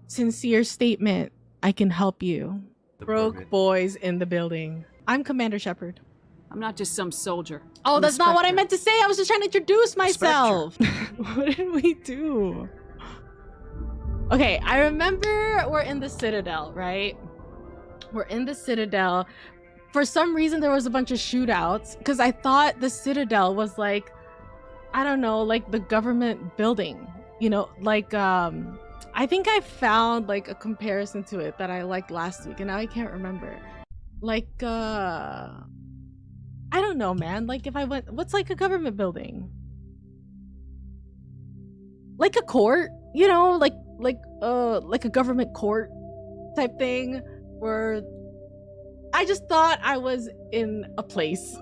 Sincere statement. I can help you. Broke boys in the building. I'm Commander Shepard. I'm not just some soldier. Oh, that's not what I meant to say. I was just trying to introduce myself. What did we do? Okay, I remember we're in the Citadel, right? We're in the Citadel. For some reason, there was a bunch of shootouts because I thought the Citadel was like, I don't know, like the government building, you know, like, I think I found like a comparison to it that I liked last week and now I can't remember. Like, I don't know, man. Like if I went, what's like a government building? Like a court, you know, like a government court type thing where I just thought I was in a place.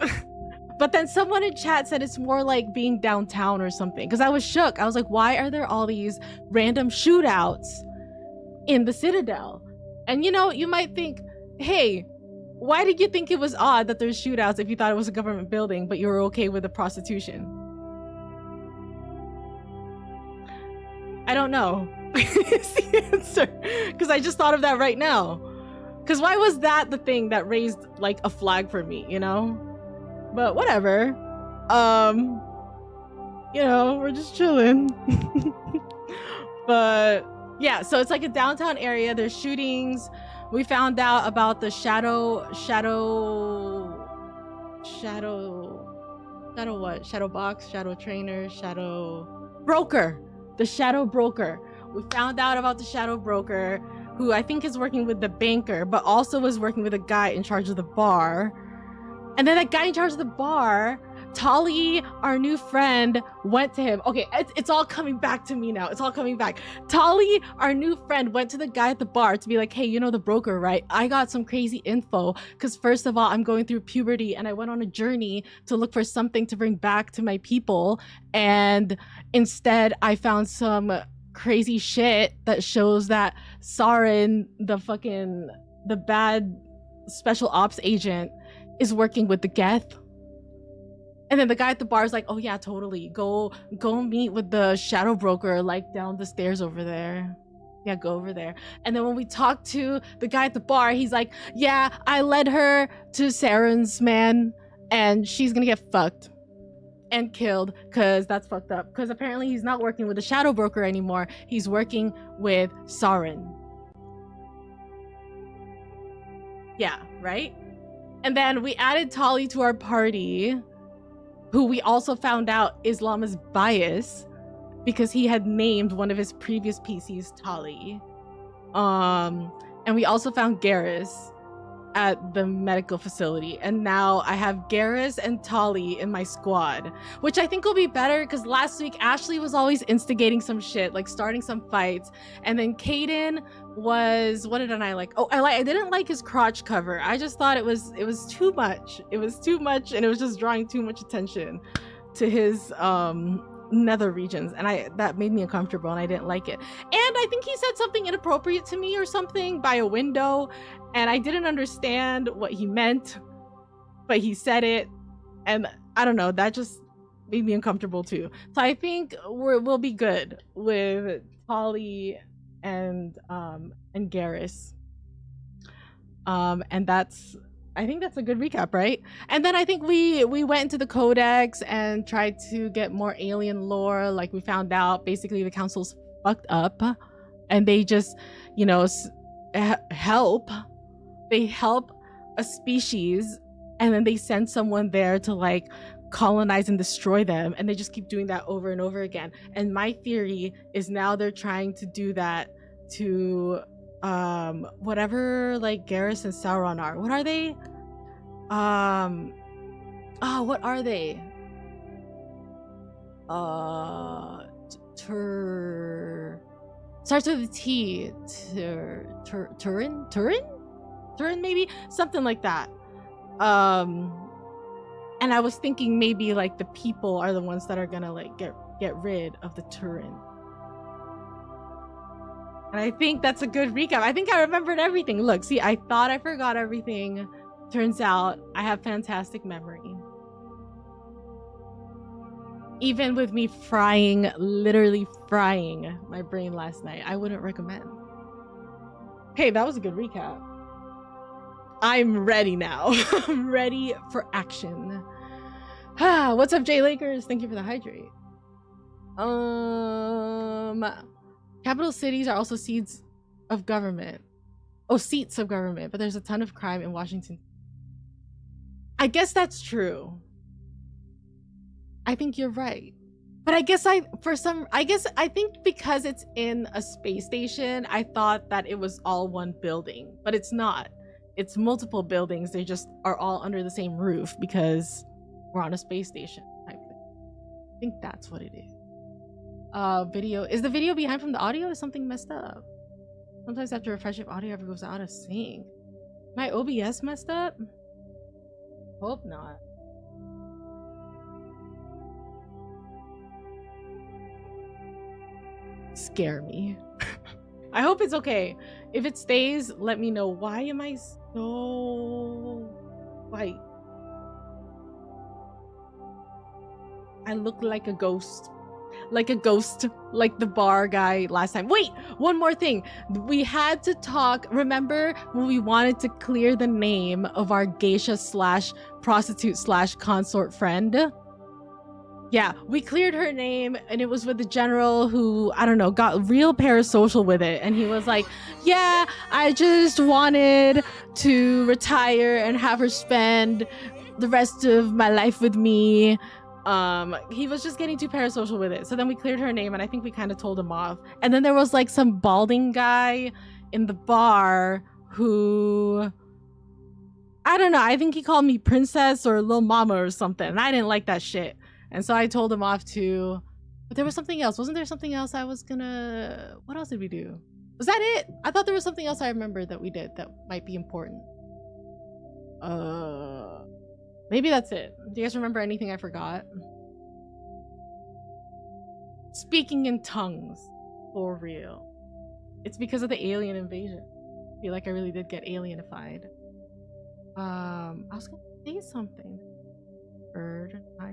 But then someone in chat said it's more like being downtown or something. Because I was shook. I was like, why are there all these random shootouts in the Citadel? And you know, you might think, hey, why did you think it was odd that there's shootouts if you thought it was a government building, but you were okay with the prostitution? I don't know. Is the answer. Because I just thought of that right now. Because why was that the thing that raised like a flag for me, you know? But whatever. You know, we're just chilling. But yeah, so it's like a downtown area. There's shootings. We found out about the shadow what? Shadow box, shadow trainer, shadow broker. The shadow broker. We found out about the shadow broker, who I think is working with the banker, but also was working with a guy in charge of the bar. And then that guy in charge of the bar, Tali, our new friend, went to him. Okay, it's all coming back to me now. It's all coming back. Tali, our new friend, went to the guy at the bar to be like, hey, you know the broker, right? I got some crazy info because first of all, I'm going through puberty and I went on a journey to look for something to bring back to my people. And instead, I found some crazy shit that shows that Saren, the bad special ops agent, is working with the Geth. And then the guy at the bar is like, oh yeah, totally. Go meet with the shadow broker, like down the stairs over there. Yeah, go over there. And then when we talk to the guy at the bar, he's like, yeah, I led her to Saren's man and she's gonna get fucked and killed because that's fucked up. Because apparently he's not working with the shadow broker anymore. He's working with Saren. Yeah, right? And then we added Tali to our party, who we also found out is Llama's bias because he had named one of his previous PCs Tali. And we also found Garrus at the medical facility. And now I have Garrus and Tali in my squad, which I think will be better because last week Ashley was always instigating some shit, like starting some fights. And then Caden was, what didn't I like? Oh, I didn't like his crotch cover. I just thought it was too much. It was too much and it was just drawing too much attention to his nether regions, and that made me uncomfortable and I didn't like it. And I think he said something inappropriate to me or something by a window and I didn't understand what he meant, but he said it and I don't know, that just made me uncomfortable too. So I think we'll be good with Tali and Garrus. And I think that's a good recap, right? And then I think we went into the Codex and tried to get more alien lore. Like we found out basically the council's fucked up and they just, you know, help. They help a species and then they send someone there to like colonize and destroy them. And they just keep doing that over and over again. And my theory is now they're trying to do that to whatever like Garrus and Sauron are. What are they? What are they? Starts with a T. Turin? Turin maybe? Something like that. And I was thinking maybe like the people are the ones that are gonna like get rid of the Turin. And I think that's a good recap. I think I remembered everything. Look, see, I thought I forgot everything. Turns out I have fantastic memory. Even with me literally frying my brain last night, I wouldn't recommend. Hey, that was a good recap. I'm ready now. I'm ready for action. What's up, Jay Lakers? Thank you for the hydrate. Capital cities are also seeds of government. Oh, seats of government, but there's a ton of crime in Washington. I guess that's true. I think you're right. But I think because it's in a space station, I thought that it was all one building, but it's not. It's multiple buildings. They just are all under the same roof because we're on a space station type thing. I think that's what it is. Video. Is the video behind from the audio? Is something messed up? Sometimes I have to refresh if audio ever goes out of sync. My OBS messed up? Hope not. Scare me. I hope it's okay. If it stays, let me know. Why am I so white? I look like a ghost. Like a ghost, like the bar guy last time. Wait, one more thing. We had to talk. Remember when we wanted to clear the name of our geisha slash prostitute slash consort friend? Yeah, we cleared her name and it was with the general who, I don't know, got real parasocial with it. And he was like, yeah, I just wanted to retire and have her spend the rest of my life with me. He was just getting too parasocial with it. So then we cleared her name and I think we kind of told him off. And then there was like some balding guy in the bar who, I don't know, I think he called me princess or little mama or something. And I didn't like that shit. And so I told him off too. But there was something else. Wasn't there something else I was gonna... What else did we do? Was that it? I thought there was something else I remembered that we did that might be important. Maybe that's it. Do you guys remember anything I forgot? Speaking in tongues. For real. It's because of the alien invasion. I feel like I really did get alienified. I was gonna say something. Bird, I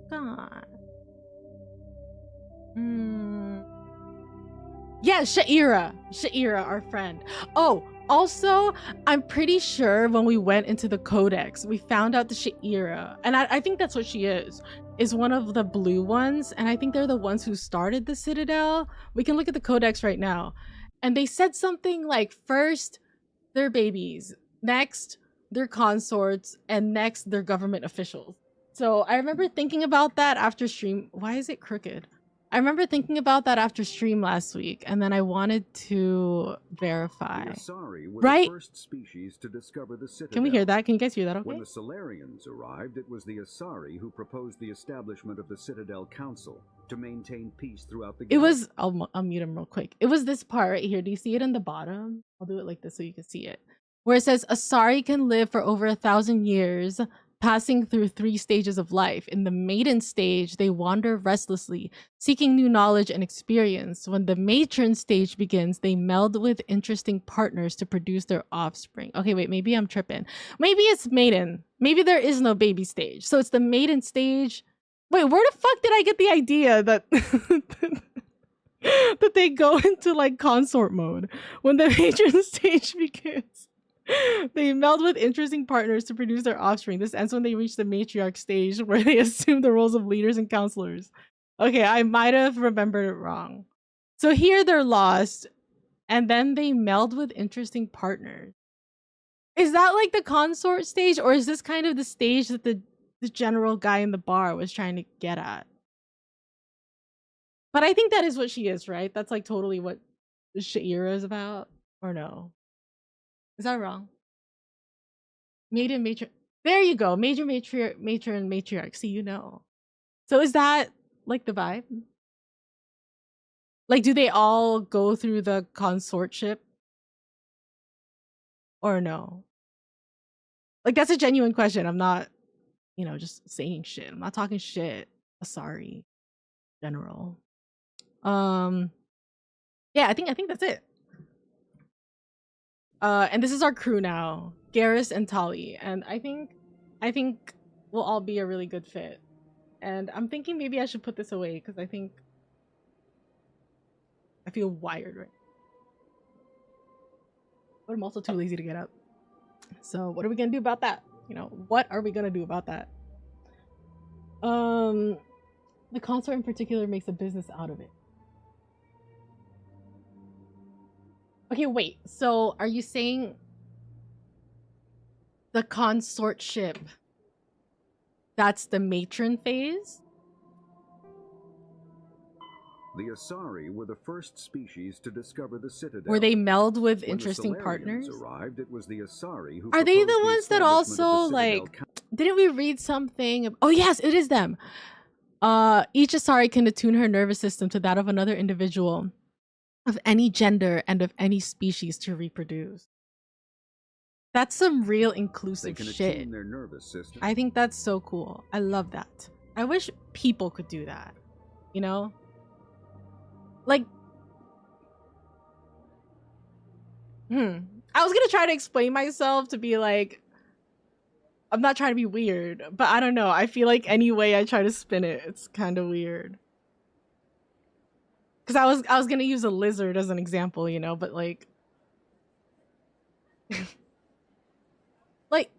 forgot. Yeah, Sha'ira. Sha'ira, our friend. Oh, also, I'm pretty sure when we went into the Codex, we found out the Sha'ira, and I think that's what she is one of the blue ones, and I think they're the ones who started the Citadel. We can look at the Codex right now. And they said something like, first, they're babies, next, they're consorts, and next, they're government officials. So I remember thinking about that after stream. Why is it crooked? I remember thinking about that after stream last week, and then I wanted to verify. The Asari were right? the first species to discover the Citadel. Can we hear that? Can you guys hear that okay? When the Solarians arrived, it was the Asari who proposed the establishment of the Citadel Council to maintain peace throughout the galaxy. It was... I'll mute him real quick. It was this part right here. Do you see it in the bottom? I'll do it like this so you can see it. Where it says, Asari can live for over 1,000 years, passing through 3 stages of life. In the maiden stage, they wander restlessly, seeking new knowledge and experience. When the matron stage begins, they meld with interesting partners to produce their offspring. Okay, wait, maybe I'm tripping. Maybe it's maiden. Maybe there is no baby stage. So it's the maiden stage. Wait, where the fuck did I get the idea that that they go into like consort mode when the matron stage begins? They meld with interesting partners to produce their offspring. This ends when they reach the matriarch stage, where they assume the roles of leaders and counselors. Okay, I might have remembered it wrong. So here they're lost, and then they meld with interesting partners. Is that like the consort stage, or is this kind of the stage that the general guy in the bar was trying to get at? But I think that is what she is, right? That's like totally what Sha'ira is about, or no? Is that wrong? Maiden matron. There you go. Major matron matriarch. See, you know. So is that like the vibe? Like, do they all go through the consortship? Or no? Like, that's a genuine question. I'm not, you know, just saying shit. I'm not talking shit. Sorry, general. Yeah, I think that's it. And this is our crew now, Garrus and Tali, and I think we'll all be a really good fit. And I'm thinking maybe I should put this away because I think I feel wired right but I'm also too lazy to get up. So what are we gonna do about that? You know, what are we gonna do about that? The consort in particular makes a business out of it. Okay, wait. So are you saying the consortship, that's the matron phase? The Asari were the first species to discover the Citadel. Were they meld with When interesting the partners? arrived, it was the Asari who Are they the proposed ones that establishment of also the like? Citadel Didn't we read something? Oh yes, it is them. Each Asari can attune her nervous system to that of another individual of any gender and of any species to reproduce. That's some real They inclusive can shit. attune their nervous system. I think that's so cool. I love that. I wish people could do that. You know? Like, I was gonna try to explain myself to be like, I'm not trying to be weird, but I don't know. I feel like any way I try to spin it, it's kind of weird. Cause I was gonna use a lizard as an example, you know, but like, like,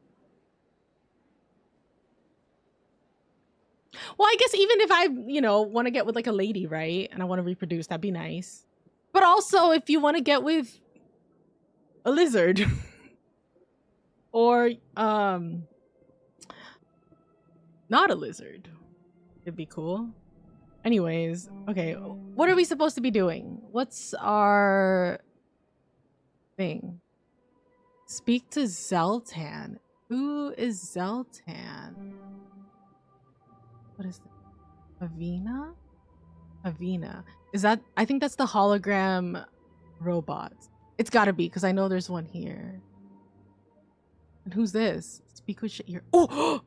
well, I guess even if I, you know, want to get with like a lady, right, and I want to reproduce, that'd be nice. But also, if you want to get with a lizard, or not a lizard, it'd be cool. Anyways, okay, what are we supposed to be doing? What's our thing? Speak to Xeltan. Who is Xeltan? What is that? Avina? Avina. Is that? I think that's the hologram robot. It's gotta be, because I know there's one here. And who's this? Speak with Sha'ira. Oh!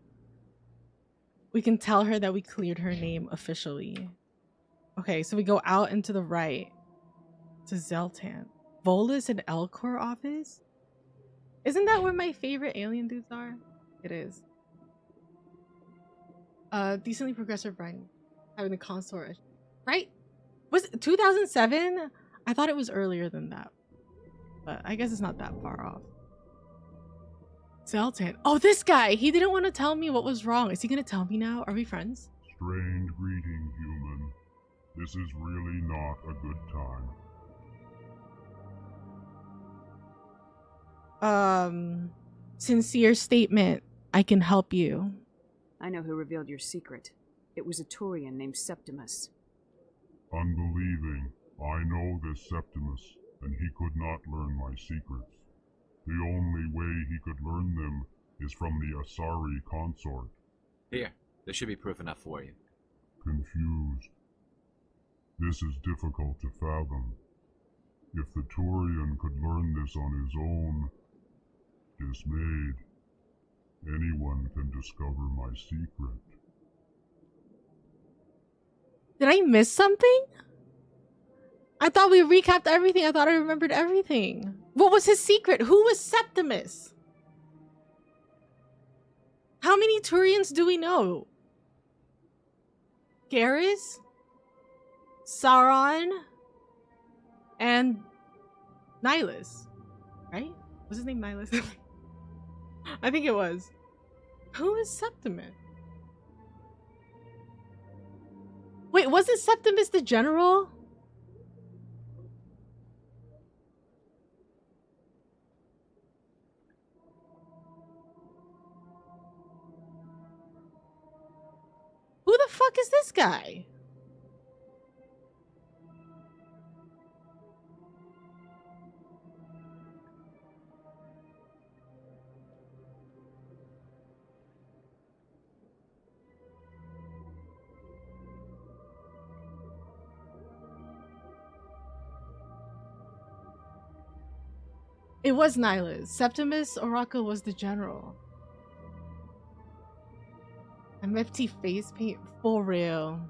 We can tell her that we cleared her name officially. Okay, so we go out and to the right to Xeltan. Volus and Elcor office? Isn't that where my favorite alien dudes are? It is. Decently progressive writing. Having the consort. Right? Was it 2007? I thought it was earlier than that. But I guess it's not that far off. Xeltan. Oh, this guy! He didn't want to tell me what was wrong. Is he gonna tell me now? Are we friends? Strange greeting, human. This is really not a good time. Sincere statement. I can help you. I know who revealed your secret. It was a Turian named Septimus. Unbelieving, I know this Septimus, and he could not learn my secrets. The only way he could learn them is from the Asari consort. Here, there should be proof enough for you. Confused. This is difficult to fathom. If the Turian could learn this on his own, dismayed, anyone can discover my secret. Did I miss something? I thought we recapped everything. I thought I remembered everything. What was his secret? Who was Septimus? How many Turians do we know? Garrus? Sauron? And Nihilus, right? Was his name Nihilus? I think it was. Who is Septimus? Wait, wasn't Septimus the general? Who the fuck is this guy? It was Nihilus. Septimus Oracle was the general. MFT face paint for real.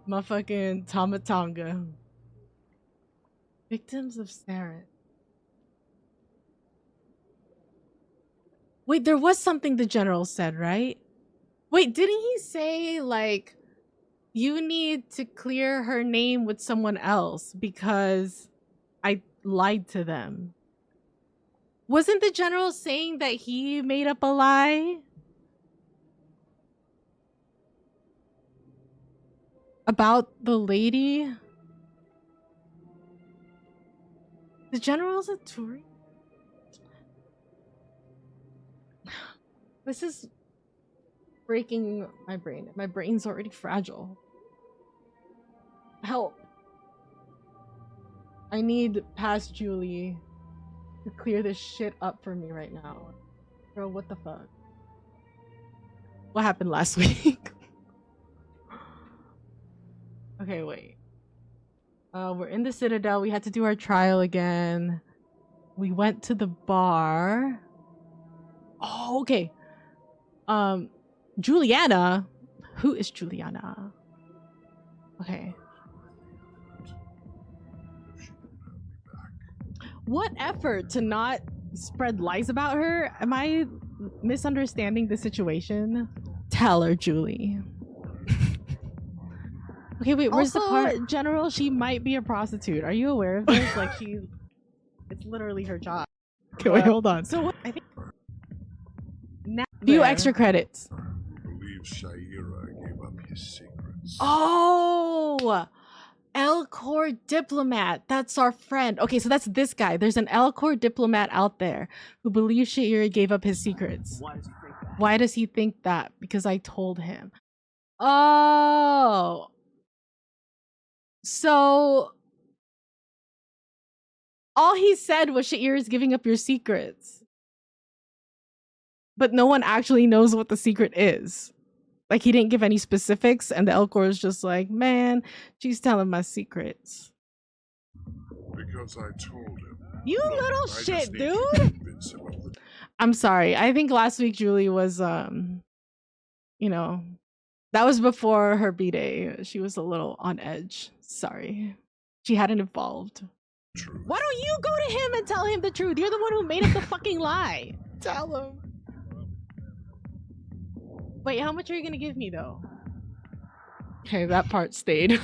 Motherfucking Tamatanga. Victims of Sarin. Wait, there was something the general said, right? Wait, didn't he say, like, you need to clear her name with someone else because I lied to them? Wasn't the general saying that he made up a lie? About the lady? The general's a Tory? This is breaking my brain. My brain's already fragile. Help. I need past Juli to clear this shit up for me right now. Bro, what the fuck? What happened last week? Okay, wait. We're in the Citadel. We had to do our trial again. We went to the bar. Oh, okay. Juliana. Who is Juliana? Okay. What effort to not spread lies about her? Am I misunderstanding the situation? Tell her, Juli. Okay, wait, where's the part? General, she might be a prostitute. Are you aware of this? Like, it's literally her job. Okay, wait, hold on. So, what, I think... Now, few extra credits. I believe Sha'ira gave up his secrets. Oh! Elcor diplomat. That's our friend. Okay, so that's this guy. There's an Elcor diplomat out there who believes Sha'ira gave up his secrets. Why does he think that? Why does he think that? Because I told him. Oh. So all he said was Sha'ira's giving up your secrets. But no one actually knows what the secret is. Like, he didn't give any specifics, and the Elcor is just like, man, she's telling my secrets. Because I told him. You little I shit, just need to dude. convince him of the I'm sorry. I think last week Juli was, you know, that was before her B-Day. She was a little on edge. Sorry. She hadn't evolved. truth. Why don't you go to him and tell him the truth? You're the one who made up the fucking lie. Tell him. Wait, how much are you gonna give me though? Okay, that part stayed.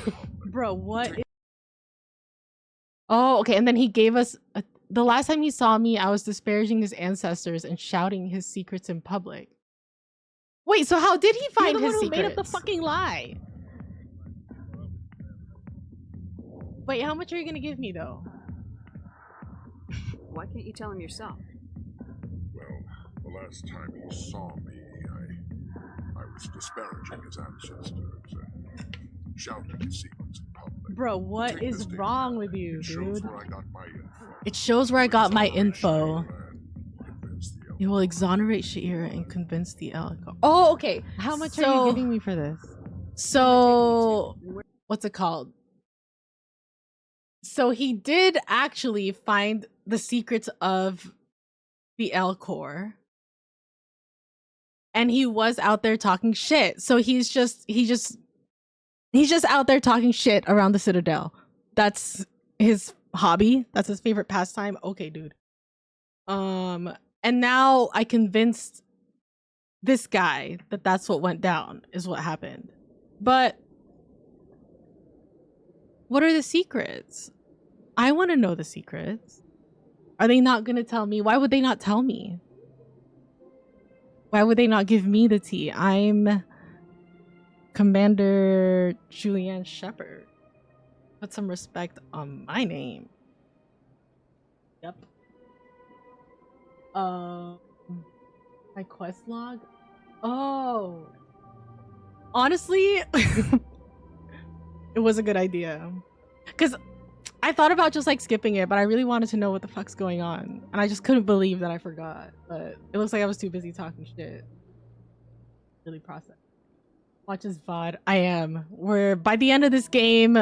Bro, what? Oh, okay, and then he gave us the last time he saw me, I was disparaging his ancestors and shouting his secrets in public. Wait, so how did he find his secrets? You're the one who made up the fucking lie. Wait, how much are you gonna give me though? Why can't you tell him yourself? Well, the last time he saw me, I was disparaging his ancestors and shouting his secrets in public. Bro, what is wrong with you, It dude? shows where I got my info. It shows where I got my info. Convince the It will exonerate Sha'ira and convince the Elcor. Oh, okay. How much So- are you giving me for this? So, what's it called? So he did actually find the secrets of the Elcor. And he was out there talking shit. So he's just out there talking shit around the Citadel. That's his hobby. That's his favorite pastime. Okay, dude. And now I convinced this guy that that's what went down, is what happened. But what are the secrets? I want to know the secrets. Are they not going to tell me? Why would they not tell me? Why would they not give me the tea? I'm Commander Julianne Shepard. Put some respect on my name. Yep. My quest log? Oh. Honestly, it was a good idea. Because I thought about just like skipping it, but I really wanted to know what the fuck's going on. And I just couldn't believe that I forgot. But it looks like I was too busy talking shit. Really process. Watch this VOD. I am. Where by the end of this game,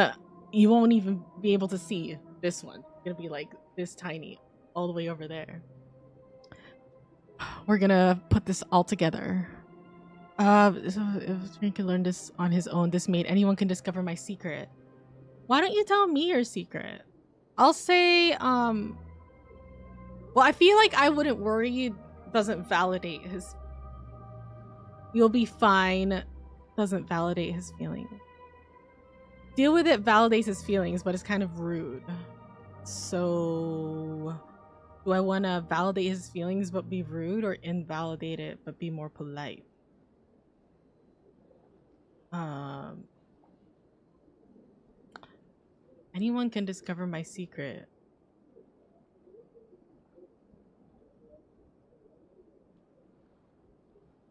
you won't even be able to see this one. It's gonna be like this tiny, all the way over there. We're gonna put this all together. So if he can learn this on his own, this made anyone can discover my secret. Why don't you tell me your secret? I'll say, well, I feel like I wouldn't worry. Doesn't validate his. You'll be fine. Doesn't validate his feelings. Deal with it validates his feelings, but it's kind of rude. So, Do I want to validate his feelings but be rude, or invalidate it but be more polite? Anyone can discover my secret.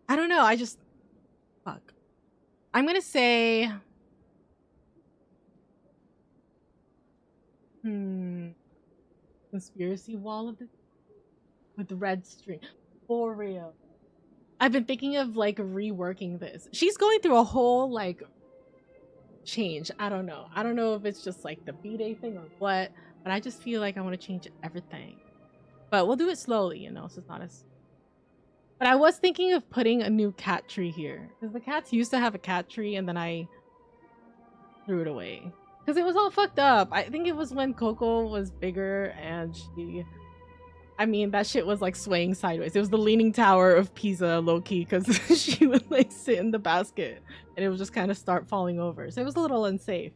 I don't know. I just... Fuck. I'm gonna say... Conspiracy wall of the... with the red string. For real. I've been thinking of, like, reworking this. She's going through a whole, like, change. I don't know. I don't know if it's just, like, the B-Day thing or what, but I just feel like I want to change everything. But we'll do it slowly, you know, so it's not as... But I was thinking of putting a new cat tree here. Because the cats used to have a cat tree, and then I threw it away. Because it was all fucked up. I think it was when Coco was bigger, and she... I mean, that shit was, like, swaying sideways. It was the Leaning Tower of Pisa, low-key, because she would, like, sit in the basket, and it would just kind of start falling over. So it was a little unsafe.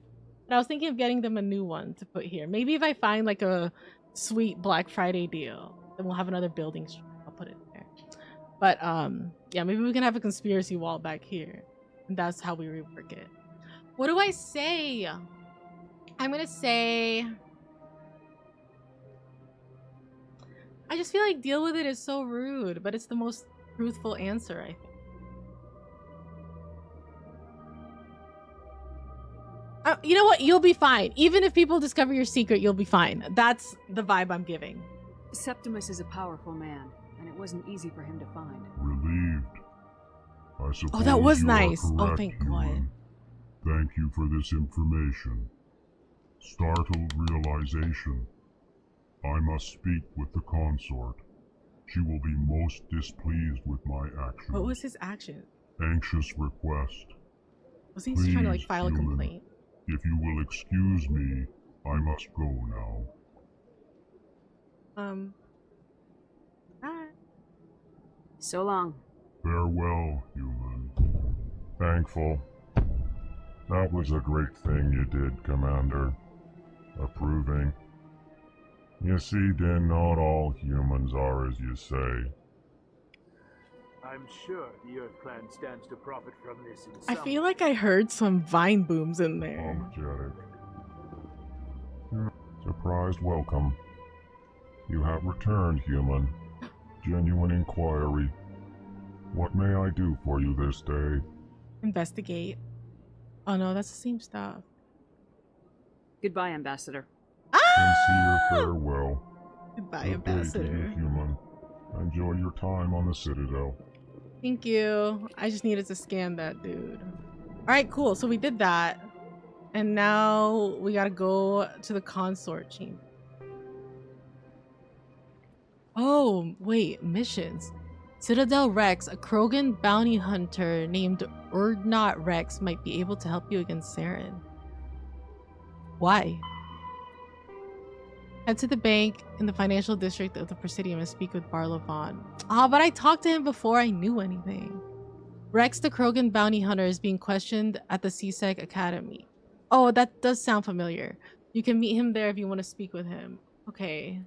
But I was thinking of getting them a new one to put here. Maybe if I find, like, a sweet Black Friday deal, then we'll have another building stream. I'll put it there. But, yeah, maybe we can have a conspiracy wall back here. And that's how we rework it. What do I say? I'm gonna say... I just feel like deal with it is so rude, but it's the most truthful answer, I think. You know what? You'll be fine. Even if people discover your secret, you'll be fine. That's the vibe I'm giving. Septimus is a powerful man, and it wasn't easy for him to find. Relieved. I suppose Oh, that was you nice. Are Oh, correct, thank God. human. Thank you for this information. Startled realization. I must speak with the consort. She will be most displeased with my actions. What was his action? Anxious request. Was he trying to, like, Please, file a human, complaint? If you will excuse me, I must go now. Alright. So long. Farewell, human. Thankful. That was a great thing you did, Commander. Approving. You see, Din, not all humans are as you say. I'm sure the Earth Clan stands to profit from this in I some feel like I heard some vine booms in there. Apologetic. Surprised welcome. You have returned, human. Genuine inquiry. What may I do for you this day? Investigate. Oh no, that's the same stuff. Goodbye, Ambassador. Sincere farewell. Goodbye, Good day to you, Ambassador. human. Enjoy your time on the Citadel. Thank you. I just needed to scan that dude. Alright, cool. So we did that. And now we gotta go to the consort chamber. Oh, wait. Missions. Citadel Wrex, a Krogan bounty hunter named Urdnot Wrex might be able to help you against Saren. Why? Head to the bank in the financial district of the Presidium and speak with Barla Vaughn. Ah, but I talked to him before I knew anything. Wrex, the Krogan bounty hunter, is being questioned at the CSEC Academy. Oh, that does sound familiar. You can meet him there if you want to speak with him. Okay.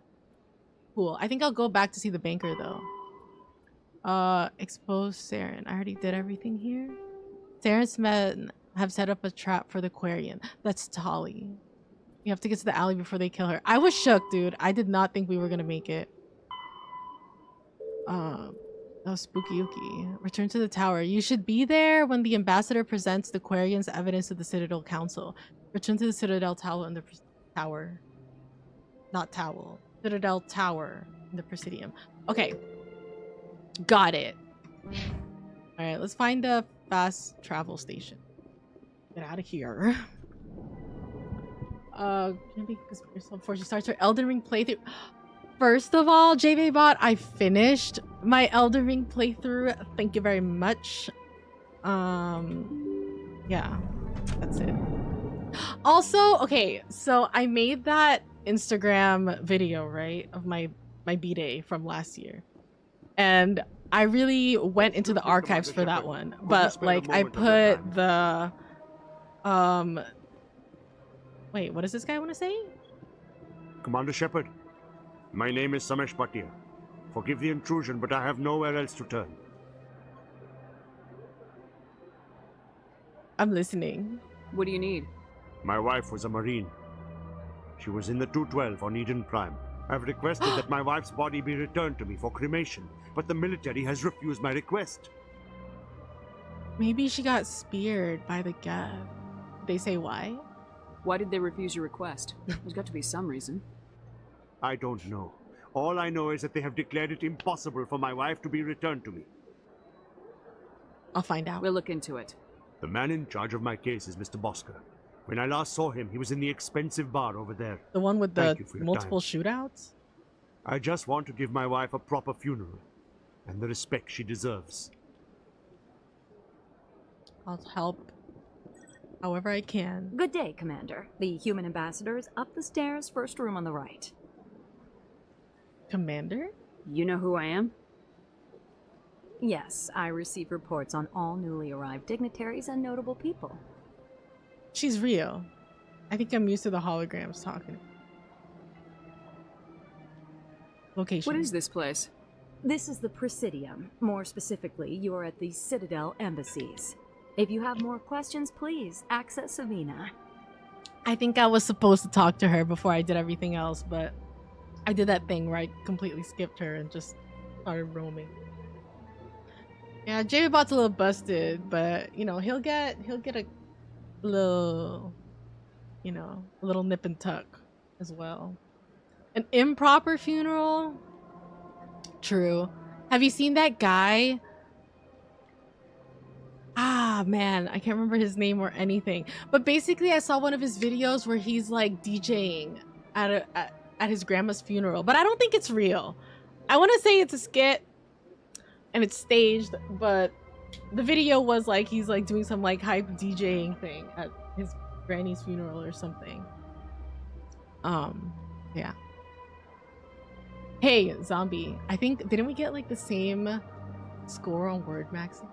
Cool. I think I'll go back to see the banker, though. Expose Saren. I already did everything here. Saren's men have set up a trap for the Quarian. That's Tali. You have to get to the alley before they kill her. I was shook, dude. I did not think we were gonna make it. That was spooky ooky. Return to the tower. You should be there when the ambassador presents the Quarian's evidence to the Citadel Council. Return to the Citadel Tower in the tower. Not towel. Citadel Tower in the Presidium. Okay. Got it. Alright, let's find a fast travel station. Get out of here. Before she starts her Elden Ring playthrough. First of all, JVBot, I finished my Elden Ring playthrough. Thank you very much. Yeah, that's it. Also, okay, so I made that Instagram video, right, of my B-Day from last year. And I really went into the archives for that one. But, like, I put the, wait, what does this guy want to say? Commander Shepard, My name is Samesh Bhatia. Forgive the intrusion, but I have nowhere else to turn. I'm listening. What do you need? My wife was a Marine. She was in the 212 on Eden Prime. I've requested that my wife's body be returned to me for cremation, but the military has refused my request. Maybe she got speared by the Gav. They say why? Why did they refuse your request? There's got to be some reason. I don't know. All I know is that they have declared it impossible for my wife to be returned to me. I'll find out. We'll look into it. The man in charge of my case is Mr. Bosker. When I last saw him, he was in the expensive bar over there. The one with the Thank you for your multiple time. shootouts? I just want to give my wife a proper funeral and the respect she deserves. I'll help however I can. Good day, Commander. The human ambassador is up the stairs, first room on the right. Commander? You know who I am? Yes, I receive reports on all newly arrived dignitaries and notable people. She's real. I think I'm used to the holograms talking. Location. What is this place? This is the Presidium. More specifically, you are at the Citadel embassies. If you have more questions, please access Savina. I think I was supposed to talk to her before I did everything else, but I did that thing where I completely skipped her and just started roaming. Yeah, J-Bot's a little busted, but you know, he'll get a little, you know, a little nip and tuck as well. An improper funeral? True. Have you seen that guy? Ah, man, I can't remember his name or anything. But basically, I saw one of his videos where he's like DJing at his grandma's funeral. But I don't think it's real. I want to say it's a skit and it's staged, but the video was like he's like doing some like hype DJing thing at his granny's funeral or something. Yeah. Hey, Zombie. I think, didn't we get like the same score on Word Maxi?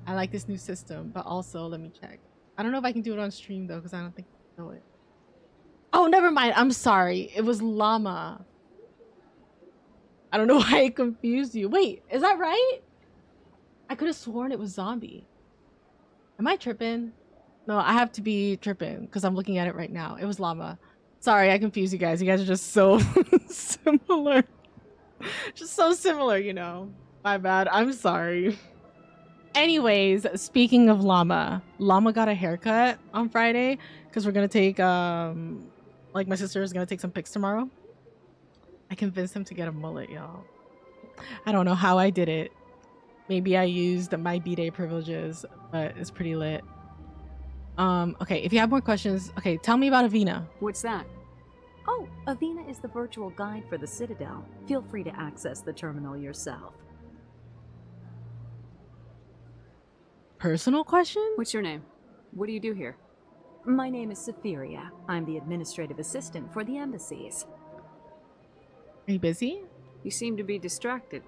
I like this new system, but also let me check. I don't know if I can do it on stream though, because I don't think I know it. Oh, never mind. I'm sorry. It was Llama. I don't know why I confused you. Wait, is that right? I could have sworn it was Zombie. Am I tripping? No, I have to be tripping because I'm looking at it right now. It was Llama. Sorry, I confused you guys. You guys are just so similar. Just so similar, you know. My bad. I'm sorry. Anyways, speaking of Llama got a haircut on Friday because we're gonna take like my sister is gonna take some pics tomorrow. I convinced him to get a mullet, y'all. I don't know how I did it. Maybe I used my B-Day privileges, but it's pretty lit. Okay, if you have more questions, okay, tell me about Avina. What's that? Oh, Avina is the virtual guide for the Citadel. Feel free to access the terminal yourself. Personal question? What's your name? What do you do here? My name is Safiria. I'm the administrative assistant for the embassies. Are you busy? You seem to be distracted.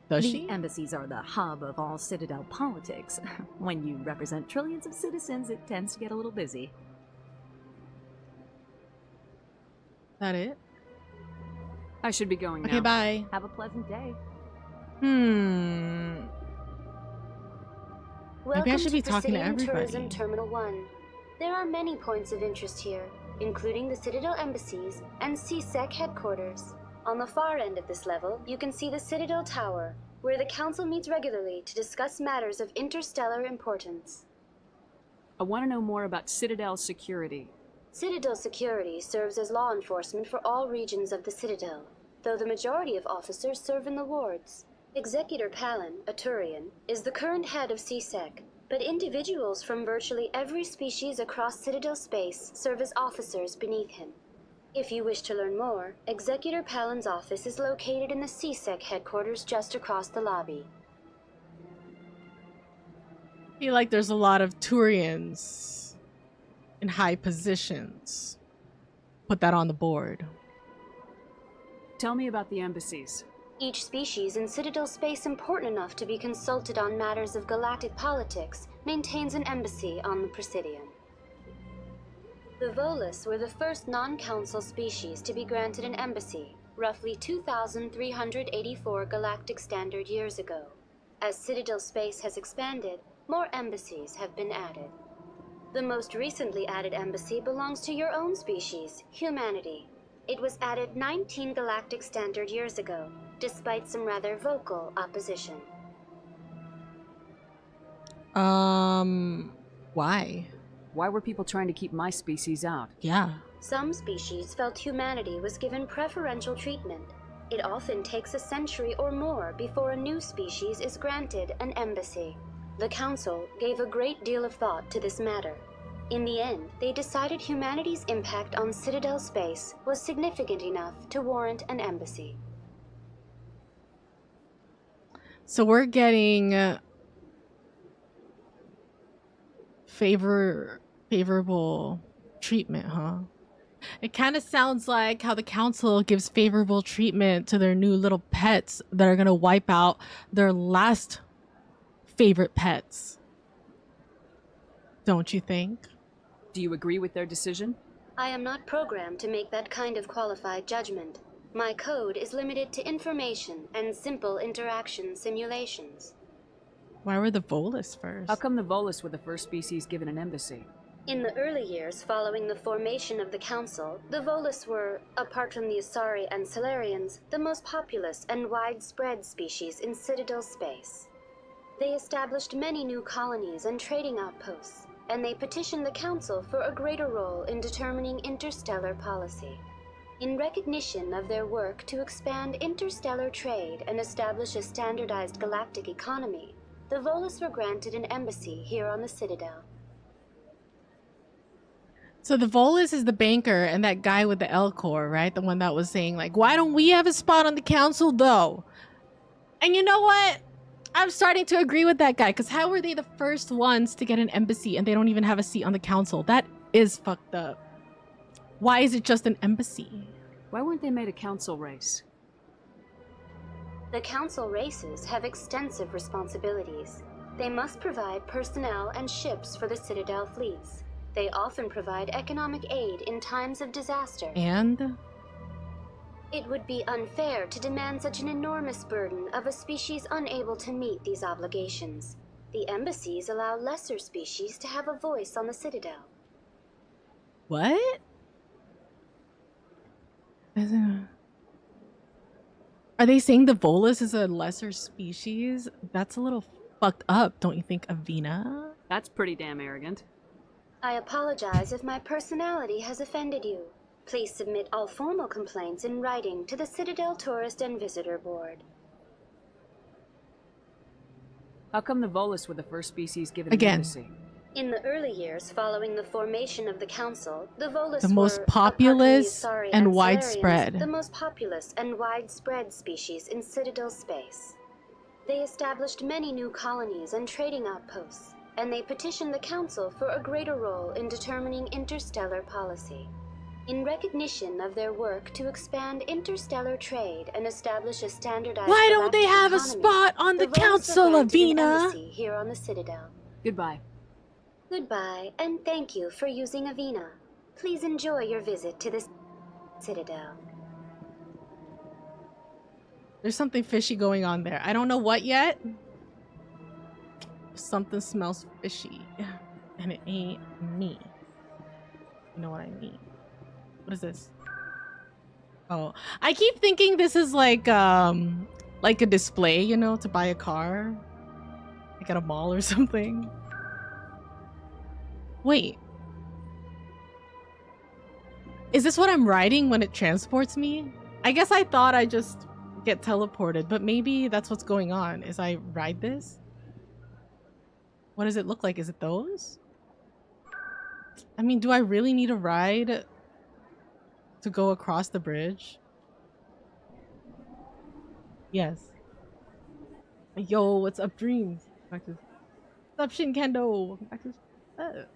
Does The she? embassies are the hub of all Citadel politics. When you represent trillions of citizens, it tends to get a little busy. That it? I should be going now. Okay, bye. Have a pleasant day. Maybe I should be talking to Presidium everybody. Tourism Terminal 1. There are many points of interest here, including the Citadel embassies and CSEC headquarters. On the far end of this level, you can see the Citadel Tower, where the Council meets regularly to discuss matters of interstellar importance. I want to know more about Citadel security. Citadel security serves as law enforcement for all regions of the Citadel, though the majority of officers serve in the wards. Executor Pallin, a Turian, is the current head of CSEC, but individuals from virtually every species across Citadel space serve as officers beneath him. If you wish to learn more, Executor Pallin's office is located in the CSEC headquarters just across the lobby. I feel like there's a lot of Turians in high positions. Put that on the board. Tell me about the embassies. Each species in Citadel space important enough to be consulted on matters of galactic politics maintains an embassy on the Presidium. The Volus were the first non-council species to be granted an embassy, roughly 2,384 galactic standard years ago. As Citadel space has expanded, more embassies have been added. The most recently added embassy belongs to your own species, humanity. It was added 19 galactic standard years ago, despite some rather vocal opposition. Why? Why were people trying to keep my species out? Yeah. Some species felt humanity was given preferential treatment. It often takes a century or more before a new species is granted an embassy. The Council gave a great deal of thought to this matter. In the end, they decided humanity's impact on Citadel space was significant enough to warrant an embassy. So we're getting favorable treatment, huh? It kind of sounds like how the Council gives favorable treatment to their new little pets that are going to wipe out their last favorite pets. Don't you think? Do you agree with their decision? I am not programmed to make that kind of qualified judgment. My code is limited to information and simple interaction simulations. Why were the Volus first? How come the Volus were the first species given an embassy? In the early years following the formation of the Council, the Volus were, apart from the Asari and Solarians, the most populous and widespread species in Citadel space. They established many new colonies and trading outposts, and they petitioned the Council for a greater role in determining interstellar policy. In recognition of their work to expand interstellar trade and establish a standardized galactic economy, the Volus were granted an embassy here on the Citadel. So the Volus is the banker and that guy with the L core, right? The one that was saying like, why don't we have a spot on the Council though? And you know what? I'm starting to agree with that guy, because how were they the first ones to get an embassy and they don't even have a seat on the Council? That is fucked up. Why is it just an embassy? Why weren't they made a council race? The Council races have extensive responsibilities. They must provide personnel and ships for the Citadel fleets. They often provide economic aid in times of disaster. And? It would be unfair to demand such an enormous burden of a species unable to meet these obligations. The embassies allow lesser species to have a voice on the Citadel. What? Are they saying the Volus is a lesser species? That's a little fucked up, don't you think, Avina? That's pretty damn arrogant. I apologize if my personality has offended you. Please submit all formal complaints in writing to the Citadel Tourist and Visitor Board. How come the Volus were the first species given Again. an embassy? In the early years following the formation of the Council, the Volus The were, most apart from the populous Asari and Solarians, widespread. the most populous and widespread species in Citadel space. They established many new colonies and trading outposts, and they petitioned the Council for a greater role in determining interstellar policy. In recognition of their work to expand interstellar trade and establish a standardized Why don't they galactic have a economy, spot on the Volus were Council, granted an Avina? embassy here on the Citadel. Goodbye. Goodbye, and thank you for using Avina. Please enjoy your visit to the Citadel. There's something fishy going on there. I don't know what yet. Something smells fishy. And it ain't me. You know what I mean? What is this? Oh, I keep thinking this is like a display, you know, to buy a car. Like at a mall or something. Wait. Is this what I'm riding when it transports me? I guess I thought I just get teleported, but maybe that's what's going on. Is I ride this? What does it look like? Is it those? I mean, do I really need a ride to go across the bridge? Yes. Yo, what's up, Dreams? What's up, Shinkendo? Welcome back to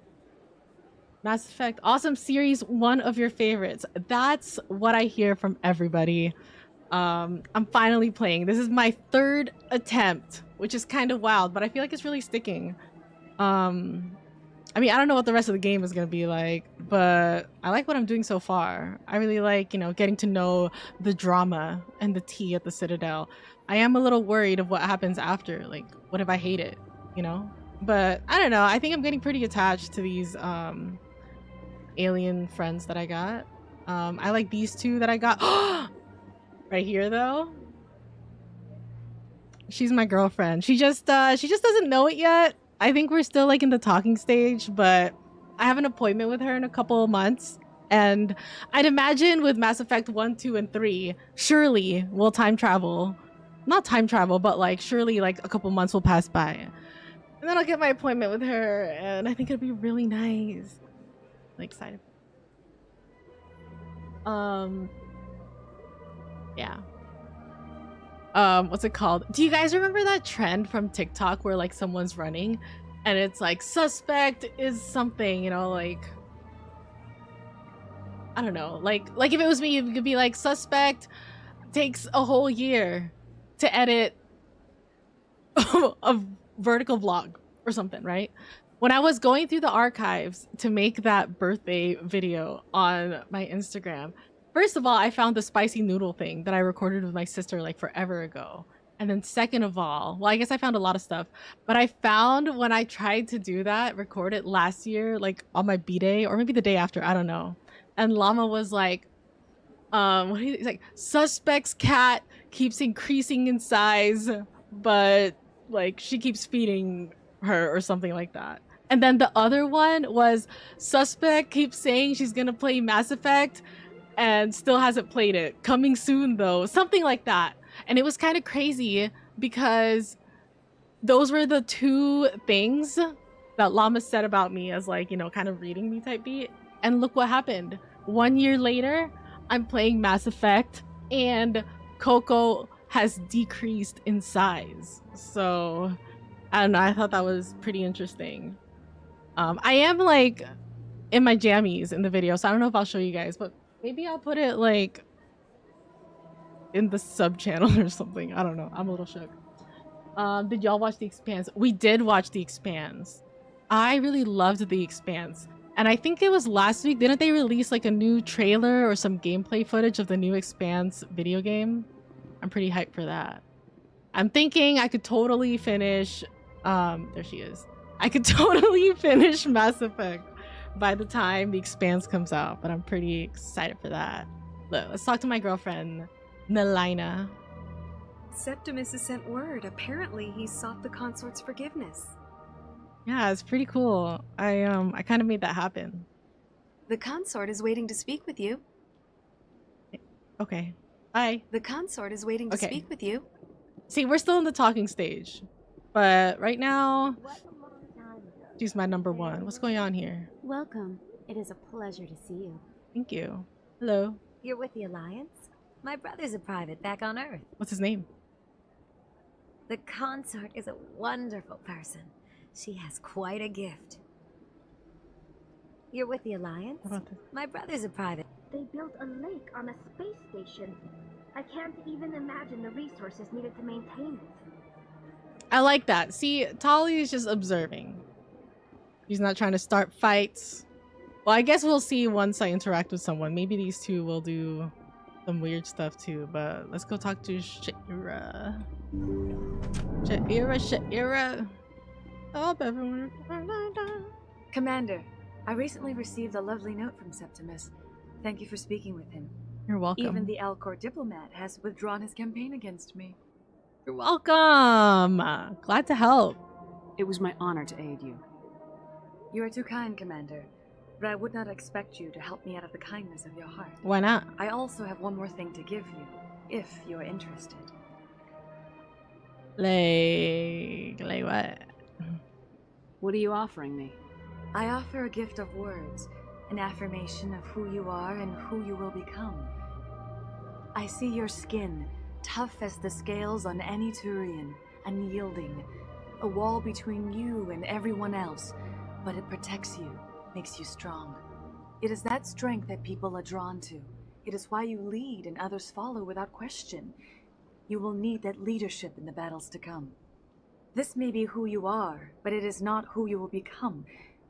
Mass Effect. Awesome series, one of your favorites. That's what I hear from everybody. I'm finally playing. This is my third attempt, which is kind of wild, but I feel like it's really sticking. I mean, I don't know what the rest of the game is going to be like, but I like what I'm doing so far. I really like, you know, getting to know the drama and the tea at the Citadel. I am a little worried of what happens after. Like, what if I hate it, you know? But I don't know. I think I'm getting pretty attached to these alien friends that I got. I like these two that I got. Right here, though. She's my girlfriend. She just doesn't know it yet. I think we're still like in the talking stage, but I have an appointment with her in a couple of months. And I'd imagine with Mass Effect 1, 2, and 3, surely we'll time travel. Not time travel, but like surely like a couple months will pass by. And then I'll get my appointment with her, and I think it'll be really nice. Like excited. Yeah. What's it called? Do you guys remember that trend from TikTok where like someone's running and it's like suspect is something, you know, like I don't know, like if it was me, it could be like suspect takes a whole year to edit a vertical vlog or something, right? When I was going through the archives to make that birthday video on my Instagram, first of all, I found the spicy noodle thing that I recorded with my sister like forever ago. And then second of all, well, I guess I found a lot of stuff, but I found when I tried to do that, record it last year, like on my B-Day or maybe the day after, I don't know. And Llama was like, what do you, he's like, suspect's cat keeps increasing in size, but like she keeps feeding her or something like that. And then the other one was suspect keeps saying she's gonna play Mass Effect and still hasn't played it. Coming soon though, something like that. And it was kind of crazy because those were the two things that Llama said about me as like, you know, kind of reading me type beat. And look what happened. 1 year later, I'm playing Mass Effect and Coco has decreased in size. So I don't know, I thought that was pretty interesting. I am like in my jammies in the video, so I don't know if I'll show you guys, but maybe I'll put it like in the sub channel or something. I don't know. I'm a little shook. Did y'all watch The Expanse? We did watch The Expanse. I really loved The Expanse. And I think it was last week. Didn't they release like a new trailer or some gameplay footage of the new Expanse video game? I'm pretty hyped for that. I'm thinking I could totally finish. There she is. I could totally finish Mass Effect by the time The Expanse comes out, but I'm pretty excited for that. Look, let's talk to my girlfriend, Nelyna. Septimus has sent word. Apparently, he sought the consort's forgiveness. Yeah, it's pretty cool. I kind of made that happen. The consort is waiting to speak with you. Okay. Bye. The consort is waiting to speak with you. See, we're still in the talking stage, but right now, she's my number one. What's going on here? Welcome. It is a pleasure to see you. Thank you. Hello. You're with the Alliance? My brother's a private back on Earth. What's his name? The consort is a wonderful person. She has quite a gift. You're with the Alliance? My brother's a private. They built a lake on a space station. I can't even imagine the resources needed to maintain it. I like that. See, Tali is just observing. She's not trying to start fights. Well, I guess we'll see once I interact with someone. Maybe these two will do some weird stuff too, but let's go talk to Sha'ira. Sha'ira. Oh, everyone. Commander, I recently received a lovely note from Septimus. Thank you for speaking with him. You're welcome. Even the Alcor diplomat has withdrawn his campaign against me. You're welcome. Glad to help. It was my honor to aid you. You are too kind, Commander, but I would not expect you to help me out of the kindness of your heart. Why not? I also have one more thing to give you, if you are interested. Like what? What are you offering me? I offer a gift of words, an affirmation of who you are and who you will become. I see your skin, tough as the scales on any Turian, unyielding, a wall between you and everyone else, but it protects you, makes you strong. It is that strength that people are drawn to. It is why you lead and others follow without question. You will need that leadership in the battles to come. This may be who you are, but it is not who you will become.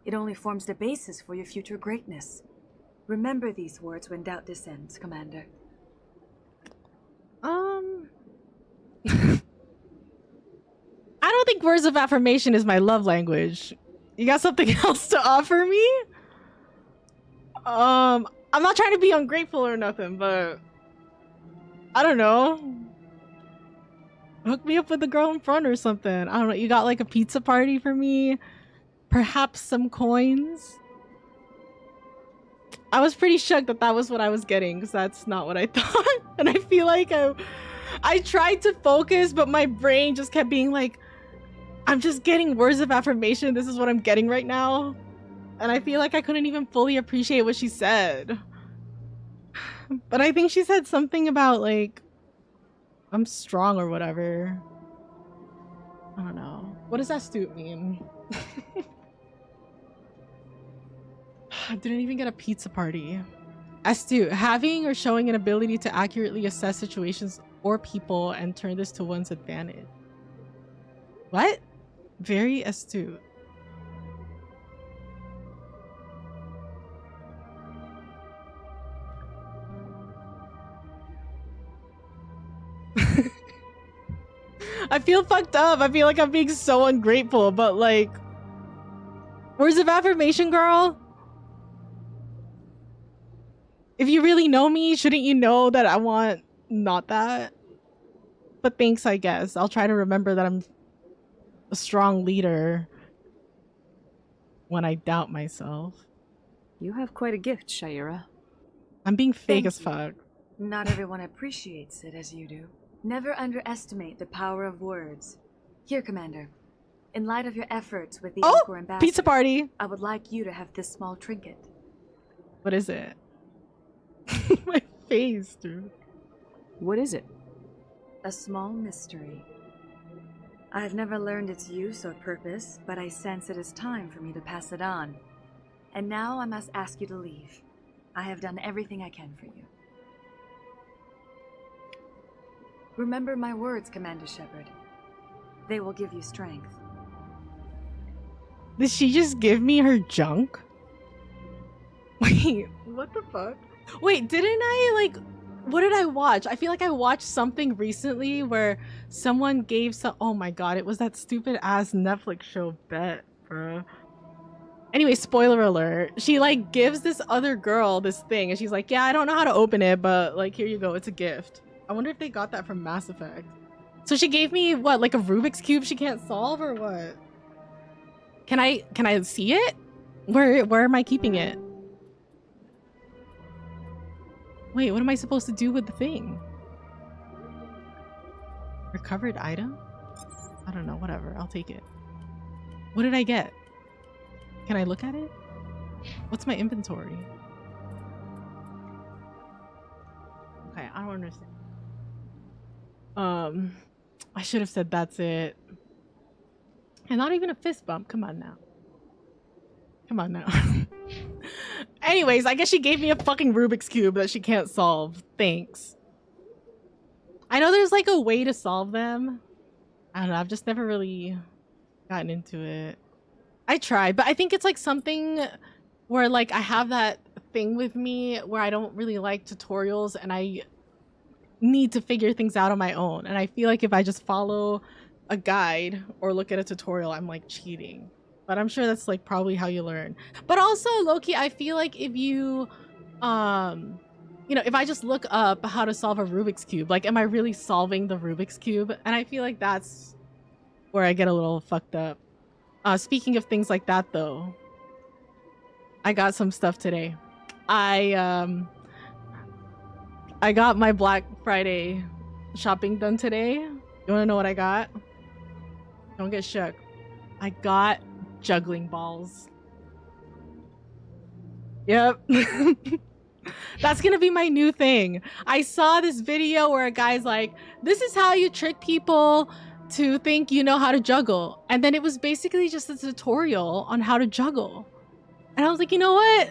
It only forms the basis for your future greatness. Remember these words when doubt descends, Commander. I don't think words of affirmation is my love language. You got something else to offer me? I'm not trying to be ungrateful or nothing, but I don't know. Hook me up with the girl in front or something. I don't know. You got like a pizza party for me? Perhaps some coins? I was pretty shook that that was what I was getting, because that's not what I thought. And I feel like I tried to focus, but my brain just kept being like, I'm just getting words of affirmation. This is what I'm getting right now. And I feel like I couldn't even fully appreciate what she said. But I think she said something about like, I'm strong or whatever. I don't know. What does astute mean? I didn't even get a pizza party. Astute, having or showing an ability to accurately assess situations or people and turn this to one's advantage. What? Very astute. I feel fucked up. I feel like I'm being so ungrateful, but like, words of affirmation, girl. If you really know me, shouldn't you know that I want not that? But thanks, I guess. I'll try to remember that I'm a strong leader when I doubt myself. You have quite a gift, Sha'ira. I'm being fake Thank as you. fuck. Not everyone appreciates it as you do. Never underestimate the power of words. Here, Commander. In light of your efforts with the Anchor Ambassador, pizza party! I would like you to have this small trinket. What is it? My face, dude. What is it? A small mystery. I have never learned its use or purpose, but I sense it is time for me to pass it on. And now I must ask you to leave. I have done everything I can for you. Remember my words, Commander Shepard. They will give you strength. Did she just give me her junk? Wait, what the fuck? Wait, didn't I like, what did I watch? I feel like I watched something recently where someone gave some, oh my god, it was that stupid ass Netflix show Bet, bro. Anyway, spoiler alert. She like gives this other girl this thing and she's like, yeah, I don't know how to open it, but like, here you go, it's a gift. I wonder if they got that from Mass Effect. So she gave me what, like a Rubik's Cube she can't solve or what? Can I see it? Where am I keeping it? Wait, what am I supposed to do with the thing? Recovered item? I don't know, whatever, I'll take it. What did I get? Can I look at it? What's my inventory? Okay, I don't understand. I should have said that's it. And not even a fist bump. Come on now. Come on now. Anyways, I guess she gave me a fucking Rubik's Cube that she can't solve. Thanks. I know there's like a way to solve them. I don't know. I've just never really gotten into it. I tried, but I think it's like something where like I have that thing with me where I don't really like tutorials and I need to figure things out on my own. And I feel like if I just follow a guide or look at a tutorial, I'm like cheating. But I'm sure that's like probably how you learn. But also, Loki, I feel like if you, you know, if I just look up how to solve a Rubik's Cube, like, am I really solving the Rubik's Cube? And I feel like that's where I get a little fucked up. Speaking of things like that, though, I got some stuff today. I got my Black Friday shopping done today. You wanna know what I got? Don't get shook. I got juggling balls. Yep. That's gonna be my new thing. I saw this video where a guy's like, this is how you trick people to think you know how to juggle. And then it was basically just a tutorial on how to juggle. And I was like, you know what?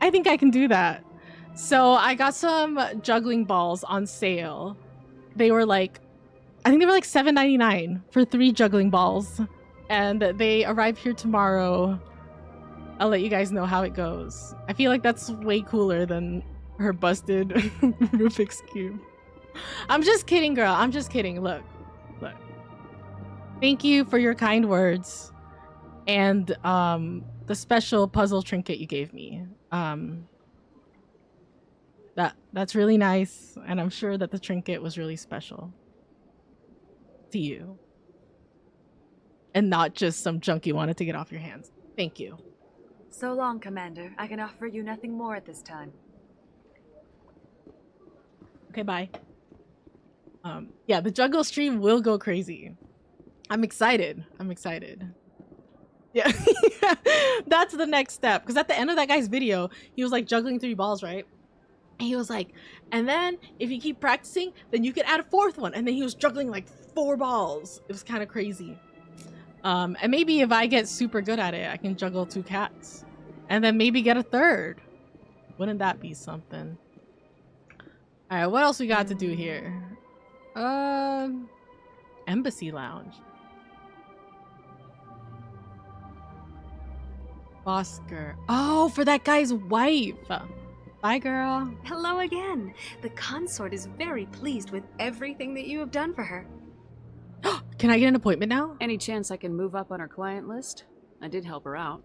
I think I can do that. So I got some juggling balls on sale. They were like, I think they were like $7.99 for 3 juggling balls. And they arrive here tomorrow. I'll let you guys know how it goes. I feel like that's way cooler than her busted Rubik's Cube. I'm just kidding, girl. I'm just kidding. Look. Thank you for your kind words and the special puzzle trinket you gave me. That's really nice, and I'm sure that the trinket was really special to you. And not just some junk you wanted to get off your hands. Thank you. So long, Commander. I can offer you nothing more at this time. Okay, bye. Yeah, the juggle stream will go crazy. I'm excited. Yeah. That's the next step. Because at the end of that guy's video, he was like juggling 3 balls, right? And he was like, and then if you keep practicing, then you can add a 4th one. And then he was juggling like 4 balls. It was kind of crazy. And maybe if I get super good at it, I can juggle 2 cats. And then maybe get a 3rd. Wouldn't that be something? Alright, what else we got to do here? Embassy Lounge. Bosker. Oh, for that guy's wife. Bye, girl. Hello again. The consort is very pleased with everything that you have done for her. Can I get an appointment now? Any chance I can move up on her client list? I did help her out.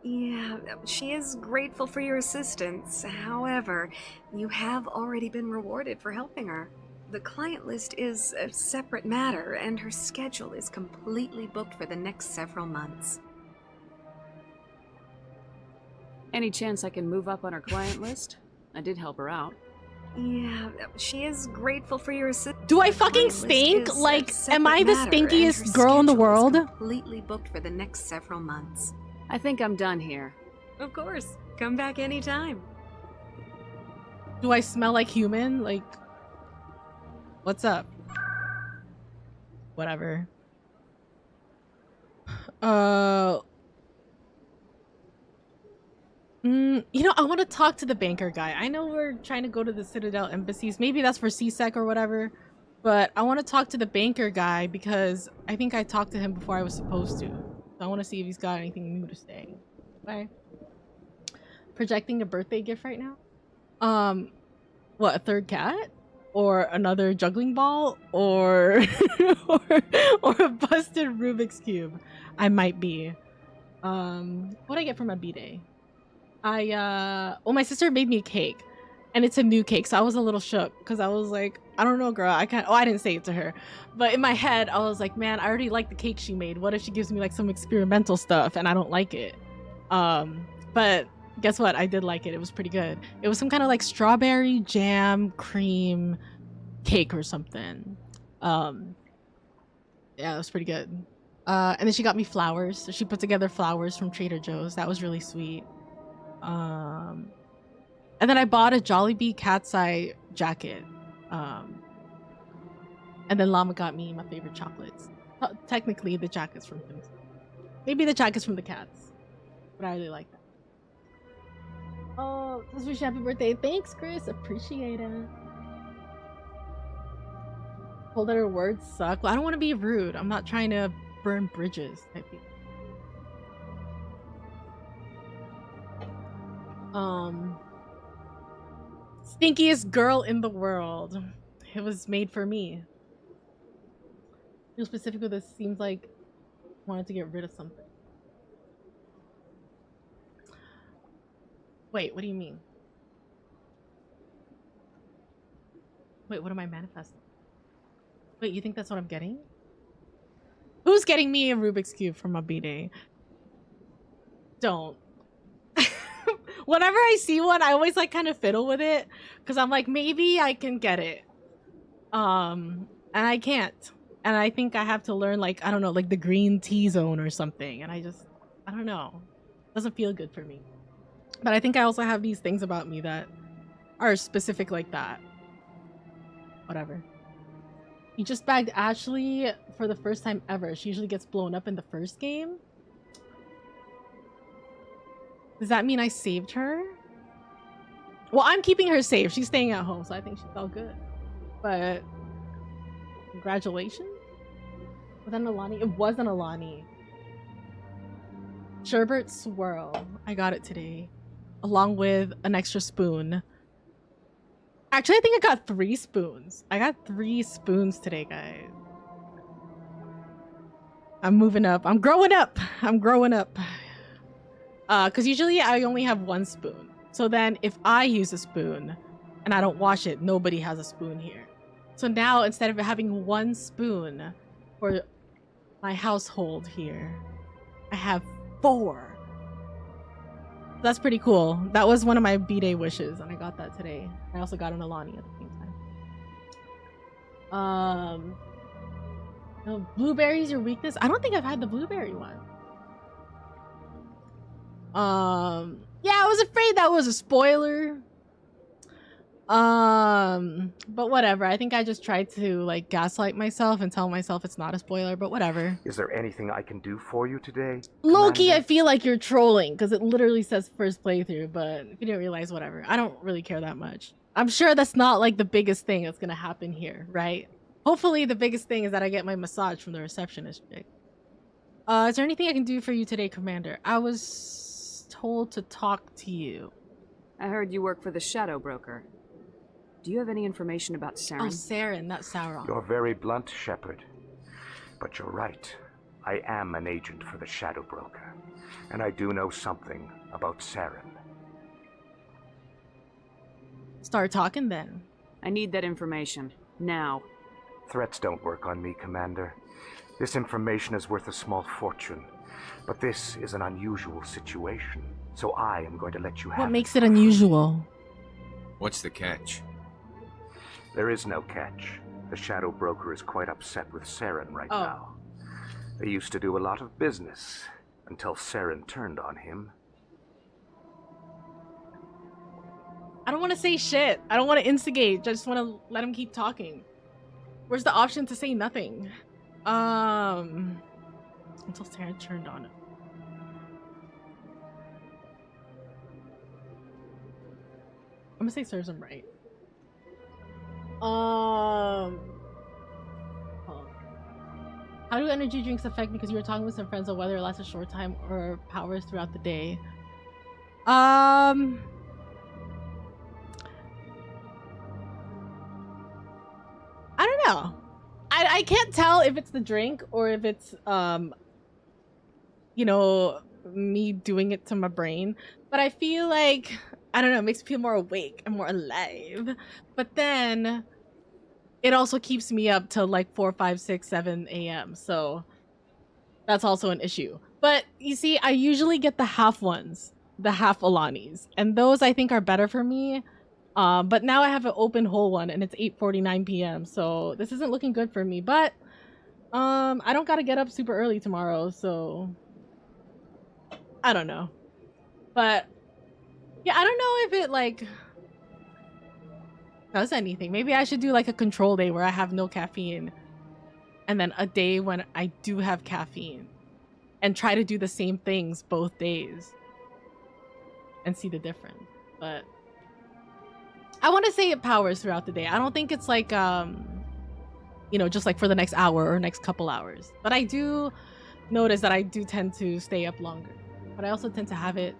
Yeah, she is grateful for your assistance. However, you have already been rewarded for helping her. The client list is a separate matter, and her schedule is completely booked for the next several months. Any chance I can move up on her client list? I did help her out. Yeah, she is grateful for your assistance. Do I fucking stink? Like, am I the stinkiest girl in the world? Completely booked for the next several months. I think I'm done here. Of course. Come back anytime. Do I smell like human? Like, what's up? Whatever. You know, I want to talk to the banker guy. I know we're trying to go to the Citadel embassies. Maybe that's for CSEC or whatever. But I want to talk to the banker guy because I think I talked to him before I was supposed to. So I want to see if he's got anything new to say. Bye. Projecting a birthday gift right now? What, a 3rd cat? Or another juggling ball? Or or a busted Rubik's Cube? I might be. What'd I get for my B-Day? Well, my sister made me a cake, and it's a new cake, so I was a little shook because I was like, I don't know, girl. I didn't say it to her, but in my head, I was like, man, I already like the cake she made. What if she gives me like some experimental stuff and I don't like it? But guess what? I did like it. It was pretty good. It was some kind of like strawberry jam cream cake or something. Yeah, it was pretty good. And then she got me flowers. So she put together flowers from Trader Joe's. That was really sweet. And then I bought a Jollibee Cat's Eye jacket. And then Llama got me my favorite chocolates. Technically, the jacket's from him. Maybe the jacket's from the cats. But I really like that. Oh, let's wish you happy birthday. Thanks, Chris. Appreciate it. Told that her words suck. Well, I don't want to be rude. I'm not trying to burn bridges, I think. Stinkiest girl in the world. It was made for me. Real specifically, this seems like I wanted to get rid of something. Wait, what do you mean? Wait, what am I manifesting? Wait, you think that's what I'm getting? Who's getting me a Rubik's Cube for my B-Day? Don't. Whenever I see one, I always like kind of fiddle with it because I'm like, maybe I can get it. And I can't. And I think I have to learn like, I don't know, like the green T-zone or something. And I don't know. It doesn't feel good for me. But I think I also have these things about me that are specific like that. Whatever. You just bagged Ashley for the first time ever. She usually gets blown up in the first game. Does that mean I saved her? Well, I'm keeping her safe. She's staying at home, so I think she's all good. But congratulations. Was that an Alani? It was an Alani. Sherbet swirl. I got it today, along with an extra spoon. Actually, I think I got 3 spoons. I got 3 spoons today, guys. I'm moving up. I'm growing up. I'm growing up. Because usually I only have 1 spoon. So then if I use a spoon and I don't wash it, nobody has a spoon here. So now instead of having 1 spoon for my household here, I have 4. That's pretty cool. That was one of my B-Day wishes, and I got that today. I also got an Alani at the same time. No, blueberries your weakness? I don't think I've had the blueberry one. Yeah, I was afraid that was a spoiler. But whatever. I think I just tried to like gaslight myself and tell myself it's not a spoiler, but whatever. Is there anything I can do for you today? Low-key, I feel like you're trolling because it literally says first playthrough, but if you didn't realize, whatever. I don't really care that much. I'm sure that's not like the biggest thing that's gonna happen here, right? Hopefully the biggest thing is that I get my massage from the receptionist chick. Is there anything I can do for you today, Commander? I was told to talk to you. I heard you work for the Shadow Broker. Do you have any information about Saren? Oh, Saren, not Sauron. You're very blunt, Shepard. But you're right. I am an agent for the Shadow Broker. And I do know something about Saren. Start talking then. I need that information. Now. Threats don't work on me, Commander. This information is worth a small fortune. But this is an unusual situation. So I am going to let you have it. What makes it unusual? What's the catch? There is no catch. The Shadow Broker is quite upset with Saren right now. They used to do a lot of business until Saren turned on him. I don't want to say shit. I don't want to instigate. I just want to let him keep talking. Where's the option to say nothing? Until Saren turned on him. I'm gonna say serves him right. How do energy drinks affect me? Because you were talking with some friends on whether it lasts a short time or powers throughout the day. I don't know. I can't tell if it's the drink or if it's you know, me doing it to my brain. But I feel like, I don't know, it makes me feel more awake and more alive. But then it also keeps me up till like 4, 5, 6, 7 a.m. So that's also an issue. But you see, I usually get the half ones, the half Alanis. And those I think are better for me. But now I have an open whole one and it's 8:49 p.m. So this isn't looking good for me. But I don't gotta get up super early tomorrow. So I don't know. But yeah, I don't know if it like does anything. Maybe I should do like a control day where I have no caffeine and then a day when I do have caffeine and try to do the same things both days and see the difference. But I want to say it powers throughout the day. I don't think it's like you know, just like for the next hour or next couple hours. But I do notice that I do tend to stay up longer. But I also tend to have it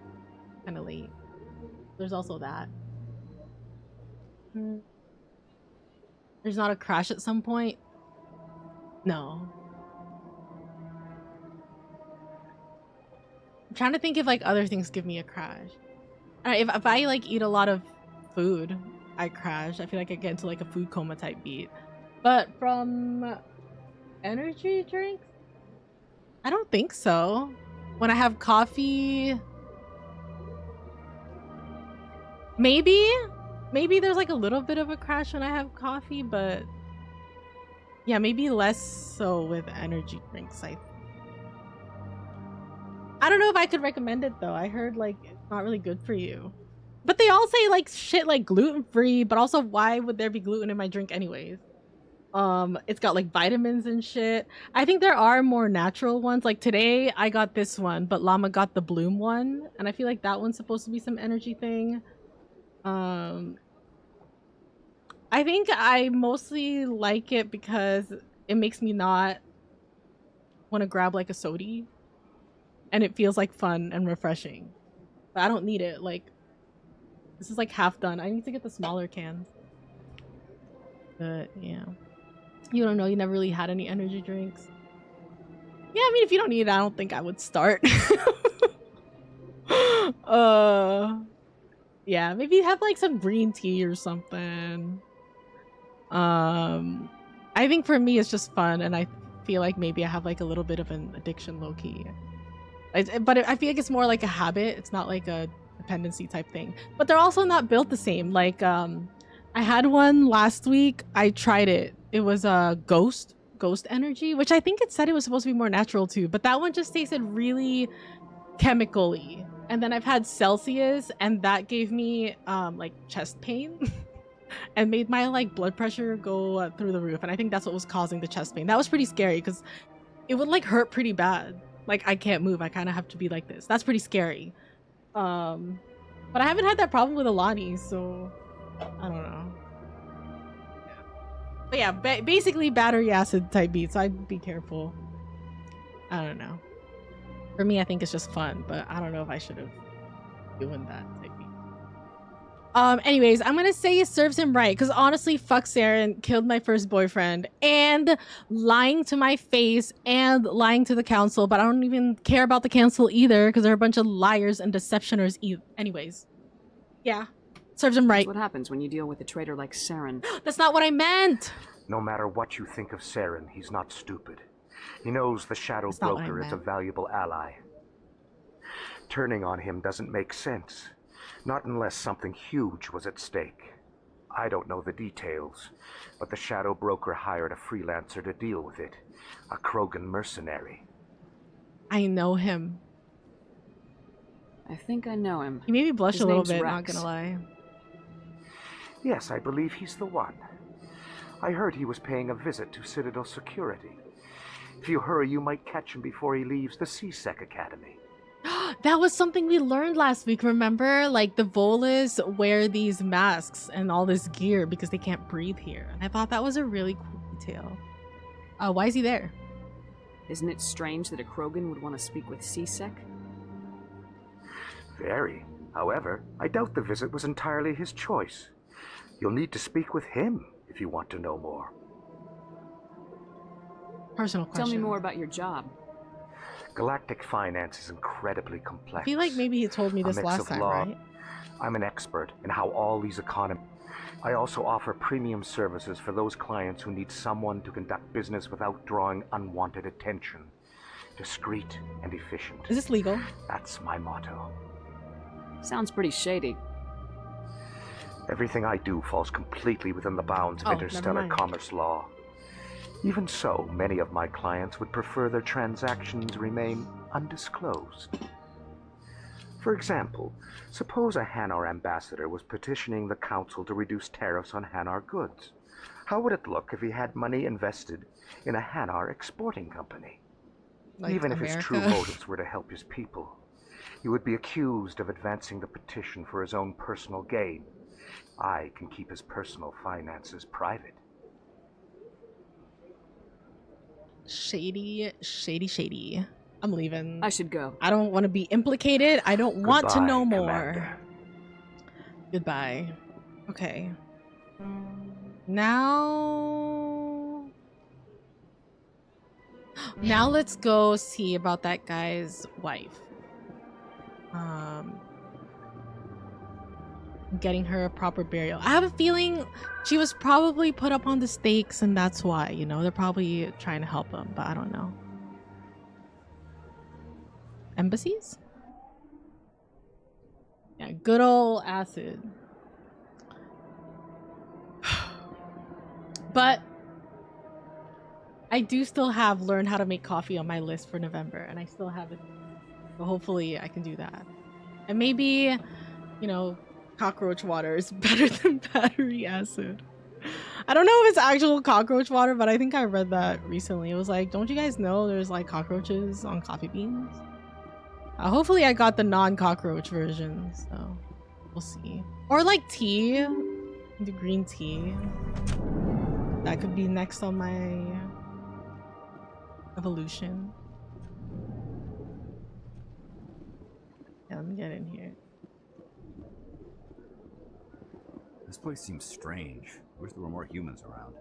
kind of late. There's also that. There's not a crash at some point? No. I'm trying to think if like other things give me a crash. If I like eat a lot of food, I crash. I feel like I get into like a food coma type beat. But from energy drinks, I don't think so. When I have coffee, maybe there's like a little bit of a crash when I have coffee, but yeah, maybe less so with energy drinks. I don't know if I could recommend it though. I heard like it's not really good for you. But they all say like shit like gluten-free, but also why would there be gluten in my drink anyways? It's got like vitamins and shit. I think there are more natural ones. Like today I got this one, but Llama got the Bloom one, and I feel like that one's supposed to be some energy thing. I think I mostly like it because it makes me not want to grab like a sody. and it feels like fun and refreshing. But I don't need it. Like, this is like half done. I need to get the smaller cans. But yeah, you don't know. You never really had any energy drinks. Yeah, I mean, if you don't need it, I don't think I would start. Yeah, maybe have like some green tea or something. I think for me it's just fun, and I feel like maybe I have like a little bit of an addiction low-key. But I feel like it's more like a habit. It's not like a dependency type thing. But they're also not built the same. Like I had one last week. I tried it. It was a ghost energy, which I think it said it was supposed to be more natural too, but that one just tasted really chemically. And then I've had Celsius, and that gave me like chest pain and made my like blood pressure go through the roof. And I think that's what was causing the chest pain. That was pretty scary because it would like hurt pretty bad. Like I can't move. I kind of have to be like this. That's pretty scary. But I haven't had that problem with Alani, so I don't know. But yeah, basically battery acid type beats, so I'd be careful. I don't know. For me, I think it's just fun, but I don't know if I should have doing that type beat. Anyways, I'm gonna say it serves him right, because honestly, fuck Saren, killed my first boyfriend, and lying to my face, and lying to the council, but I don't even care about the council either, because they're a bunch of liars and deceptioners. Anyways, yeah. Serves him right. That's what happens when you deal with a traitor like Saren. That's not what I meant! No matter what you think of Saren, he's not stupid. He knows the Shadow Broker is a valuable ally. Turning on him doesn't make sense. Not unless something huge was at stake. I don't know the details, but the Shadow Broker hired a freelancer to deal with it. A Krogan mercenary. I know him. I think I know him. He made me blush a little bit, Wrex. not gonna lie. Yes, I believe he's the one. I heard he was paying a visit to Citadel Security. If you hurry, you might catch him before he leaves the CSEC Academy. That was something we learned last week, remember? Like, the Volas wear these masks and all this gear because they can't breathe here. And I thought that was a really cool detail. Why is he there? Isn't it strange that a Krogan would want to speak with CSEC? Very. However, I doubt the visit was entirely his choice. You'll need to speak with him if you want to know more. Personal question. Tell me more about your job. Galactic finance is incredibly complex. I feel like maybe he told me this last time, right? I'm an expert in how all these economies... I also offer premium services for those clients who need someone to conduct business without drawing unwanted attention. Discreet and efficient. Is this legal? That's my motto. Sounds pretty shady. Everything I do falls completely within the bounds of interstellar commerce law. Even so, many of my clients would prefer their transactions remain undisclosed. For example, suppose a Hanar ambassador was petitioning the council to reduce tariffs on Hanar goods. How would it look if he had money invested in a Hanar exporting company? Like Even if America? his true motives were to help his people, he would be accused of advancing the petition for his own personal gain. I can keep his personal finances private. Shady, shady, shady. I'm leaving. I should go. I don't want to be implicated. I don't want to know more. Commander. Goodbye. Okay. Now let's go see about that guy's wife. Getting her a proper burial. I have a feeling she was probably put up on the stakes, and that's why, you know, they're probably trying to help him, but I don't know. Embassies? Yeah, good old acid. But I do still have learn how to make coffee on my list for November, and I still have it. So hopefully I can do that. And maybe, you know, cockroach water is better than battery acid. I don't know if it's actual cockroach water, but I think I read that recently. It was like, don't you guys know there's like cockroaches on coffee beans? Hopefully I got the non-cockroach version, so we'll see. Or like tea, the green tea. That could be next on my evolution. Yeah, let me get in here. This place seems strange. I wish there were more humans around.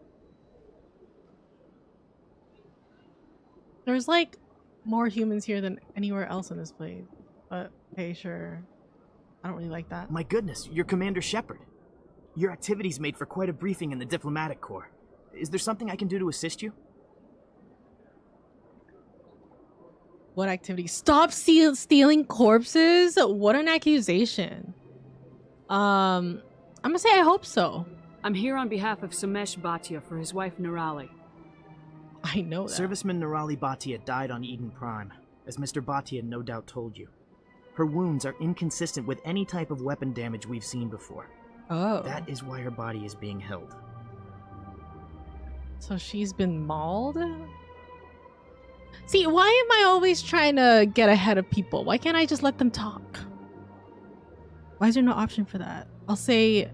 There's like more humans here than anywhere else in this place. But okay, sure. I don't really like that. My goodness, you're Commander Shepard. Your activities made for quite a briefing in the diplomatic corps. Is there something I can do to assist you? What activity? Stop stealing corpses? What an accusation. I'm gonna say I hope so. I'm here on behalf of Samesh Bhatia for his wife Nirali. I know that. Serviceman Nirali Bhatia died on Eden Prime, as Mr. Bhatia no doubt told you. Her wounds are inconsistent with any type of weapon damage we've seen before. Oh. That is why her body is being held. So she's been mauled? See, why am I always trying to get ahead of people? Why can't I just let them talk? Why is there no option for that? I'll say,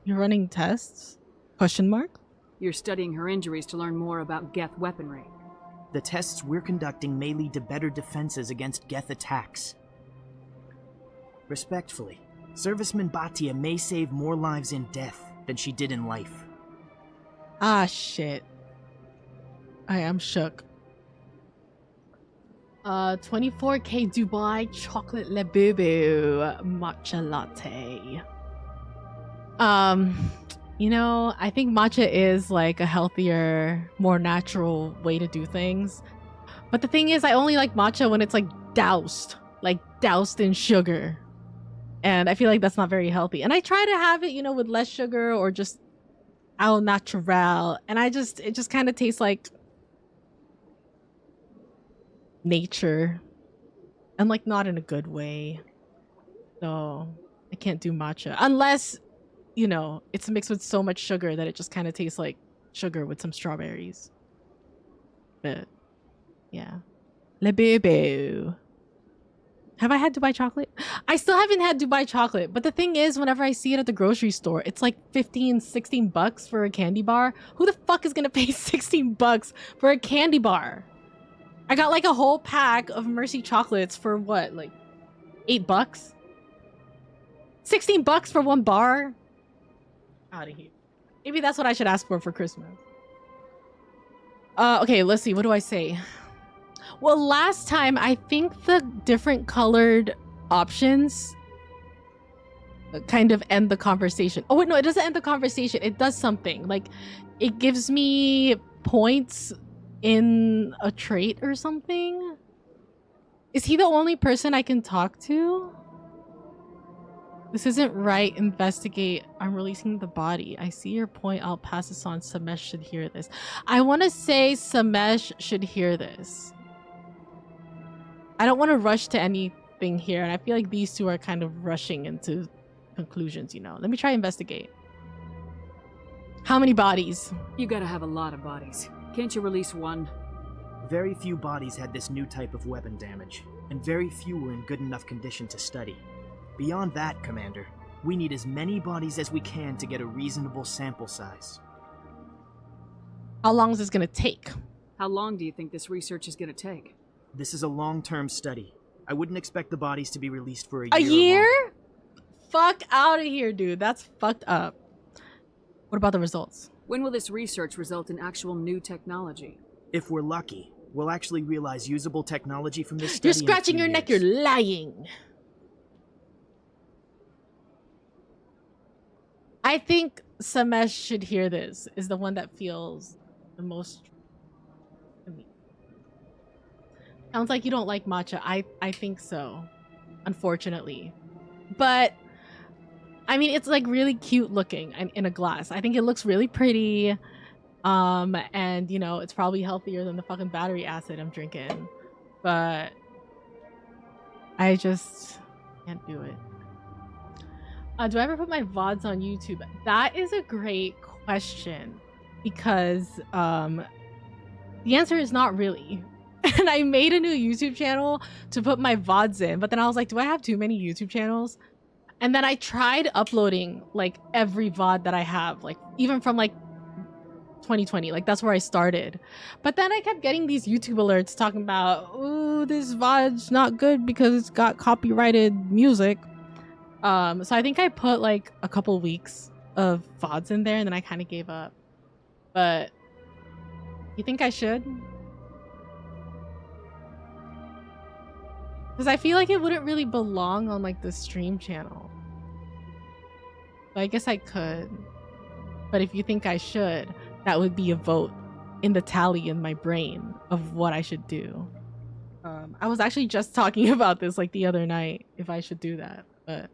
you're running tests? Question mark? You're studying her injuries to learn more about Geth weaponry. The tests we're conducting may lead to better defenses against Geth attacks. Respectfully, Serviceman Bhatia may save more lives in death than she did in life. Ah, shit. I am shook. 24K Dubai chocolate labubu matcha latte. You know, I think matcha is like a healthier, more natural way to do things. But the thing is, I only like matcha when it's like doused in sugar. And I feel like that's not very healthy. And I try to have it, you know, with less sugar or just au natural. And it just kind of tastes like nature. And like not in a good way. So I can't do matcha. Unless, you know, it's mixed with so much sugar that it just kind of tastes like sugar with some strawberries. But yeah. Le bebe. Have I had Dubai chocolate? I still haven't had Dubai chocolate. But the thing is, whenever I see it at the grocery store, it's like 15, 16 bucks for a candy bar. Who the fuck is gonna pay 16 bucks for a candy bar? I got like a whole pack of Mercy chocolates for what? Like 8 bucks? 16 bucks for one bar? Out of here. Maybe that's what I should ask for Christmas. Okay, let's see. What do I say? Well, last time, I think the different colored options kind of end the conversation. Oh, wait, no, it doesn't end the conversation. It does something. Like, it gives me points in a trait or something. Is he the only person I can talk to? This isn't right. Investigate. I'm releasing the body. I see your point. I'll pass this on. Samesh should hear this. I want to say Samesh should hear this. I don't want to rush to anything here, and I feel like these two are kind of rushing into conclusions, you know. Let me try investigate. How many bodies? You gotta have a lot of bodies. Can't you release one? Very few bodies had this new type of weapon damage, and very few were in good enough condition to study. Beyond that, Commander, we need as many bodies as we can to get a reasonable sample size. How long is this gonna take? How long do you think this research is gonna take? This is a long-term study. I wouldn't expect the bodies to be released for a year. A year? Fuck out of here, dude. That's fucked up. What about the results? When will this research result in actual new technology? If we're lucky, we'll actually realize usable technology from this study. You're scratching your neck. You're lying. I think Samesh should hear this. Is the one that feels the most. Sounds like you don't like matcha. I think so, unfortunately. But, I mean, it's like really cute looking in a glass. I think it looks really pretty. And, you know, it's probably healthier than the fucking battery acid I'm drinking. But, I just can't do it. Do I ever put my VODs on YouTube? That is a great question. Because, the answer is not really. And I made a new YouTube channel to put my VODs in, but then I was like, do I have too many YouTube channels? And then I tried uploading like every VOD that I have, like even from like 2020. Like, that's where I started. But then I kept getting these YouTube alerts talking about, ooh, this VOD's not good because it's got copyrighted music. So I think I put like a couple weeks of VODs in there and then I kind of gave up. But you think I should? Because I feel like it wouldn't really belong on like the stream channel. So I guess I could. But if you think I should, that would be a vote in the tally in my brain of what I should do. I was actually just talking about this like the other night, if I should do that, but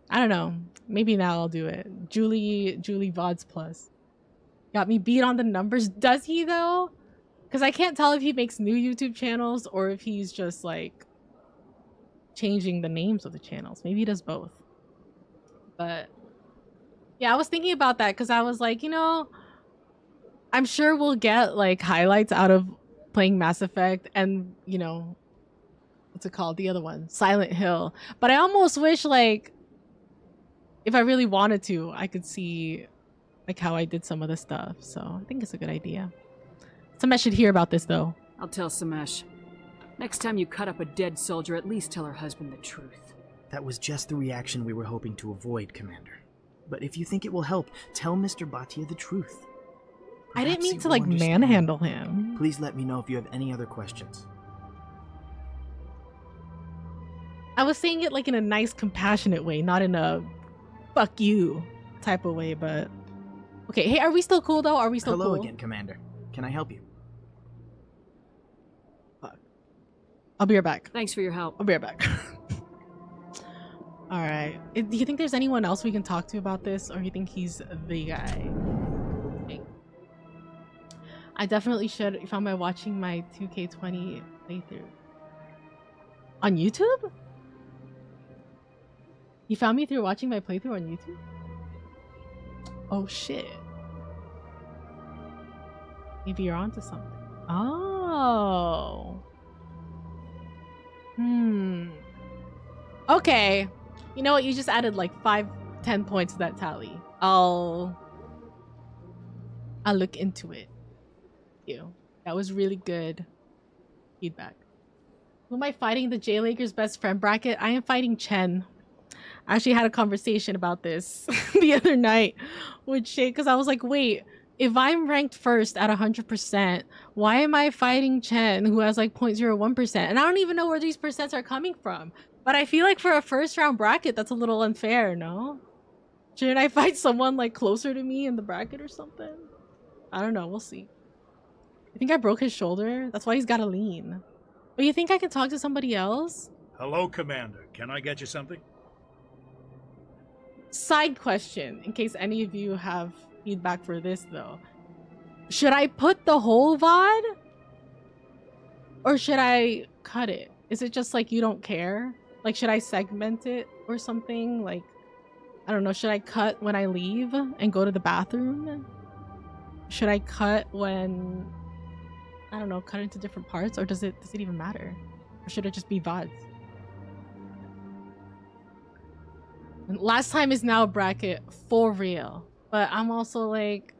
I don't know. Maybe now I'll do it. Juli VODs Plus. Got me beat on the numbers. Does he though? Because I can't tell if he makes new YouTube channels or if he's just like changing the names of the channels. Maybe he does both. But yeah, I was thinking about that because I was like, you know, I'm sure we'll get like highlights out of playing Mass Effect and, you know, what's it called? The other one, Silent Hill. But I almost wish like if I really wanted to, I could see like how I did some of the stuff. So I think it's a good idea. Samesh should hear about this though. I'll tell Samesh. Next time you cut up a dead soldier, at least tell her husband the truth. That was just the reaction we were hoping to avoid, Commander. But if you think it will help, tell Mr. Bhatia the truth. I didn't Perhaps mean he to will like understand. manhandle him. Please let me know if you have any other questions. I was saying it like in a nice, compassionate way, not in a fuck you type of way, but okay. Hey, are we still cool though? Are we still Hello cool? again, Commander. Can I help you? I'll be right back. Thanks for your help. I'll be right back. All right. Do you think there's anyone else we can talk to about this, or you think he's the guy? Okay. I definitely should. If I'm watching my 2K20 playthrough on YouTube. You found me through watching my playthrough on YouTube? Oh shit. Maybe you're onto something. Oh. Okay. You know what? You just added like 5-10 points to that tally. I'll look into it. That was really good feedback. Who am I fighting? The J-Lakers best friend bracket? I am fighting Chen. I actually had a conversation about this the other night with Shay because I was like, wait, if I'm ranked first at 100%, why am I fighting Chen who has like 0.01%? And I don't even know where these percents are coming from. But I feel like for a first round bracket, that's a little unfair, no? Shouldn't I fight someone like closer to me in the bracket or something? I don't know, we'll see. I think I broke his shoulder. That's why he's got to lean. But you think I can talk to somebody else? Hello, Commander. Can I get you something? Side question, in case any of you have feedback for this though. Should I put the whole VOD? Or should I cut it? Is it just like you don't care? Like, should I segment it or something? Like, I don't know, should I cut when I leave and go to the bathroom? Should I cut when, I don't know, cut into different parts? Or does it even matter? Or should it just be VODs? And last time is now a bracket for real. But I'm also like,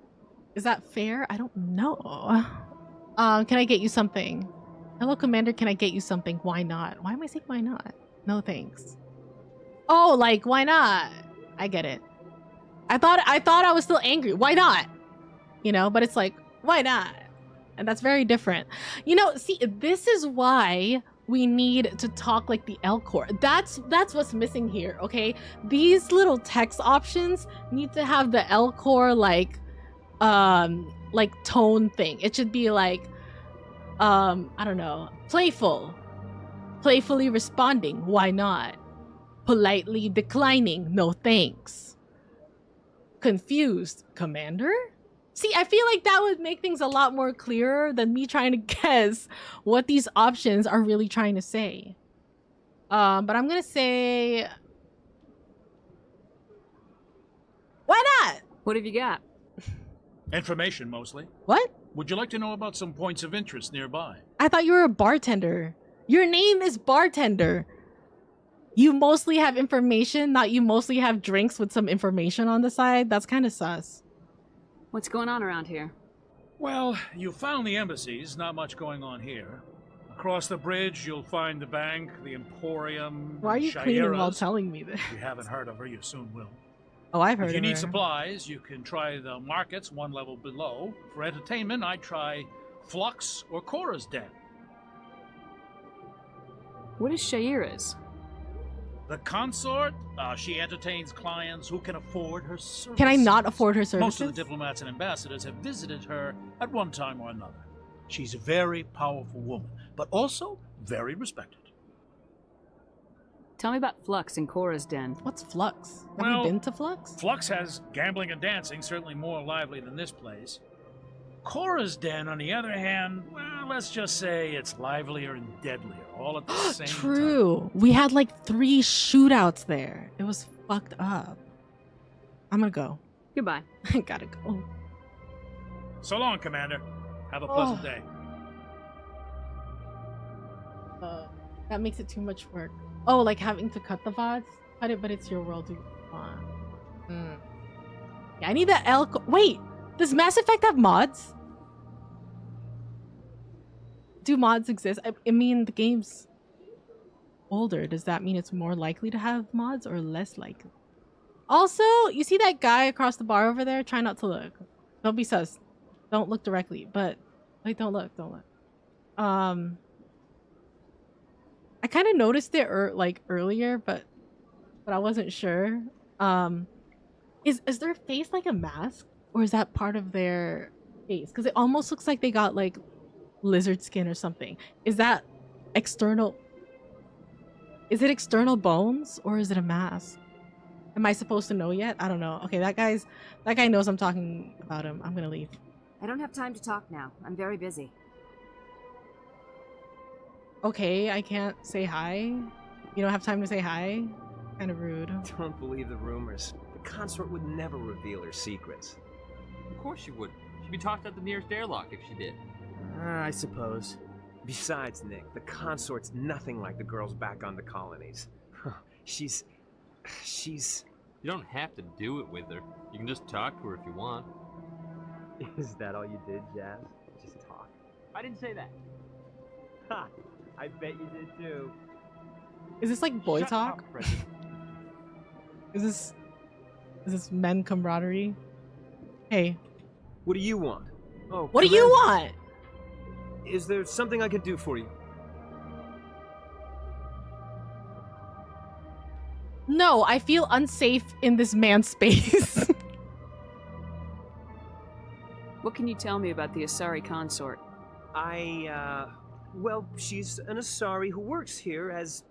is that fair? I don't know. Can I get you something? Hello, Commander, can I get you something? Why not? Why am I saying why not? No thanks. Oh, like, why not? I get it. I thought I was still angry. Why not? You know, but it's like, why not? And that's very different. You know, see, this is why we need to talk like the L Core. That's what's missing here, okay? These little text options need to have the L Core like tone thing. It should be like I don't know, playfully responding, why not? Politely declining, no thanks. Confused, Commander? See, I feel like that would make things a lot more clearer than me trying to guess what these options are really trying to say. But I'm gonna say, why not? What have you got? Information, mostly. What? Would you like to know about some points of interest nearby? I thought you were a bartender. Your name is bartender. You mostly have information, not you mostly have drinks with some information on the side. That's kind of sus. What's going on around here? Well, you found the embassies, not much going on here. Across the bridge, you'll find the bank, the Emporium. Why are you cleaning while telling me this? If you haven't heard of her, you soon will. Oh, I've heard If you of need her. supplies, you can try the markets one level below. For entertainment, I'd try Flux or Cora's Den. What is Sha'ira's? The consort, she entertains clients who can afford her services. Can I not afford her services? Most of the diplomats and ambassadors have visited her at one time or another. She's a very powerful woman, but also very respected. Tell me about Flux and Cora's Den. What's Flux? Have Well, you been to Flux? Flux has gambling and dancing, certainly more lively than this place. Cora's Den, on the other hand, well, let's just say it's livelier and deadlier, all at the same time. True. We had like 3 shootouts there. It was fucked up. I'm gonna go. Goodbye. I gotta go. So long, Commander. Have a pleasant day. That makes it too much work. Oh, like having to cut the VODs? Cut it, but it's your world. Do Yeah, I need the L. Wait, does Mass Effect have mods? Do mods exist? I mean, the game's older. Does that mean it's more likely to have mods or less likely? Also, you see that guy across the bar over there? Try not to look. Don't be sus. Don't look directly, but like, don't look. I kind of noticed it earlier, but I wasn't sure. Is their face like a mask, or is that part of their face? Because it almost looks like they got like lizard skin or something. Is that external? Is it external bones, or is it a mask? Am I supposed to know yet? I don't know. Okay, that guy knows I'm talking about him. I'm gonna leave. I don't have time to talk now. I'm very busy. Okay, I can't say hi. You don't have time to say hi? Kind of rude. Don't believe the rumors. The consort would never reveal her secrets. Of course she would. She'd be tossed at the nearest airlock if she did. I suppose. Besides, Nick, the consort's nothing like the girls back on the colonies. She's... You don't have to do it with her. You can just talk to her if you want. Is that all you did, Jazz? Just talk? I didn't say that. Ha! I bet you did too. Is this like boy Shut talk? up, President. Is this men camaraderie? Hey. What do you want? Oh, what do you want? Is there something I could do for you? No, I feel unsafe in this man space. What can you tell me about the Asari consort? Well, she's an Asari who works here as...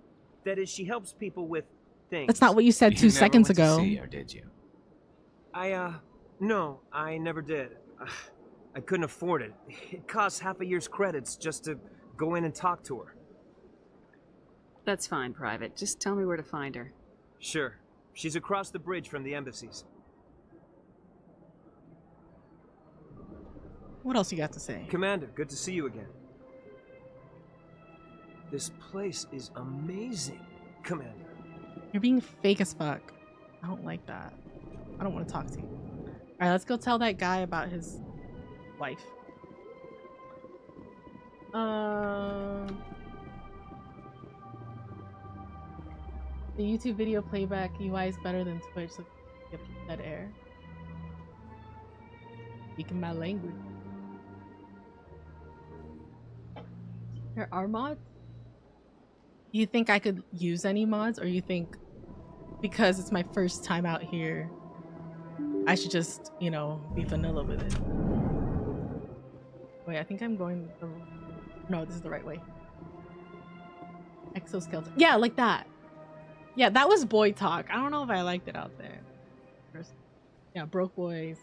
That is, she helps people with things. That's not what you said 2 seconds ago. You never went to see her, did you? No, I never did. I couldn't afford it. It costs half a year's credits just to go in and talk to her. That's fine, Private. Just tell me where to find her. Sure. She's across the bridge from the embassies. What else you got to say? Commander, good to see you again. This place is amazing, Commander. You're being fake as fuck. I don't like that. I don't want to talk to you. Alright, let's go tell that guy about his wife. The YouTube video playback UI is better than Twitch, so get that air. Speaking my language. There are mods? You think I could use any mods, or you think because it's my first time out here I should just, you know, be vanilla with it? Wait, I think I'm going the... No, this is the right way. Exoskeleton. Yeah, like that. Yeah, that was boy talk. I don't know if I liked it out there. Yeah, broke boys.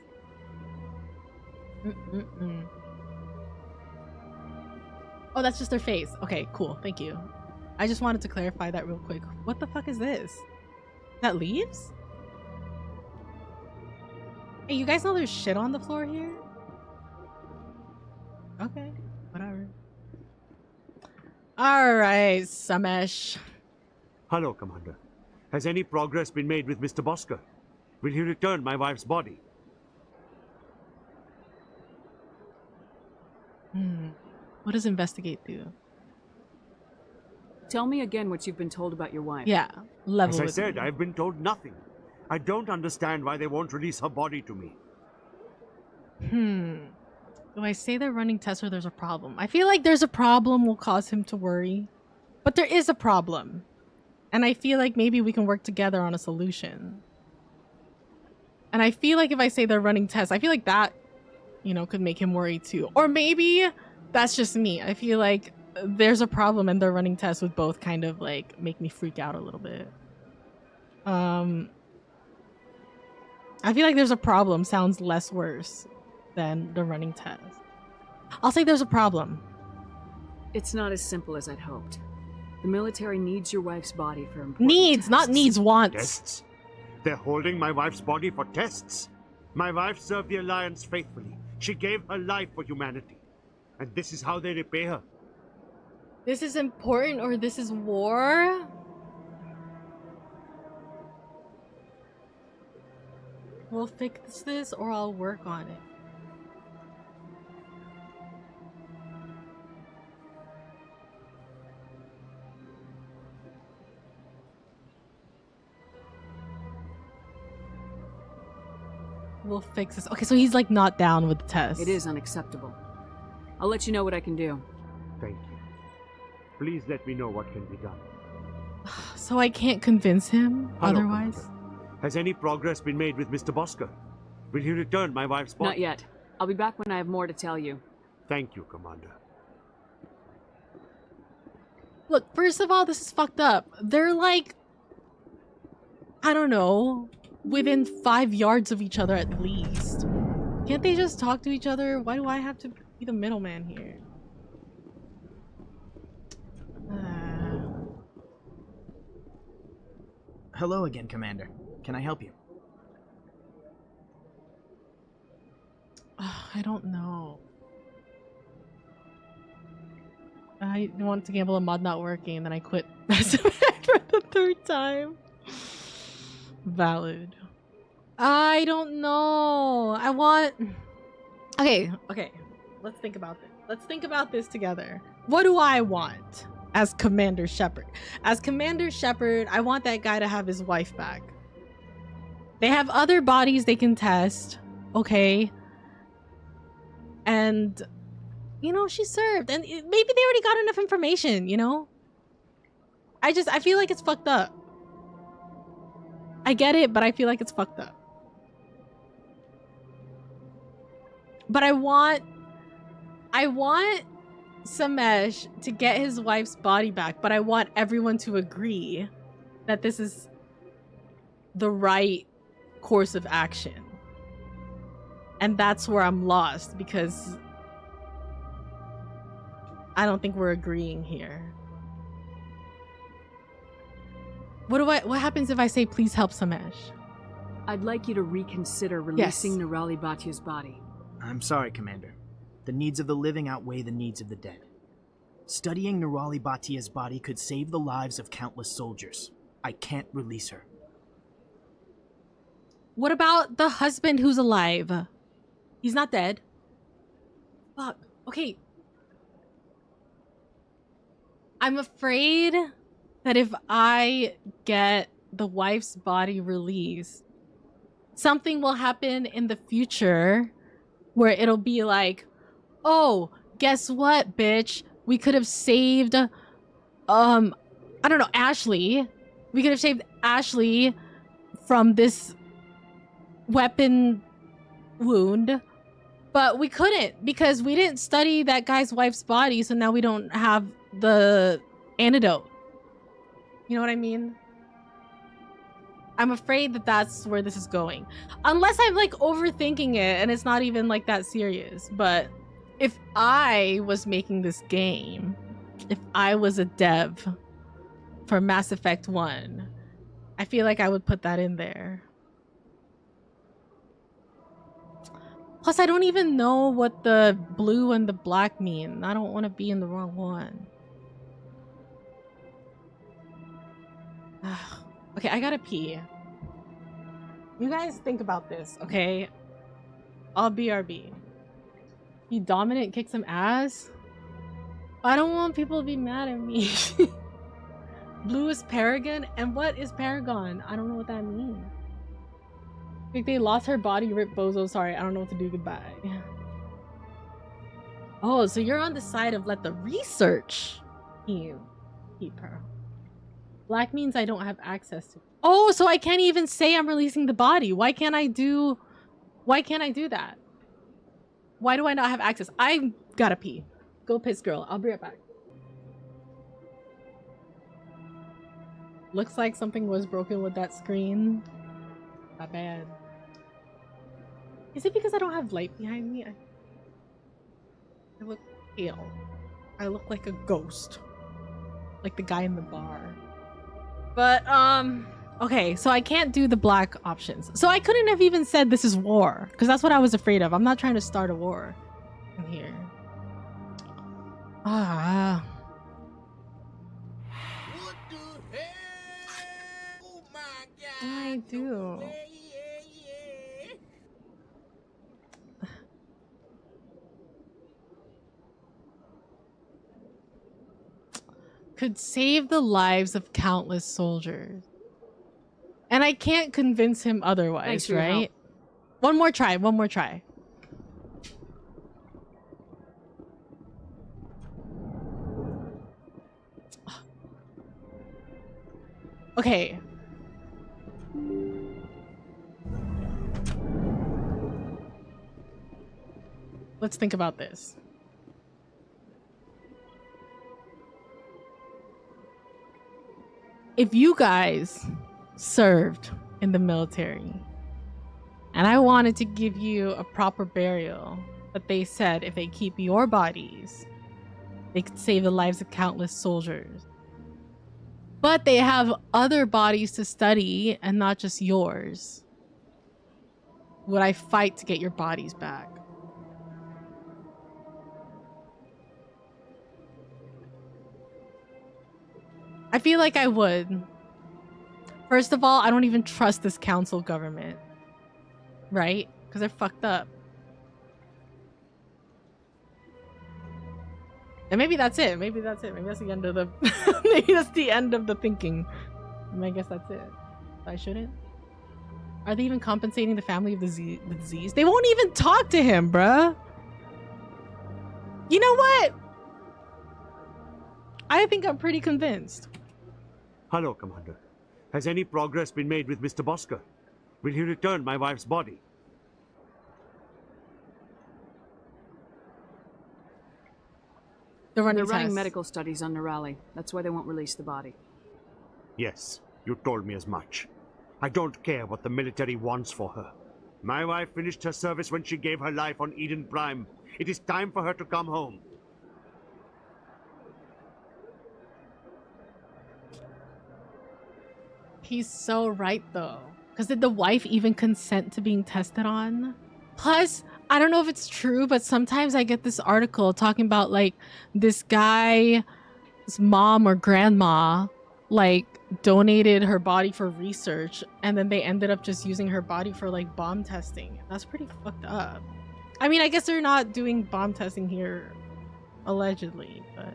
Oh, that's just their face. Okay, cool. Thank you. I just wanted to clarify that real quick. What the fuck is this? That leaves? Hey, you guys know there's shit on the floor here? Okay, whatever. Alright, Samesh. Hello, Commander. Has any progress been made with Mr. Bosker? Will he return my wife's body? What does investigate do? Tell me again what you've been told about your wife. Yeah, level As I with said, me. I've been told nothing. I don't understand why they won't release her body to me. Do I say they're running tests or there's a problem? I feel like there's a problem will cause him to worry. But there is a problem. And I feel like maybe we can work together on a solution. And I feel like if I say they're running tests, I feel like that, you know, could make him worry too. Or maybe that's just me. I feel like there's a problem and they're running tests would both kind of like make me freak out a little bit. I feel like there's a problem sounds less worse than the running test. I'll say there's a problem. It's not as simple as I'd hoped. The military needs your wife's body for important Needs, tests. not needs, wants. Tests? They're holding my wife's body for tests. My wife served the Alliance faithfully. She gave her life for humanity. And this is how they repay her. This is important or this is war? We'll fix this or I'll work on it. We'll fix this. Okay, so he's like not down with the test. It is unacceptable. I'll let you know what I can do. Thank you. Please let me know what can be done. So I can't convince him Hello, otherwise? Commander. Has any progress been made with Mr. Bosker? Will he return my wife's body? Not yet. I'll be back when I have more to tell you. Thank you, Commander. Look, first of all, this is fucked up. They're like, I don't know, within 5 yards of each other at least. Can't they just talk to each other? Why do I have to be the middleman here? Hello again, Commander. Can I help you? I don't know. I wanted to gamble a mod not working and then I quit Mass Effect for the 3rd time. Valid. I don't know. I want... Okay. Let's think about this. Let's think about this together. What do I want as Commander Shepard? As Commander Shepard, I want that guy to have his wife back. They have other bodies they can test. Okay. And, you know, she served. And maybe they already got enough information, you know? I feel like it's fucked up. I get it, but I feel like it's fucked up. But I want Samesh to get his wife's body back, but I want everyone to agree that this is the right course of action. And that's where I'm lost because I don't think we're agreeing here. What happens if I say please help Samesh? I'd like you to reconsider releasing Nirali Bhatia's body. I'm sorry, Commander. The needs of the living outweigh the needs of the dead. Studying Nirali Bhatia's body could save the lives of countless soldiers. I can't release her. What about the husband who's alive? He's not dead. Fuck. Okay. I'm afraid that if I get the wife's body released, something will happen in the future where it'll be like, oh, guess what, bitch? We could have saved, I don't know, Ashley. We could have saved Ashley from this weapon wound, but we couldn't because we didn't study that guy's wife's body, so now we don't have the antidote. You know what I mean? I'm afraid that that's where this is going. Unless I'm like overthinking it and it's not even like that serious. But if I was making this game, if I was a dev for Mass Effect 1, I feel like I would put that in there. Plus, I don't even know what the blue and the black mean. I don't want to be in the wrong one. Okay, I gotta pee. You guys think about this, okay? I'll BRB. Be dominant, kick some ass. I don't want people to be mad at me. Blue is Paragon? And what is Paragon? I don't know what that means. Like they lost her body, rip bozo. Sorry, I don't know what to do. Goodbye. Oh, so you're on the side of let the research you keep her. Black means I don't have access to. Oh, so I can't even say I'm releasing the body. Why can't I do that? Why do I not have access? I gotta pee. Go piss, girl. I'll be right back. Looks like something was broken with that screen. Not bad. Is it because I don't have light behind me? I look pale. I look like a ghost. Like the guy in the bar. But, okay, so I can't do the black options. So I couldn't have even said this is war, because that's what I was afraid of. I'm not trying to start a war in here. Ah. I do. Could save the lives of countless soldiers. And I can't convince him otherwise, right? One more try, one more try. Okay. Let's think about this. If you guys served in the military and I wanted to give you a proper burial, but they said if they keep your bodies, they could save the lives of countless soldiers. But they have other bodies to study and not just yours. Would I fight to get your bodies back? I feel like I would. First of all, I don't even trust this council government. Right? Because they're fucked up. And maybe that's it. Maybe that's it. Maybe that's the end of the maybe that's the end of the thinking. I guess that's it. I shouldn't. Are they even compensating the family of the disease? They won't even talk to him, bruh. You know what? I think I'm pretty convinced. Hello, Commander. Has any progress been made with Mr. Bosker? Will he return my wife's body? They're running medical studies on Nirali. That's why they won't release the body. Yes, you told me as much. I don't care what the military wants for her. My wife finished her service when she gave her life on Eden Prime. It is time for her to come home. He's so right though. Because did the wife even consent to being tested on? Plus, I don't know if it's true, but sometimes I get this article talking about like this guy's mom or grandma like donated her body for research and then they ended up just using her body for like bomb testing. That's pretty fucked up. I mean, I guess they're not doing bomb testing here allegedly, but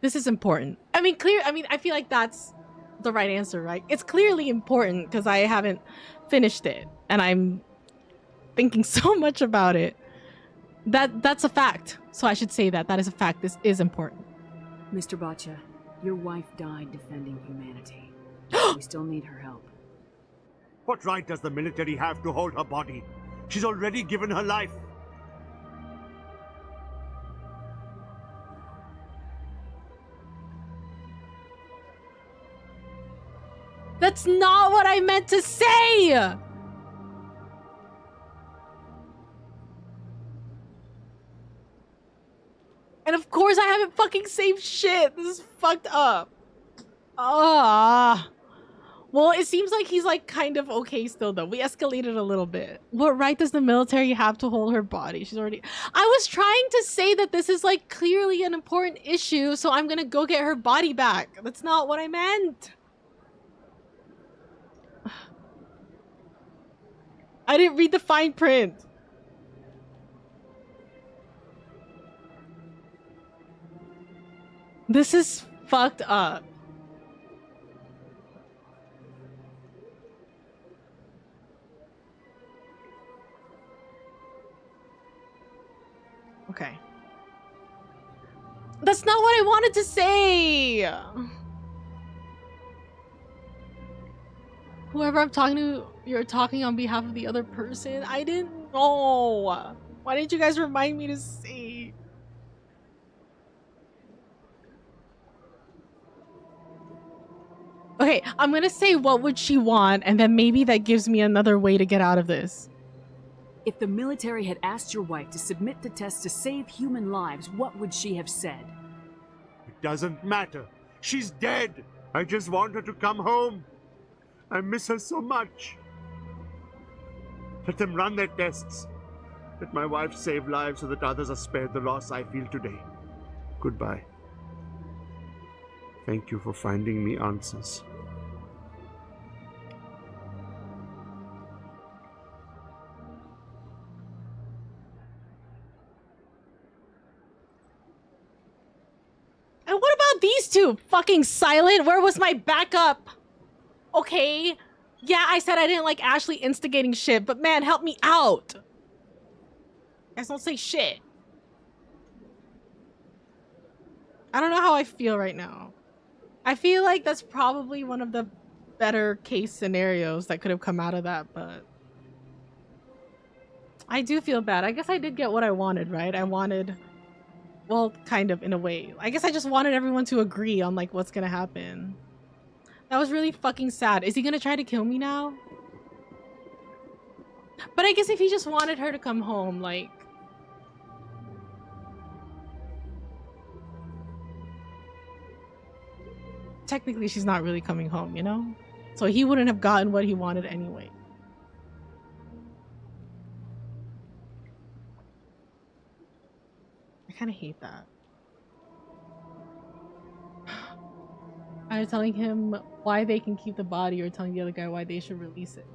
this is important. I mean, I feel like that's the right answer, right? It's clearly important because I haven't finished it and I'm thinking so much about it. That's a fact. So I should say that. That is a fact. This is important. Mr. Bhatia, your wife died defending humanity. We still need her help. What right does the military have to hold her body? She's already given her life. That's not what I meant to say! And of course I haven't fucking saved shit. This is fucked up. Ah. Well, it seems like he's like kind of okay still though. We escalated a little bit. What right does the military have to hold her body? She's already... I was trying to say that this is like clearly an important issue, so I'm gonna go get her body back. That's not what I meant. I didn't read the fine print. This is fucked up. Okay. That's not what I wanted to say. Whoever I'm talking to, you're talking on behalf of the other person. I didn't know. Why didn't you guys remind me to say? Okay, I'm gonna say what would she want, and then maybe that gives me another way to get out of this. If the military had asked your wife to submit the test to save human lives, what would she have said? It doesn't matter. She's dead. I just want her to come home. I miss her so much. Let them run their tests. Let my wife save lives so that others are spared the loss I feel today. Goodbye. Thank you for finding me answers. And what about these two? Fucking silent? Where was my backup? Okay. Yeah, I said I didn't like Ashley instigating shit, but man, help me out. Guys, don't say shit. I don't know how I feel right now. I feel like that's probably one of the better case scenarios that could have come out of that, but I do feel bad. I guess I did get what I wanted, right? I wanted, well, kind of in a way. I guess I just wanted everyone to agree on like what's gonna happen. That was really fucking sad. Is he gonna try to kill me now? But I guess if he just wanted her to come home, like, technically she's not really coming home, you know? So he wouldn't have gotten what he wanted anyway. I kind of hate that. Either telling him why they can keep the body or telling the other guy why they should release it.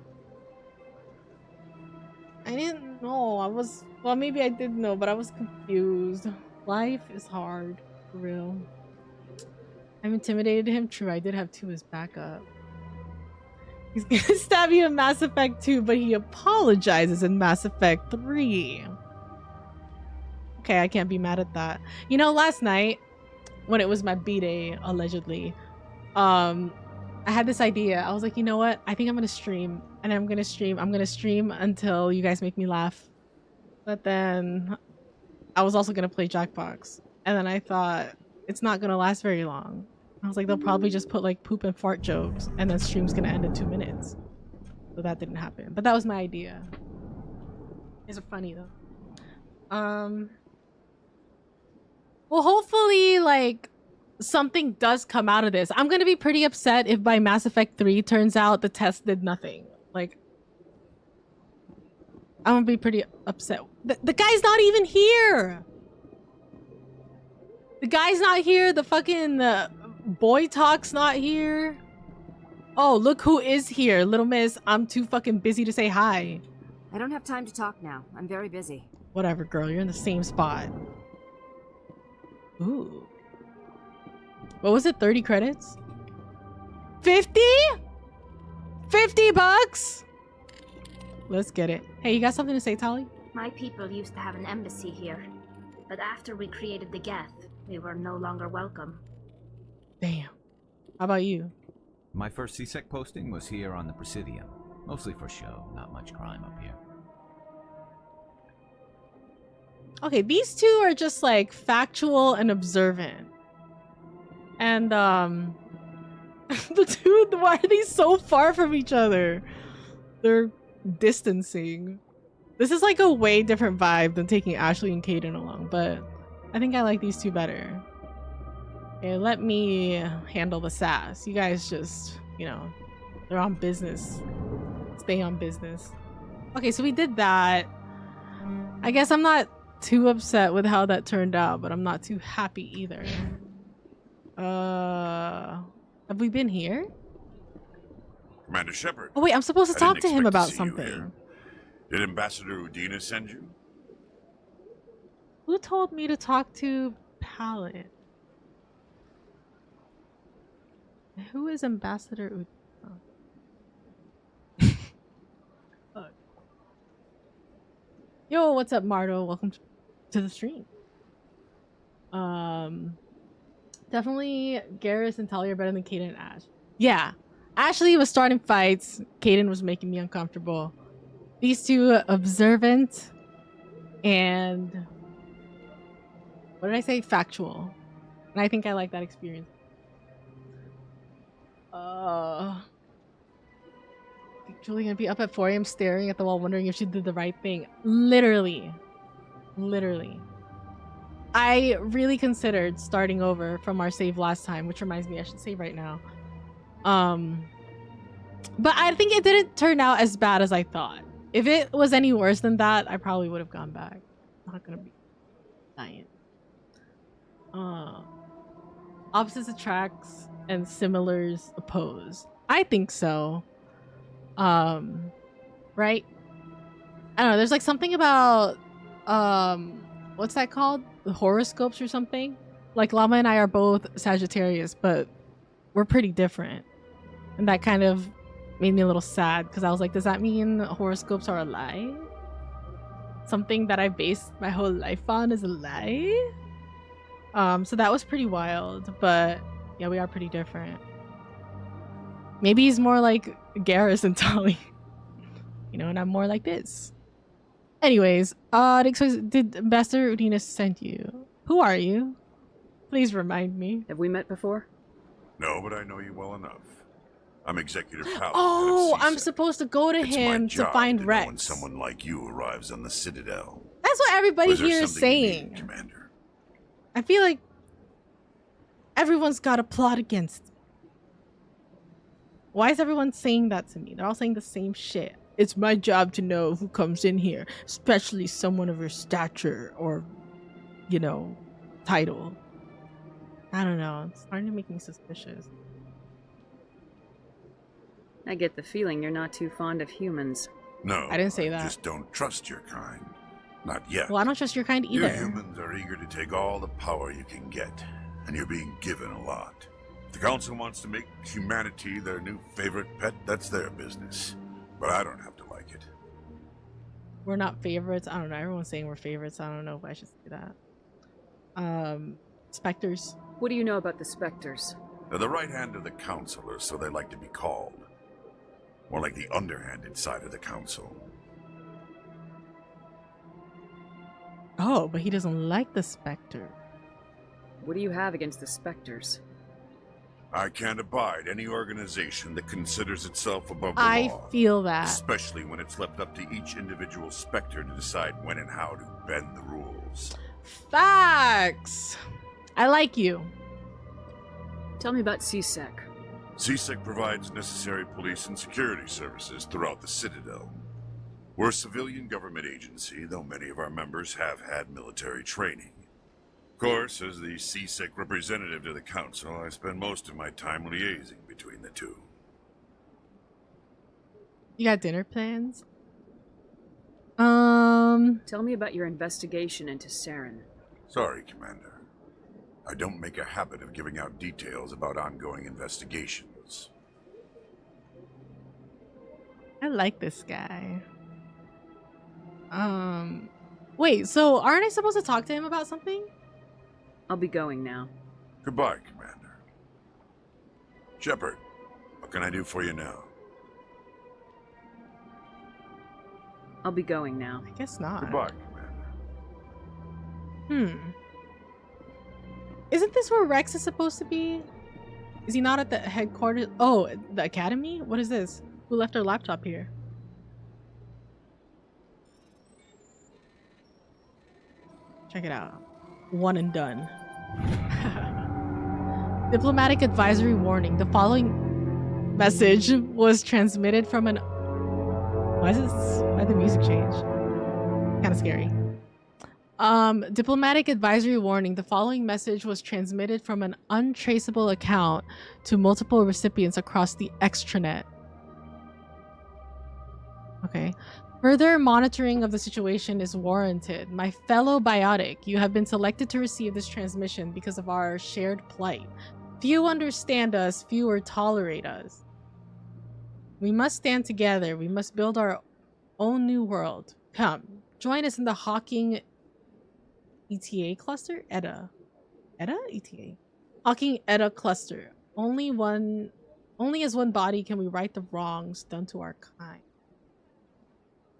I didn't know. Well, maybe I did know, but I was confused. Life is hard, for real. I've intimidated him. True, I did have 2 as backup. He's gonna stab you in Mass Effect 2, but he apologizes in Mass Effect 3. Okay, I can't be mad at that. You know, last night, when it was my B-Day, allegedly, I had this idea. I was like, you know what? I think I'm gonna stream, and I'm gonna stream until you guys make me laugh. But then I was also gonna play Jackbox, and then I thought it's not gonna last very long. I was like, they'll probably just put like poop and fart jokes, and then stream's gonna end in 2 minutes. So that didn't happen. But that was my idea. These are funny though. Well, hopefully, like, something does come out of this. I'm gonna be pretty upset if by Mass Effect 3 turns out the test did nothing. Like, I'm gonna be pretty upset. The guy's not even here! The guy's not here. The fucking boy talk's not here. Oh, look who is here. Little miss, I'm too fucking busy to say hi. I don't have time to talk now. I'm very busy. Whatever, girl. You're in the same spot. Ooh. What was it? 30 credits? 50? 50 bucks? Let's get it. Hey, you got something to say, Tali? My people used to have an embassy here, but after we created the Geth, we were no longer welcome. Damn. How about you? My first CSEC posting was here on the Presidium. Mostly for show, not much crime up here. Okay, these two are just like factual and observant. And the two, why are they so far from each other? They're distancing. This is like a way different vibe than taking Ashley and Caden along, but I think I like these two better. Okay, let me handle the sass. You guys just, you know, they're on business. Stay on business. Okay, so we did that. I guess I'm not too upset with how that turned out, but I'm not too happy either. Have we been here? Commander Shepard. Oh wait, I'm supposed to talk to him about here. something. Did Ambassador Udina send you? Who told me to talk to Pallin? Who is Ambassador Udina? Yo, what's up, Mardo? Welcome to the stream. Definitely Garrus and Talia are better than Kaden and Ash. Yeah, Ashley was starting fights. Kaden was making me uncomfortable. These two observant and what did I say? Factual. And I think I like that experience. Juli gonna be up at 4 a.m. staring at the wall, wondering if she did the right thing. Literally. I really considered starting over from our save last time, which reminds me I should save right now. But I think it didn't turn out as bad as I thought. If it was any worse than that, I probably would have gone back. Not gonna be dying. Opposites attracts and similars oppose. I think so. Right? I don't know, there's like something about what's that called? The horoscopes or something? Like Llama and I are both Sagittarius, but we're pretty different. And that kind of made me a little sad because I was like, does that mean horoscopes are a lie? Something that I based my whole life on is a lie? So that was pretty wild, but yeah, we are pretty different. Maybe he's more like Garrus and Tali. You know, and I'm more like this. Anyways, did Ambassador Udina send you? Who are you? Please remind me. Have we met before? No, but I know you well enough. I'm Executor Pallin. Oh, I'm supposed to go to him to find Wrex. When someone like you arrives on the Citadel. That's what everybody Was there here is something you saying. needed, Commander? I feel like everyone's got a plot against me. Why is everyone saying that to me? They're all saying the same shit. It's my job to know who comes in here, especially someone of your stature or, you know, title. I don't know. It's starting to make me suspicious. I get the feeling you're not too fond of humans. No, I didn't say that. Just don't trust your kind. Not yet. Well, I don't trust your kind either. You humans are eager to take all the power you can get, and you're being given a lot. If the Council wants to make humanity their new favorite pet, that's their business. But I don't have to like it. We're not favorites. I don't know. Everyone's saying we're favorites. I don't know if I should say that. Spectres. What do you know about the Spectres? They're the right hand of the Council, or so they like to be called. More like the underhanded side of the Council. Oh, but he doesn't like the Spectre. What do you have against the Spectres? I can't abide any organization that considers itself above the law. I feel that. Especially when it's left up to each individual Spectre to decide when and how to bend the rules. Facts! I like you. Tell me about CSEC. CSEC provides necessary police and security services throughout the Citadel. We're a civilian government agency, though many of our members have had military training. Of course, as the CSEC representative to the Council, I spend most of my time liaising between the two. You got dinner plans? Tell me about your investigation into Saren. Sorry, Commander. I don't make a habit of giving out details about ongoing investigations. I like this guy. Wait, so aren't I supposed to talk to him about something? I'll be going now. Goodbye, Commander. Shepard, what can I do for you now? I'll be going now. I guess not. Goodbye, Commander. Isn't this where Wrex is supposed to be? Is he not at the headquarters? Oh, the academy? What is this? Who left our laptop here? Check it out. One and done. Diplomatic advisory warning. The following message was transmitted from an... Why is this? Why did the music change? Kind of scary. Diplomatic advisory warning. The following message was transmitted from an untraceable account to multiple recipients across the extranet. Okay. Further monitoring of the situation is warranted. My fellow Biotic, you have been selected to receive this transmission because of our shared plight. Few understand us, fewer tolerate us. We must stand together. We must build our own new world. Come, join us in the Hawking ETA cluster? ETA? ETA? Hawking ETA cluster. Only as one body can we right the wrongs done to our kind.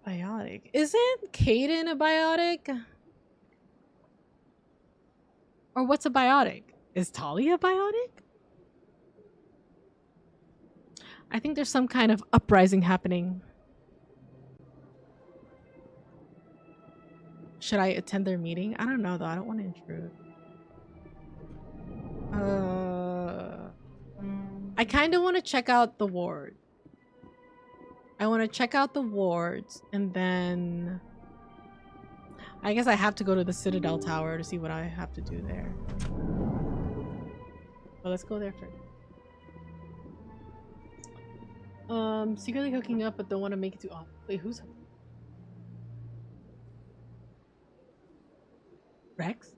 Biotic. Isn't Caden a biotic? Or what's a biotic? Is Talia a biotic? I think there's some kind of uprising happening. Should I attend their meeting? I don't know though. I don't want to intrude. I kind of want to check out the ward. I want to check out the wards, and then I guess I have to go to the Citadel Tower to see what I have to do there. Well, let's go there first. Secretly hooking up, but don't want to make it too off. Wait, who's Wrex?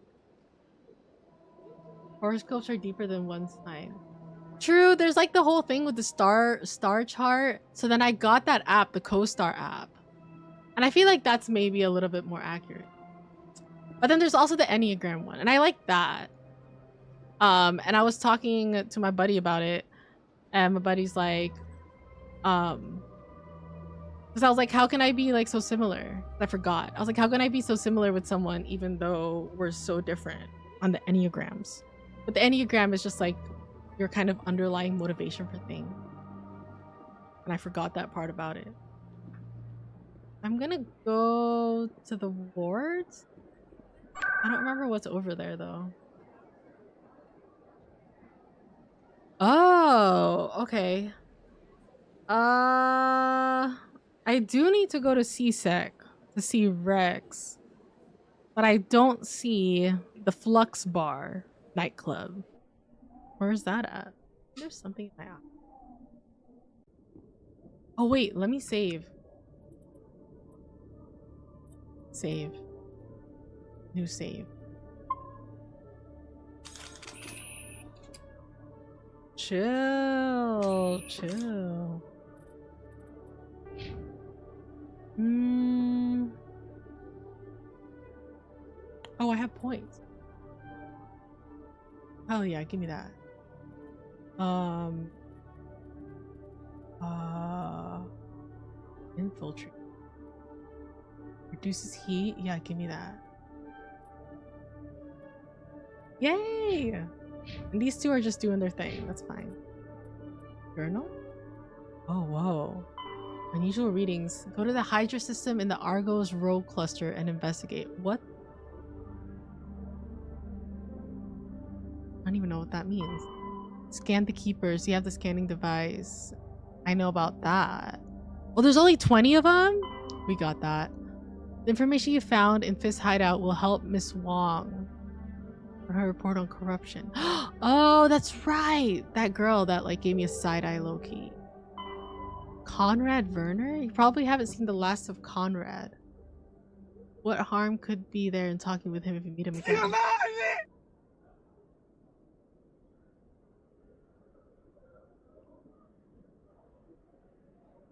Horoscopes are deeper than one sign. True, there's like the whole thing with the star chart. So then I got that app, the CoStar app. And I feel like that's maybe a little bit more accurate. But then there's also the Enneagram one, and I like that. And I was talking to my buddy about it, and my buddy's like, because I was like, how can I be like so similar? I forgot. I was like, how can I be so similar with someone even though we're so different on the Enneagrams? But the Enneagram is just like your kind of underlying motivation for things. And I forgot that part about it. I'm gonna go to the wards. I don't remember what's over there though. Oh, okay. I do need to go to CSEC to see Wrex, but I don't see the Flux Bar nightclub. Where's that at? There's something in my app. Oh wait, let me save. Save. New save. Chill. Oh, I have points. Oh yeah, give me that. Infiltrate. Reduces heat. Yeah, give me that. Yay! And these two are just doing their thing. That's fine. Journal? Oh, whoa. Unusual readings. Go to the Hydra system in the Argos Rogue cluster and investigate. What? I don't even know what that means. Scan the keepers. You have the scanning device. I know about that. Well, there's only 20 of them? We got that. The information you found in Fist Hideout will help Miss Wong for her report on corruption. Oh, that's right! That girl that like gave me a side-eye low-key. Conrad Werner? You probably haven't seen the last of Conrad. What harm could be there in talking with him if you meet him again?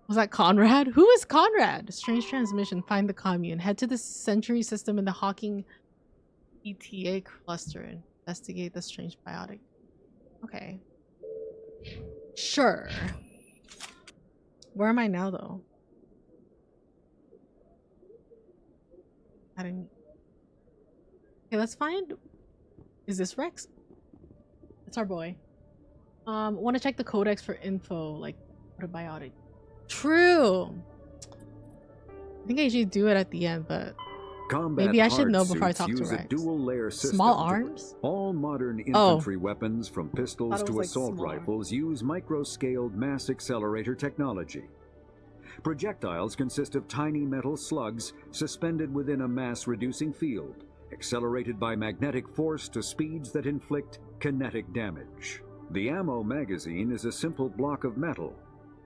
Was that Conrad? Who is Conrad? Strange transmission. Find the commune. Head to the Century system in the Hawking ETA cluster and investigate the strange biotic. Okay. Sure. Where am I now, though? I didn't... Okay, let's find... Is this Wrex? It's our boy. Want to check the Codex for info, like, what a biotic. True! I think I usually do it at the end, but... Combat maybe I should know before I talk to use Wrex. A dual-layer system. Small arms? All modern infantry weapons, from pistols to like assault rifles, use micro-scaled mass accelerator technology. Projectiles consist of tiny metal slugs suspended within a mass-reducing field, accelerated by magnetic force to speeds that inflict kinetic damage. The ammo magazine is a simple block of metal.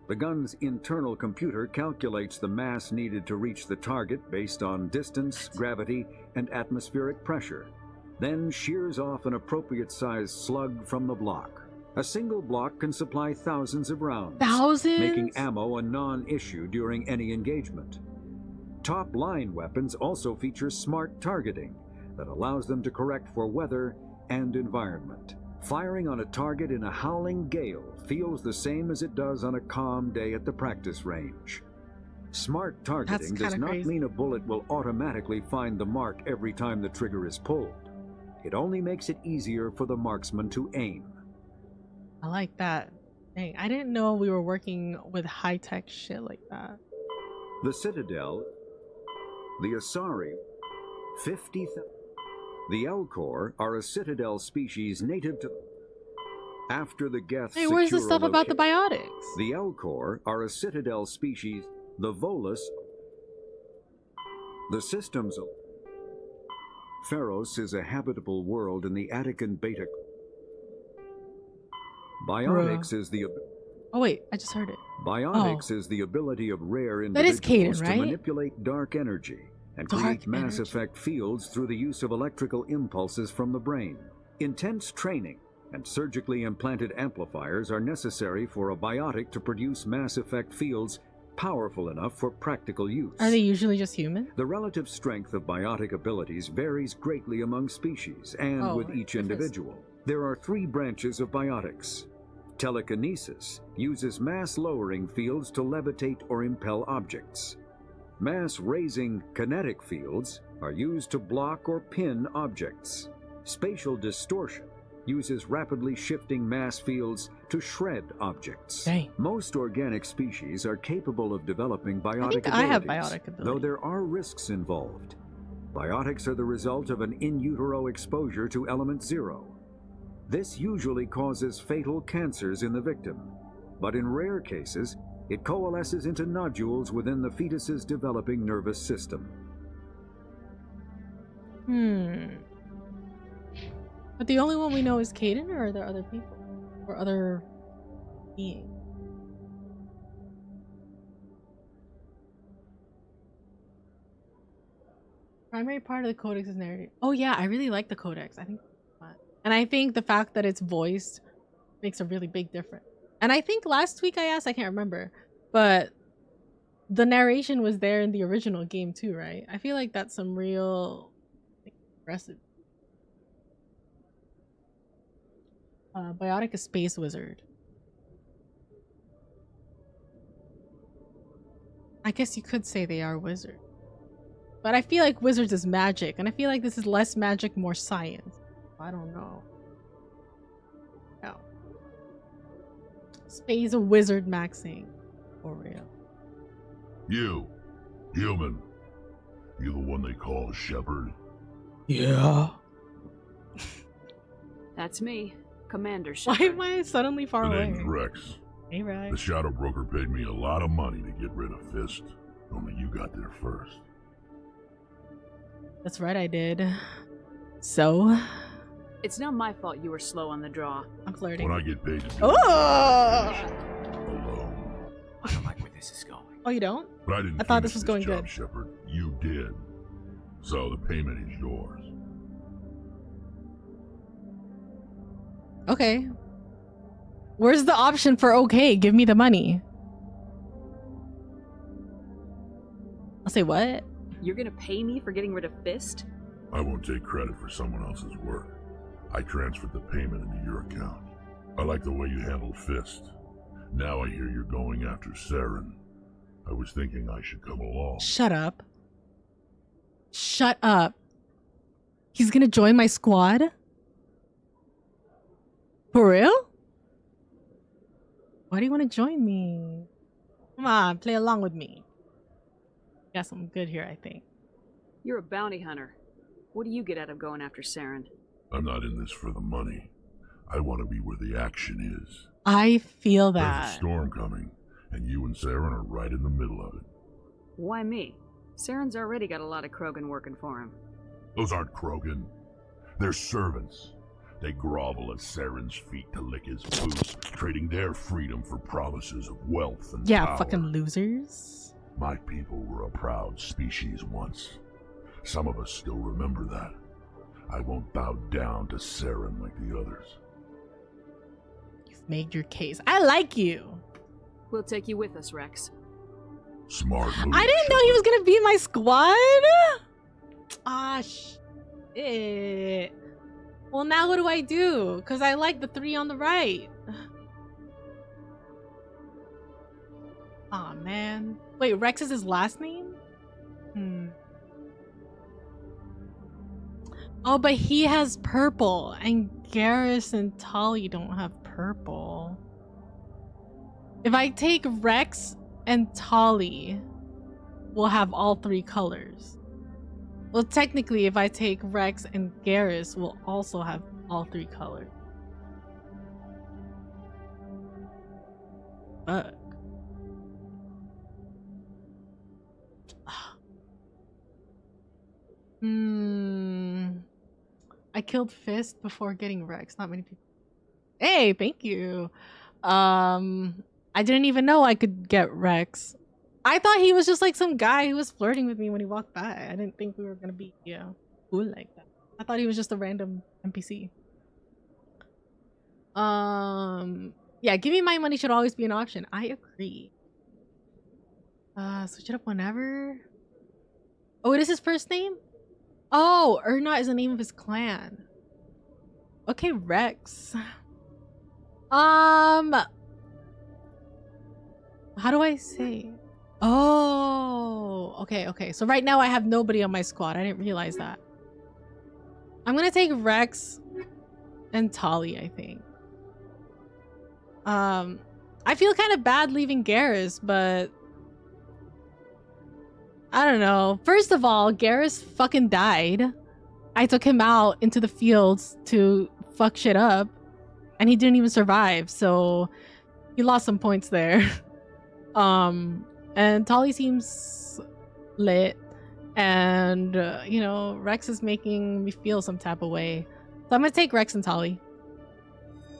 The gun's internal computer calculates the mass needed to reach the target based on distance, gravity, and atmospheric pressure, then shears off an appropriate-sized slug from the block. A single block can supply thousands of rounds, Thousands? making ammo a non-issue during any engagement. Top-line weapons also feature smart targeting that allows them to correct for weather and environment. Firing on a target in a howling gale feels the same as it does on a calm day at the practice range. Smart targeting does not mean a bullet will automatically find the mark every time the trigger is pulled. It only makes it easier for the marksman to aim. I like that. Dang, I didn't know we were working with high-tech shit like that. The Citadel, the Asari, 50,000. The Elcor are a Citadel species native to... After the Geth Hey, where's the secure stuff about the location- biotics? The Elcor are a Citadel species. The Volus... The systems of... Pharos is a habitable world in the Attican Beta... Biotics is the... Oh wait, I just heard it. Biotics is the ability of rare That is individuals Caden, to right? manipulate dark energy and create mass effect fields through the use of electrical impulses from the brain. Intense training and surgically implanted amplifiers are necessary for a biotic to produce mass effect fields powerful enough for practical use. Are they usually just human? The relative strength of biotic abilities varies greatly among species and with each individual. There are 3 branches of biotics. Telekinesis uses mass-lowering fields to levitate or impel objects. Mass-raising kinetic fields are used to block or pin objects. Spatial distortion uses rapidly shifting mass fields to shred objects. Dang. Most organic species are capable of developing biotic think abilities, I have biotic ability. though there are risks involved. Biotics are the result of an in utero exposure to element 0. This usually causes fatal cancers in the victim, but in rare cases, it coalesces into nodules within the fetus's developing nervous system. But the only one we know is Caden, or are there other people? Or other beings? Primary part of the Codex is narrative. Oh yeah, I really like the Codex. I think, and I think the fact that it's voiced makes a really big difference. And I think last week I asked, I can't remember, but the narration was there in the original game too, right? I feel like that's some real impressive. Biotic is space wizard. I guess you could say they are wizard. But I feel like wizards is magic, and I feel like this is less magic, more science. I don't know. No. Space a wizard maxing. For real. You, human. You the one they call Shepherd? Yeah. That's me, Commander Why Shepard. am I suddenly far My away? name's Wrex. Hey, Rex. The Shadow Broker paid me a lot of money to get rid of Fist. Only you got there first. That's right, I did. So? It's not my fault you were slow on the draw. I'm flirting. When I get paid to do Oh! alone. I don't like where this is going. Oh, you don't? But I didn't I thought finish this was going job, good. Shepard. You did. So the payment is yours. Okay. Where's the option for okay? Give me the money. I'll say what? You're gonna pay me for getting rid of Fist? I won't take credit for someone else's work. I transferred the payment into your account. I like the way you handled Fist. Now I hear you're going after Saren. I was thinking I should come along. Shut up. Shut up. He's gonna join my squad? For real? Why do you want to join me? Come on, play along with me. Got something good here, I think. You're a bounty hunter. What do you get out of going after Saren? I'm not in this for the money. I want to be where the action is. I feel There's a that. storm coming, and you and Saren are right in the middle of it. Why me? Saren's already got a lot of Krogan working for him. Those aren't Krogan. They're servants. They grovel at Saren's feet to lick his boots, trading their freedom for promises of wealth and Yeah, power. fucking losers. My people were a proud species once. Some of us still remember that. I won't bow down to Saren like the others. You've made your case. I like you. We'll take you with us, Wrex. Smart move. I didn't know he was gonna be in my squad. Ah, shit. Well, now what do I do? Because I like the 3 on the right. Aw, man. Wait, Wrex is his last name? Oh, but he has purple, and Garrus and Tali don't have purple. If I take Wrex and Tali, we'll have all 3 colors. Well, technically, if I take Wrex and Garrus, we'll also have all 3 colors. Fuck. I killed Fist before getting Wrex. Not many people. Hey, thank you. I didn't even know I could get Wrex. I thought he was just like some guy who was flirting with me when he walked by. I didn't think we were gonna be, cool like that. I thought he was just a random NPC. Yeah, giving my money should always be an option. I agree. Switch it up whenever. Oh, it is his first name? Oh, Ernot is the name of his clan. Okay, Wrex. How do I say? Oh, okay. So right now I have nobody on my squad. I didn't realize that. I'm gonna take Wrex and Tali, I think. I feel kind of bad leaving Garrus, but I don't know. First of all, Garrus fucking died. I took him out into the fields to fuck shit up, and he didn't even survive, so he lost some points there. And Tali seems lit, and Wrex is making me feel some type of way. So I'm gonna take Wrex and Tali.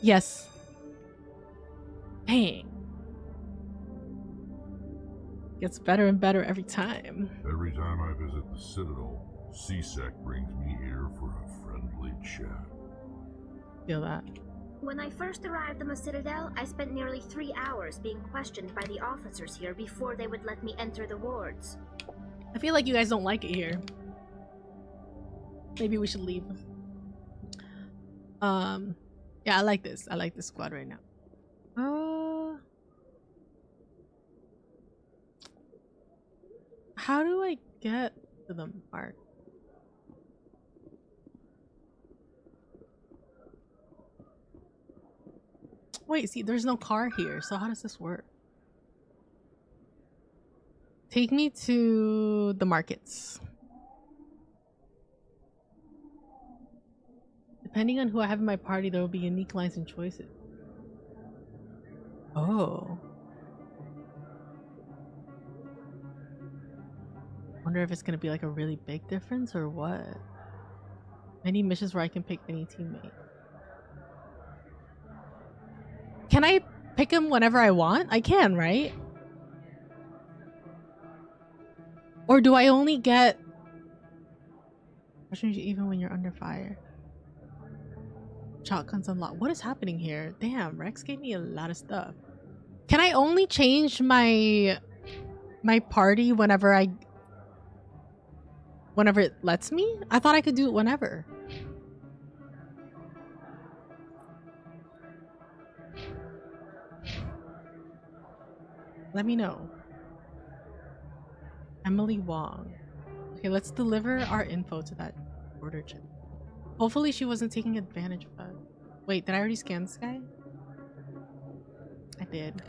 Yes. Dang. Gets better and better every time. Every time I visit the Citadel, CSEC brings me here for a friendly chat. Feel that. When I first arrived on the Citadel, I spent nearly 3 hours being questioned by the officers here before they would let me enter the wards. I feel like you guys don't like it here. Maybe we should leave. Yeah, I like this. I like this squad right now. How do I get to the mark? Wait, see, there's no car here, so how does this work? Take me to the markets. Depending on who I have in my party, there will be unique lines and choices. Oh. Wonder if it's gonna be like a really big difference or what. Any missions where I can pick any teammate. Can I pick him whenever I want? I can, right? Or do I only get even when you're under fire? Shotguns unlocked. What is happening here? Damn, Wrex gave me a lot of stuff. Can I only change my party whenever it lets me? I thought I could do it whenever. Let me know. Emily Wong. Okay, let's deliver our info to that border chip. Hopefully she wasn't taking advantage of that. Wait, did I already scan this guy? I did.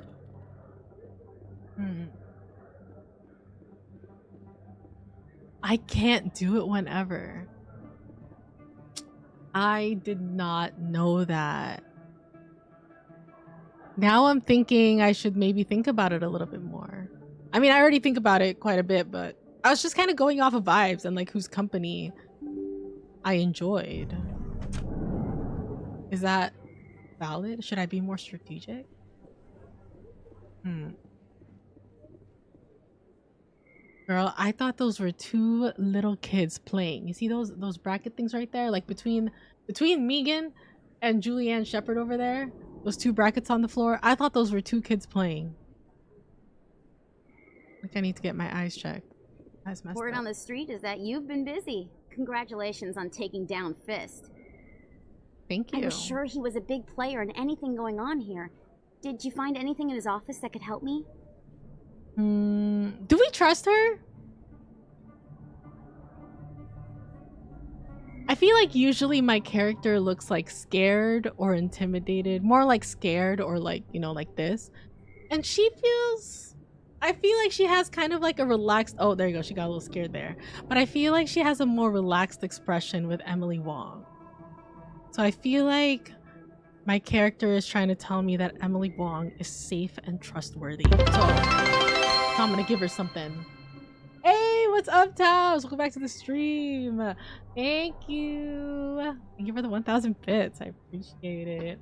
I can't do it whenever. I did not know that. Now I'm thinking I should maybe think about it a little bit more. I mean, I already think about it quite a bit, but I was just kind of going off of vibes and like whose company I enjoyed. Is that valid? Should I be more strategic? Girl, I thought those were two little kids playing. You see those bracket things right there? Like between Megan and Julianne Shepherd over there, those two brackets on the floor. I thought those were two kids playing. Like I need to get my eyes checked. That's messed Word up. on the street is that you've been busy. Congratulations on taking down Fist. Thank you. I'm sure he was a big player in anything going on here. Did you find anything in his office that could help me? Do we trust her? I feel like usually my character looks like scared or intimidated. More like scared or like, you know, like this. And she feels... I feel like she has kind of like a relaxed... Oh, there you go. She got a little scared there. But I feel like she has a more relaxed expression with Emily Wong. So I feel like my character is trying to tell me that Emily Wong is safe and trustworthy. So I'm gonna give her something. Hey, what's up, Towers? Welcome back to the stream. Thank you. Thank you for the 1,000 bits. I appreciate it.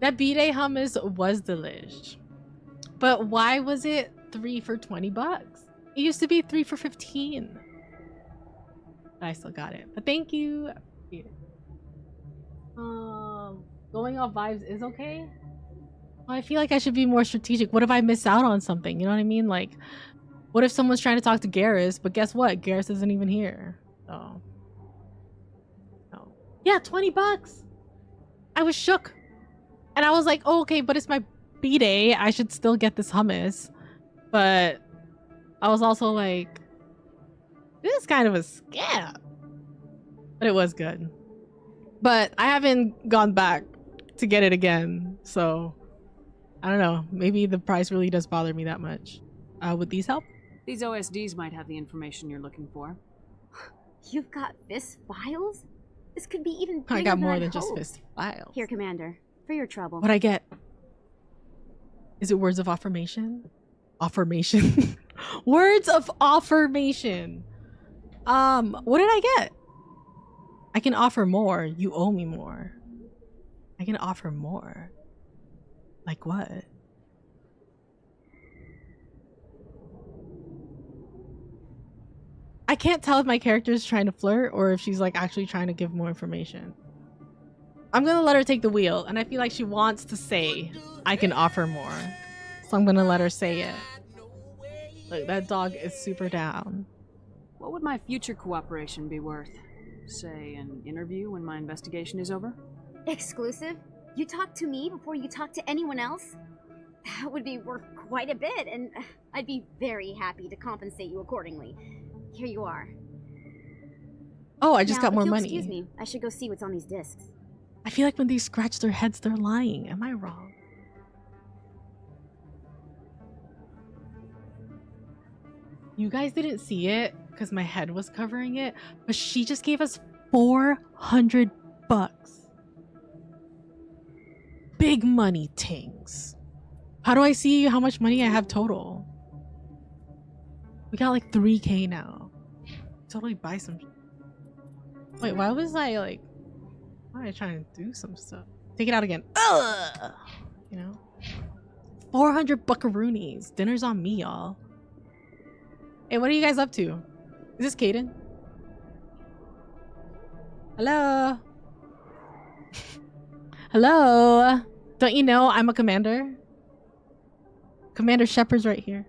That B-Day hummus was delish. But why was it 3 for 20 bucks? It used to be 3 for 15. But I still got it. But thank you. Going off vibes is okay. Well, I feel like I should be more strategic. What if I miss out on something? You know what I mean? Like, what if someone's trying to talk to Garrus, but guess what? Garrus isn't even here. So, no. Yeah, 20 bucks. I was shook. And I was like, oh, okay, but it's my B-Day. I should still get this hummus. But I was also like, this is kind of a scam. But it was good. But I haven't gone back to get it again. So, I don't know. Maybe the price really does bother me that much. Would these help? These OSDs might have the information you're looking for. You've got Fist files? This could be even bigger I got more than than I just hoped. Fist files. Here, Commander. For your trouble. What'd I get? Is it words of affirmation? Affirmation? Words of affirmation. What did I get? I can offer more. You owe me more. I can offer more. Like what? I can't tell if my character is trying to flirt or if she's like actually trying to give more information. I'm gonna let her take the wheel, and I feel like she wants to say I can offer more. So I'm gonna let her say it. Look, that dog is super down. What would my future cooperation be worth? Say, an interview when my investigation is over? Exclusive? You talk to me before you talk to anyone else? That would be worth quite a bit, and I'd be very happy to compensate you accordingly. Here you are. Oh, I just Now, got more if you'll money. Excuse me, I should go see what's on these discs. I feel like when they scratch their heads, they're lying. Am I wrong? You guys didn't see it because my head was covering it, but she just gave us 400 bucks. Big money tings. How do I see how much money I have total? We got like 3K now. Totally buy some. Wait, why was I like? Why am I trying to do some stuff? Take it out again. Ugh! You know, 400 buckaroonies. Dinner's on me, y'all. Hey, what are you guys up to? Is this Caden? Hello? Hello? Don't you know I'm a commander? Commander Shepard's right here.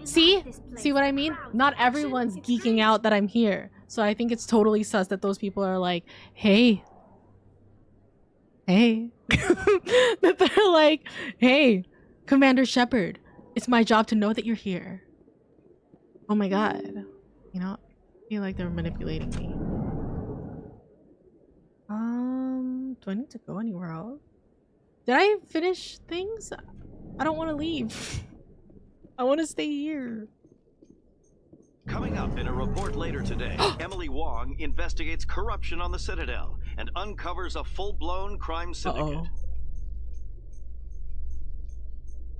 See? See what I mean? Not everyone's geeking out that I'm here. So I think it's totally sus that those people are like, hey. Hey. That they're like, hey, Commander Shepard. It's my job to know that you're here. Oh my god. You know, I feel like they're manipulating me. Do I need to go anywhere else? Did I finish things? I don't want to leave. I want to stay here. Coming up in a report later today, Emily Wong investigates corruption on the Citadel and uncovers a full-blown crime syndicate.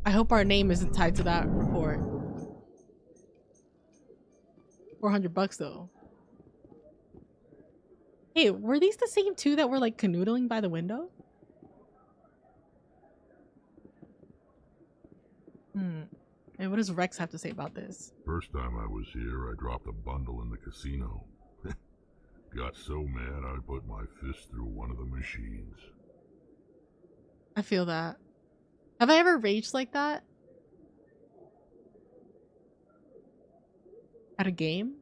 I hope our name isn't tied to that report. 400 bucks though. Hey, were these the same two that were like canoodling by the window? And what does Wrex have to say about this? First time I was here, I dropped a bundle in the casino. Got so mad I put my fist through one of the machines. I feel that. Have I ever raged like that? At a game?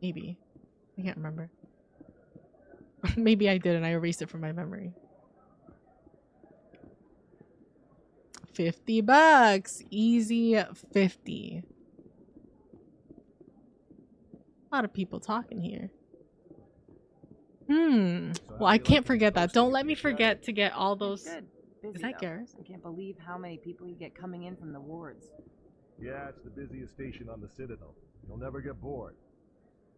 Maybe. I can't remember. Maybe I did and I erased it from my memory. $50. Easy 50. A lot of people talking here. Well, I can't forget that. Don't let me forget to get all those. Is that Gareth? I can't believe how many people you get coming in from the wards. Yeah, it's the busiest station on the Citadel. You'll never get bored.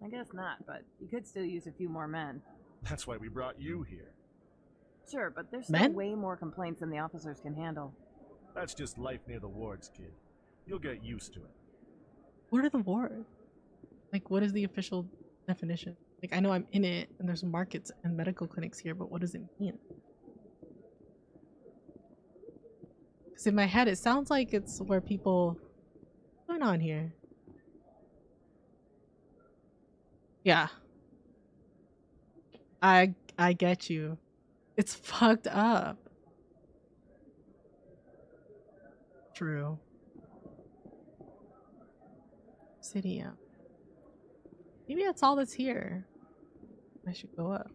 I guess not, but you could still use a few more men. That's why we brought you here. Sure, but there's still way more complaints than the officers can handle. That's just life near the wards, kid. You'll get used to it. What are the wards? Like, what is the official definition? Like, I know I'm in it, and there's markets and medical clinics here, but what does it mean? Because in my head, it sounds like it's where people... What's going on here? Yeah. I get you. It's fucked up. True. City, yeah. Maybe that's all that's here. I should go up.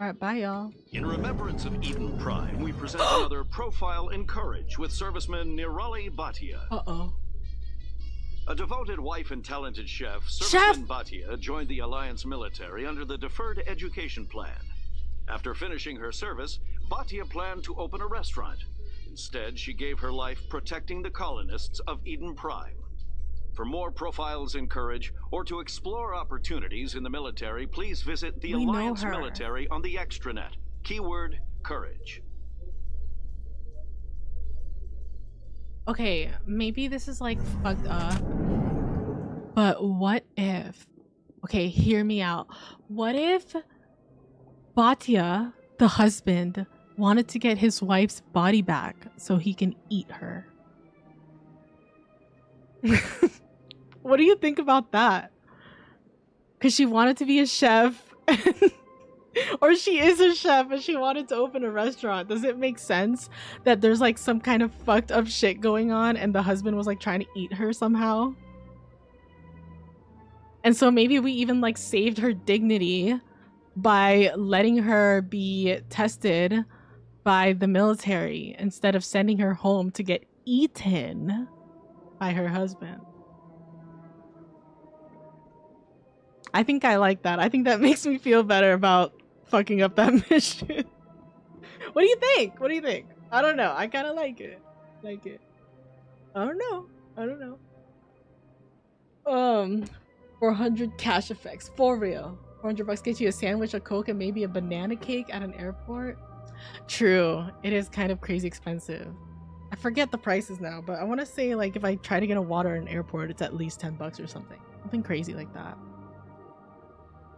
Alright, bye y'all. In remembrance of Eden Prime, we present another Profile in Courage with serviceman Nirali Bhatia. Uh-oh. A devoted wife and talented chef, serviceman Bhatia joined the Alliance military under the Deferred Education Plan. After finishing her service, Bhatia planned to open a restaurant. Instead, she gave her life protecting the colonists of Eden Prime. For more profiles in courage, or to explore opportunities in the military, please visit the Alliance Military on the extranet. Keyword, courage. Okay, maybe this is like fucked up. But what if... Okay, hear me out. What if Bhatia, the husband, wanted to get his wife's body back so he can eat her? What do you think about that? Because she wanted to be a chef. Or she is a chef and she wanted to open a restaurant. Does it make sense that there's like some kind of fucked up shit going on and the husband was like trying to eat her somehow? And so maybe we even like saved her dignity by letting her be tested by the military instead of sending her home to get eaten by her husband. I think I like that. I think that makes me feel better about fucking up that mission. What do you think? What do you think? I don't know. I kind of like it. I don't know. 400 cash effects. For real. $400 gets you a sandwich, a Coke, and maybe a banana cake at an airport. True. It is kind of crazy expensive. I forget the prices now, but I want to say like if I try to get a water at an airport, it's at least $10 or something. Something crazy like that.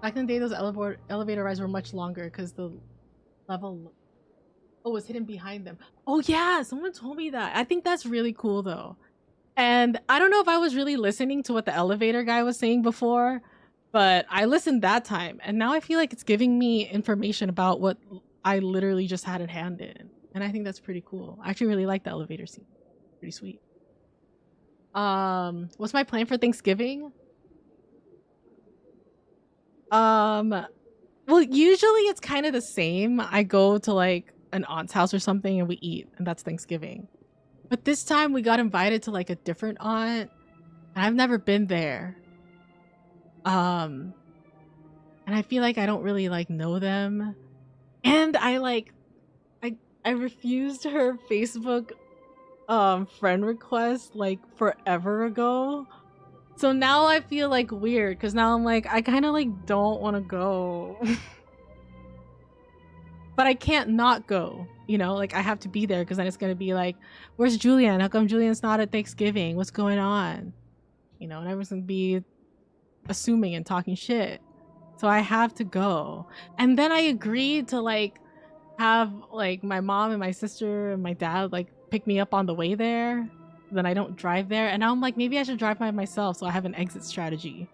Back in the day, those elevator rides were much longer because the level was hidden behind them. Oh yeah, someone told me that. I think that's really cool though. And I don't know if I was really listening to what the elevator guy was saying before, but I listened that time. And now I feel like it's giving me information about what I literally just had it handed. And I think that's pretty cool. I actually really like the elevator scene. Pretty sweet. What's my plan for Thanksgiving? Well, usually it's kind of the same. I go to like an aunt's house or something and we eat, and that's Thanksgiving. But this time we got invited to like a different aunt, and I've never been there. And I feel like I don't really like know them. And I refused her Facebook friend request like forever ago. So now I feel like weird because now I'm like, I kind of like don't want to go. But I can't not go, you know, like I have to be there because then it's going to be like, where's Julian? How come Julian's not at Thanksgiving? What's going on? You know, and everyone's going to be assuming and talking shit. So I have to go. And then I agreed to like have like my mom and my sister and my dad like pick me up on the way there. Then I don't drive there. And now I'm like, maybe I should drive by myself so I have an exit strategy.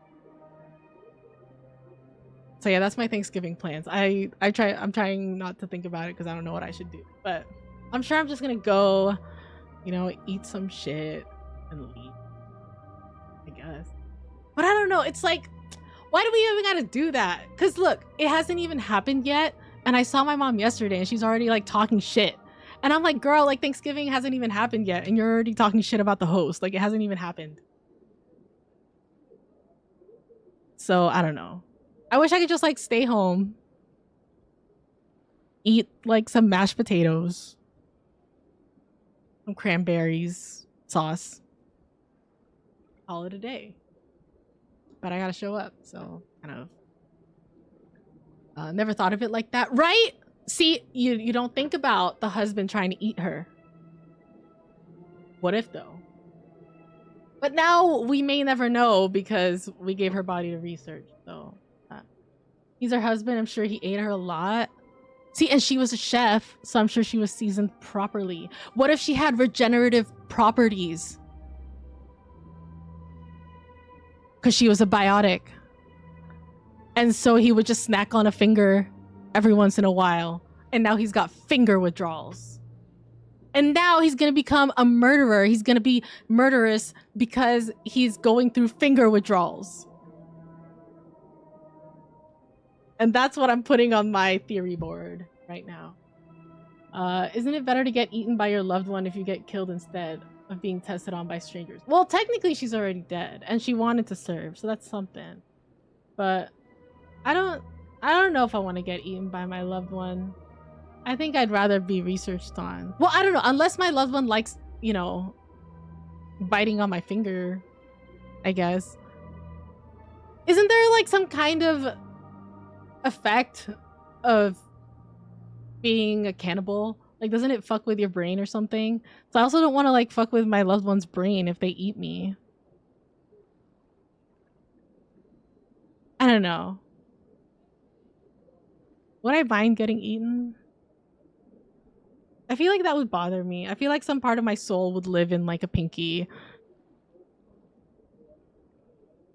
So yeah, that's my Thanksgiving plans. I'm trying not to think about it because I don't know what I should do. But I'm sure I'm just gonna go, you know, eat some shit and leave, I guess. But I don't know. It's like, why do we even gotta do that? Because look, it hasn't even happened yet. And I saw my mom yesterday and she's already like talking shit. And I'm like, girl, like Thanksgiving hasn't even happened yet. And you're already talking shit about the host. Like it hasn't even happened. So I don't know. I wish I could just like stay home, eat like some mashed potatoes, some cranberries, sauce, call it a day. But I gotta show up, so kind of never thought of it like that, right? See, you don't think about the husband trying to eat her. What if though? But now we may never know because we gave her body to research. So he's her husband. I'm sure he ate her a lot. See, and she was a chef, so I'm sure she was seasoned properly. What if she had regenerative properties? Because she was a biotic. And so he would just snack on a finger every once in a while. And now he's got finger withdrawals. And now he's going to become a murderer. He's going to be murderous because he's going through finger withdrawals. And that's what I'm putting on my theory board right now. Isn't it better to get eaten by your loved one if you get killed instead of being tested on by strangers? Well, technically she's already dead and she wanted to serve, so that's something. But I don't know if I want to get eaten by my loved one. I think I'd rather be researched on. Well, I don't know, unless my loved one likes, you know, biting on my finger, I guess. Isn't there like some kind of effect of being a cannibal? Like, doesn't it fuck with your brain or something? So I also don't want to like fuck with my loved one's brain if they eat me. I don't know. Would I mind getting eaten? I feel like that would bother me. I feel like some part of my soul would live in like a pinky.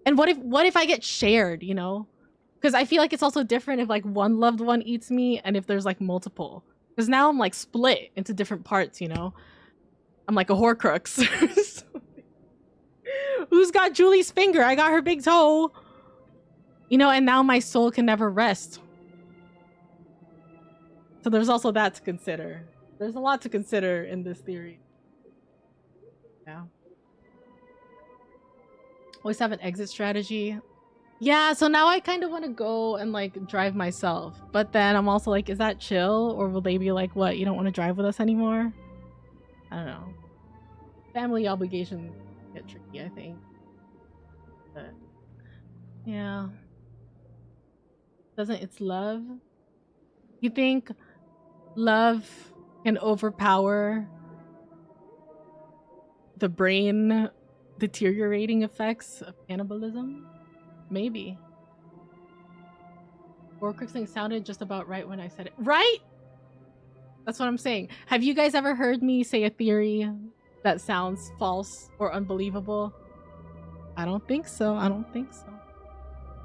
And what if I get shared, you know? Because I feel like it's also different if like one loved one eats me and if there's like multiple. Because now I'm like split into different parts, you know? I'm like a Horcrux. Who's got Juli's finger? I got her big toe. You know, and now my soul can never rest. So there's also that to consider. There's a lot to consider in this theory. Yeah. Always have an exit strategy. Yeah, so now I kind of want to go and like drive myself. But then I'm also like, is that chill? Or will they be like, what, you don't want to drive with us anymore? I don't know. Family obligations get tricky, I think. But yeah. Doesn't it's love? You think love can overpower the brain deteriorating effects of cannibalism? Maybe. Horcrux thing sounded just about right when I said it. Right? That's what I'm saying. Have you guys ever heard me say a theory that sounds false or unbelievable? I don't think so. I don't think so.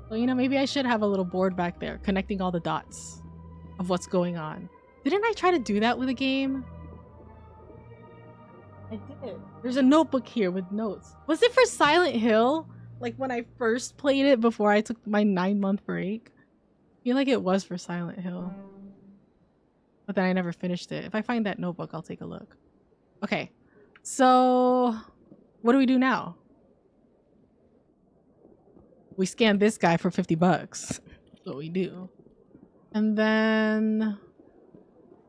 So, you know, maybe I should have a little board back there connecting all the dots of what's going on. Didn't I try to do that with a game? I did. There's a notebook here with notes. Was it for Silent Hill? Like when I first played it before I took my 9-month break? I feel like it was for Silent Hill. But then I never finished it. If I find that notebook, I'll take a look. Okay. So, what do we do now? We scan this guy for 50 bucks. That's what we do. And then...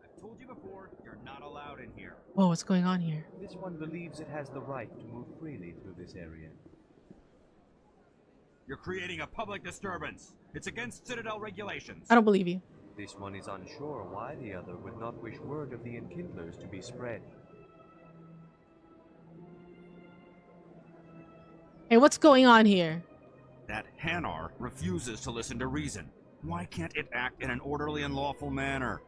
I've told you before, you're not allowed in here. Whoa, what's going on here? This one believes it has the right to move freely through this area. You're creating a public disturbance. It's against Citadel regulations. I don't believe you. This one is unsure why the other would not wish word of the enkindlers to be spread. Hey, what's going on here? That Hanar refuses to listen to reason. Why can't it act in an orderly and lawful manner?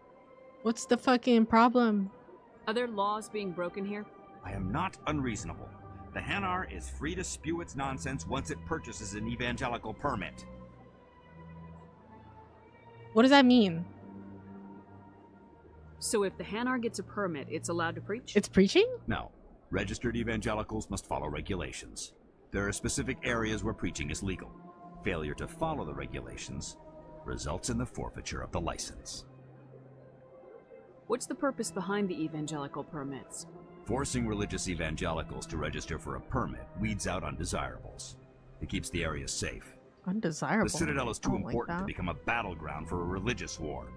What's the fucking problem? Are there laws being broken here? I am not unreasonable. The Hanar is free to spew its nonsense once it purchases an evangelical permit. What does that mean? So if the Hanar gets a permit, it's allowed to preach? It's preaching? No. Registered evangelicals must follow regulations. There are specific areas where preaching is legal. Failure to follow the regulations results in the forfeiture of the license. What's the purpose behind the evangelical permits? Forcing religious evangelicals to register for a permit weeds out undesirables. It keeps the area safe. Undesirable? The Citadel is too I don't like important to that. become a battleground for a religious war.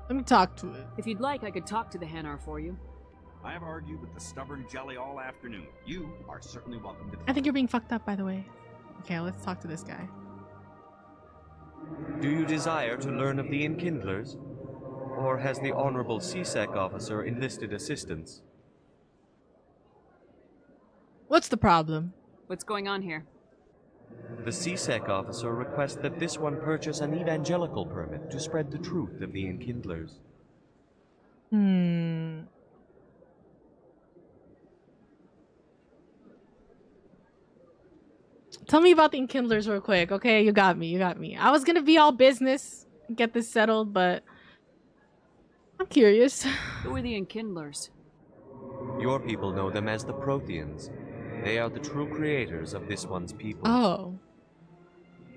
Let me talk to it. If you'd like, I could talk to the Hanar for you. I have argued with the stubborn jelly all afternoon. You are certainly welcome to I think you're being fucked up, by the way. Okay, let's talk to this guy. Do you desire to learn of the Enkindlers? Or has the Honorable CSEC officer enlisted assistance? What's the problem? What's going on here? The CSEC officer requests that this one purchase an evangelical permit to spread the truth of the Enkindlers. Tell me about the Enkindlers real quick. Okay, you got me. I was gonna be all business, get this settled, but I'm curious. Who are the Enkindlers? Your people know them as the Protheans. They are the true creators of this one's people. Oh.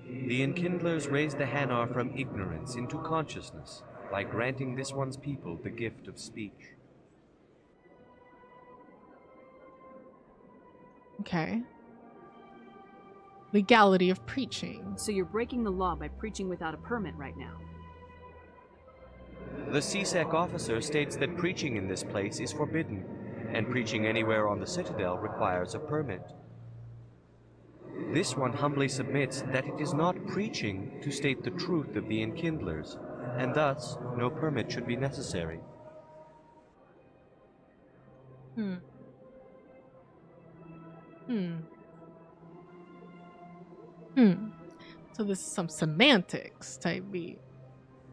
The Enkindlers raised the Hanar from ignorance into consciousness by granting this one's people the gift of speech. Okay. Legality of preaching. So you're breaking the law by preaching without a permit right now. The CSEC officer states that preaching in this place is forbidden, and preaching anywhere on the Citadel requires a permit. This one humbly submits that it is not preaching to state the truth of the Enkindlers, and thus no permit should be necessary. So this is some semantics type beat.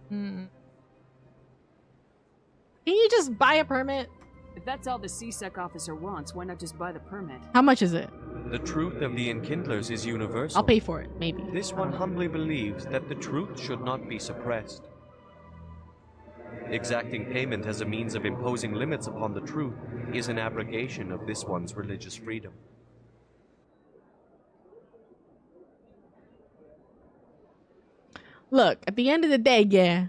Can you just buy a permit? If that's all the CSEC officer wants, why not just buy the permit? How much is it? The truth of the Enkindlers is universal. I'll pay for it, maybe. This one humbly believes that the truth should not be suppressed. Exacting payment as a means of imposing limits upon the truth is an abrogation of this one's religious freedom. Look, at the end of the day, yeah,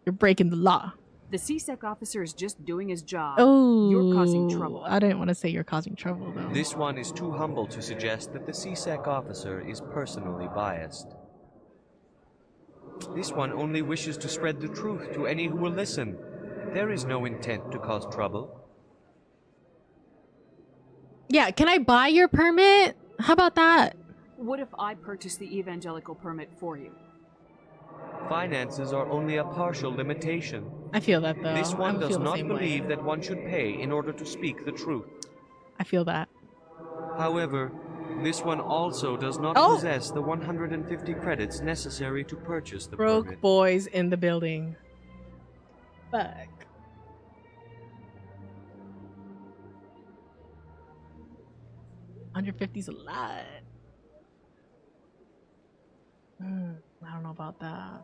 you're breaking the law. The CSEC officer is just doing his job. Oh, You're causing trouble. I didn't want to say you're causing trouble, though. This one is too humble to suggest that the CSEC officer is personally biased. This one only wishes to spread the truth to any who will listen. There is no intent to cause trouble. Yeah, can I buy your permit? How about that? What if I purchase the evangelical permit for you? Finances are only a partial limitation. I feel that, though. This one I does feel the not same believe way. that one should pay in order to speak the truth. I feel that. However, this one also does not possess the 150 credits necessary to purchase the Broke permit. boys in the building. Fuck. $150's a lot. I don't know about that.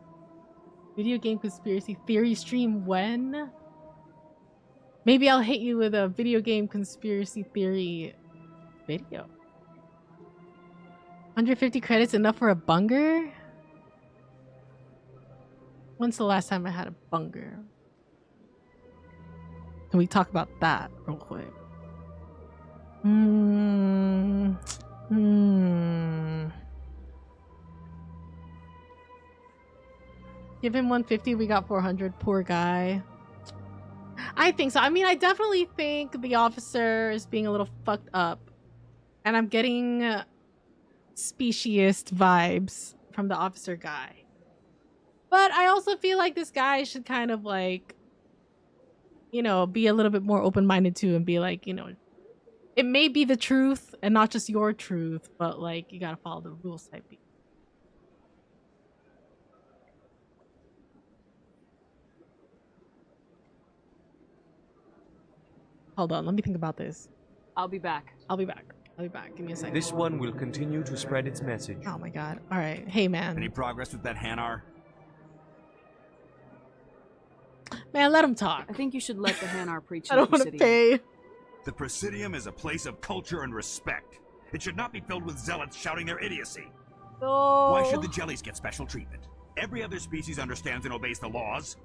Video game conspiracy theory stream when? Maybe I'll hit you with a video game conspiracy theory video. 150 credits enough for a bunger? When's the last time I had a bunger? Can we talk about that real quick? Give him 150, we got 400. Poor guy. I think so. I mean, I definitely think the officer is being a little fucked up. And I'm getting speciesist vibes from the officer guy. But I also feel like this guy should kind of like, you know, be a little bit more open-minded too and be like, you know, It may be the truth and not just your truth, but like you gotta follow the rules type beat. Hold on, let me think about this. I'll be back. I'll be back. I'll be back. Give me a second. This one will continue to spread its message. Oh my god. Alright. Hey man. Any progress with that Hanar? Man, let him talk. I think you should let the Hanar preach. I don't want to pay. The Presidium is a place of culture and respect. It should not be filled with zealots shouting their idiocy. Oh. Why should the jellies get special treatment? Every other species understands and obeys the laws.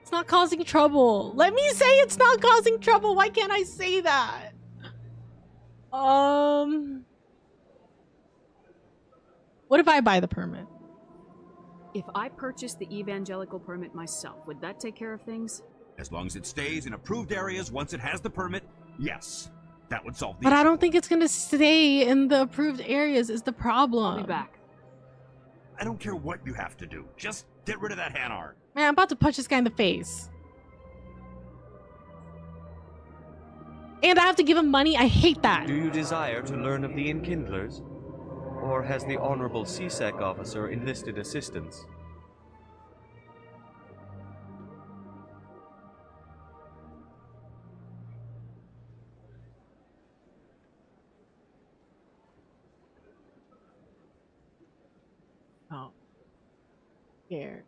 It's not causing trouble. Let me say it's not causing trouble. Why can't I say that? What if I buy the permit? If I purchased the evangelical permit myself, would that take care of things? As long as it stays in approved areas once it has the permit, yes. That would solve the But issue. I don't think it's gonna stay in the approved areas is the problem. I'll be back. I don't care what you have to do. Just get rid of that Hanar. Man, I'm about to punch this guy in the face. And I have to give him money? I hate that. Do you desire to learn of the Enkindlers? Or has the Honorable CSEC officer enlisted assistance? Oh. Scared.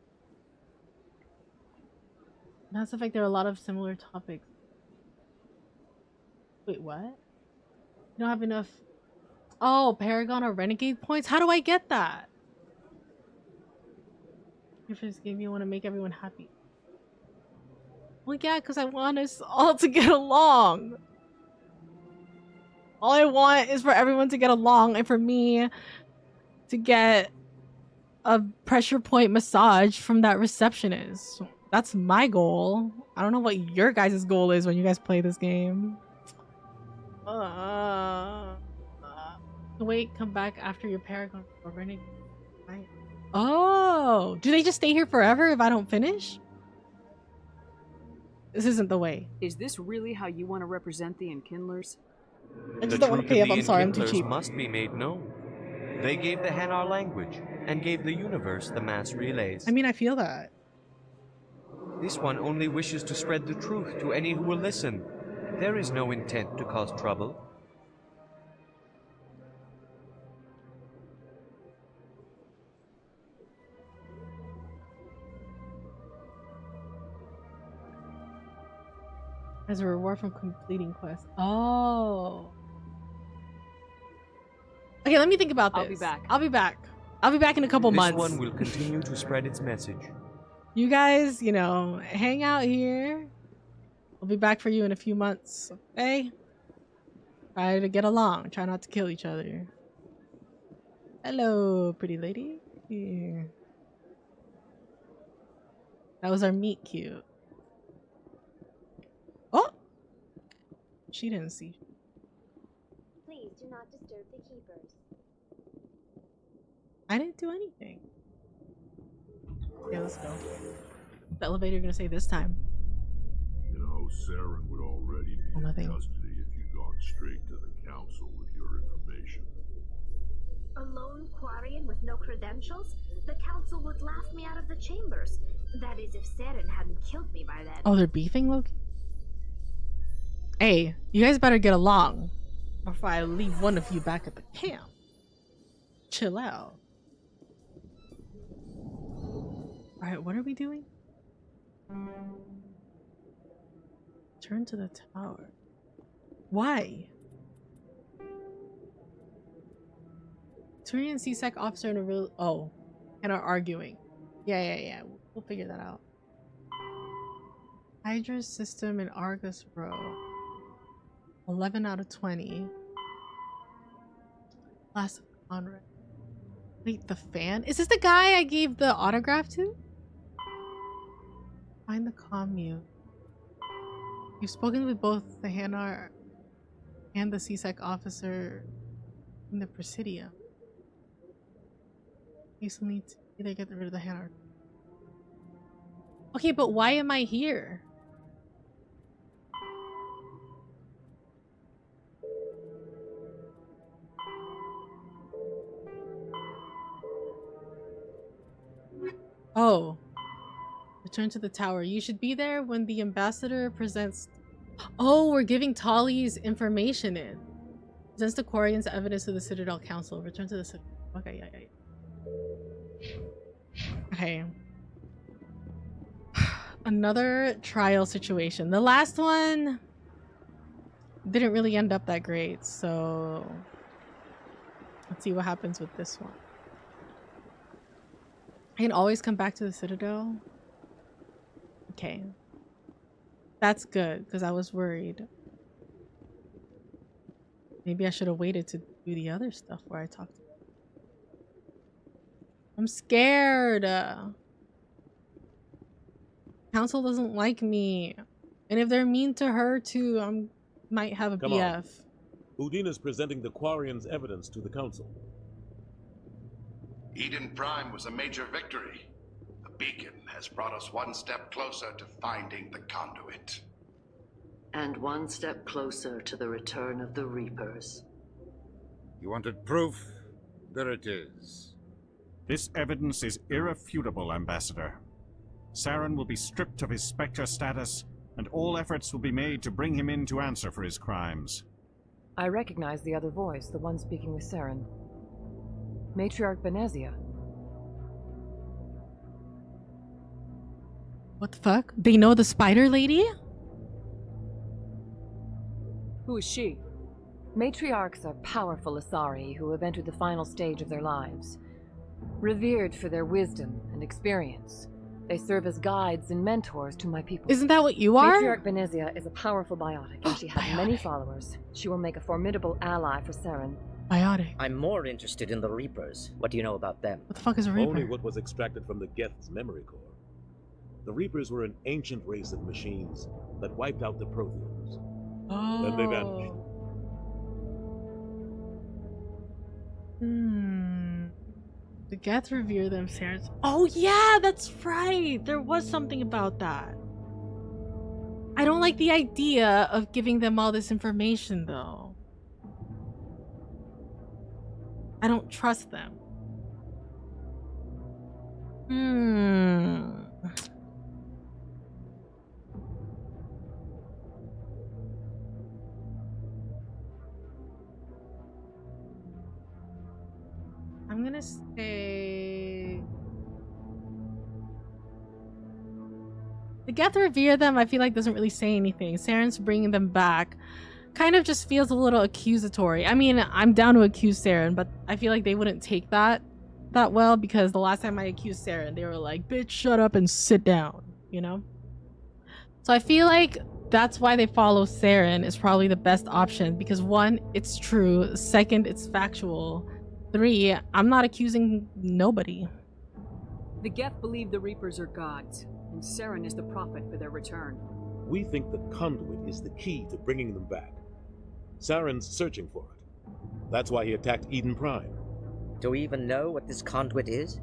Mass Effect, there are a lot of similar topics. Wait, what? You don't have enough... Oh, Paragon or Renegade points? How do I get that? If this game you want to make everyone happy. Well, yeah, because I want us all to get along. All I want is for everyone to get along and for me to get a pressure point massage from that receptionist. That's my goal. I don't know what your guys' goal is when you guys play this game. Wait, come back after your Paragon or Renegade. Right. Oh, do they just stay here forever if I don't finish? This isn't the way. Is this really how you want to represent the Enkindlers? I just don't want to pay up. I'm sorry, I'm too Enkindlers cheap. Must be made known. They gave the Hanar language and gave the universe the mass relays. I mean, I feel that. This one only wishes to spread the truth to any who will listen. There is no intent to cause trouble. As a reward from completing quests. Oh. Okay, let me think about this. I'll be back. I'll be back. I'll be back in a couple months. This one will continue to spread its message. You guys, you know, hang out here. I'll be back for you in a few months. Okay? Try to get along. Try not to kill each other. Hello, pretty lady. Here. That was our meet cute. Oh! She didn't see. Please do not disturb the keepers. I didn't do anything. Okay, let's go. What's the elevator gonna say this time? You know, Saren would already be in custody if you'd gone straight to the council with your information. A lone Quarian with no credentials? The council would laugh me out of the chambers. That is, if Saren hadn't killed me by then. Oh, they're beefing, Loki? Hey, you guys better get along before I leave one of you back at the camp. Chill out. Alright, what are we doing? Turn to the tower. Why? Turian CSEC officer and a real... Oh. And are arguing. Yeah. We'll figure that out. Hydra's system in Argus Row. 11 out of 20. Last of Conrad. Wait, the fan? Is this the guy I gave the autograph to? Find the commune. You've spoken with both the Hanar and the CSEC officer in the Presidium. You still need to either get rid of the Hanar. Okay, but why am I here? Oh. Return to the tower. You should be there when the ambassador presents... Oh, we're giving Tali's information in. Presents the Quarian's evidence to the Citadel Council. Return to the Citadel. Okay, yeah. Okay. Another trial situation. The last one didn't really end up that great, so let's see what happens with this one. I can always come back to the Citadel. Okay. That's good, because I was worried. Maybe I should have waited to do the other stuff where I talked to them. I'm scared. Council doesn't like me. And if they're mean to her too, I might have a Come BF. on. Udina's presenting the Quarian's evidence to the Council. Eden Prime was a major victory. The beacon has brought us one step closer to finding the conduit. And one step closer to the return of the Reapers. You wanted proof? There it is. This evidence is irrefutable, Ambassador. Saren will be stripped of his Spectre status, and all efforts will be made to bring him in to answer for his crimes. I recognize the other voice, the one speaking with Saren. Matriarch Benezia. What the fuck? They know the spider lady? Who is she? Matriarchs are powerful Asari who have entered the final stage of their lives. Revered for their wisdom and experience, they serve as guides and mentors to my people. Isn't that what you are? Matriarch Benezia is a powerful biotic, and she has many followers. She will make a formidable ally for Saren. Biotic. I'm more interested in the Reapers. What do you know about them? What the fuck is a Reaper? Only what was extracted from the Geth's memory core. The Reapers were an ancient race of machines that wiped out the Protheans. Oh. Then they vanished. The Geth revere them, Saren's. Oh yeah, that's right. There was something about that. I don't like the idea of giving them all this information, though. I don't trust them. I'm gonna say the Geth revere them. I feel like doesn't really say anything. Saren's bringing them back kind of just feels a little accusatory. I mean, I'm down to accuse Saren, but I feel like they wouldn't take that well, because the last time I accused Saren, they were like, bitch, shut up and sit down, you know? So I feel like that's why they follow Saren is probably the best option, because 1, it's true. 2, it's factual. 3, I'm not accusing nobody. The Geth believe the Reapers are gods, and Saren is the prophet for their return. We think the conduit is the key to bringing them back. Saren's searching for it. That's why he attacked Eden Prime. Do we even know what this conduit is?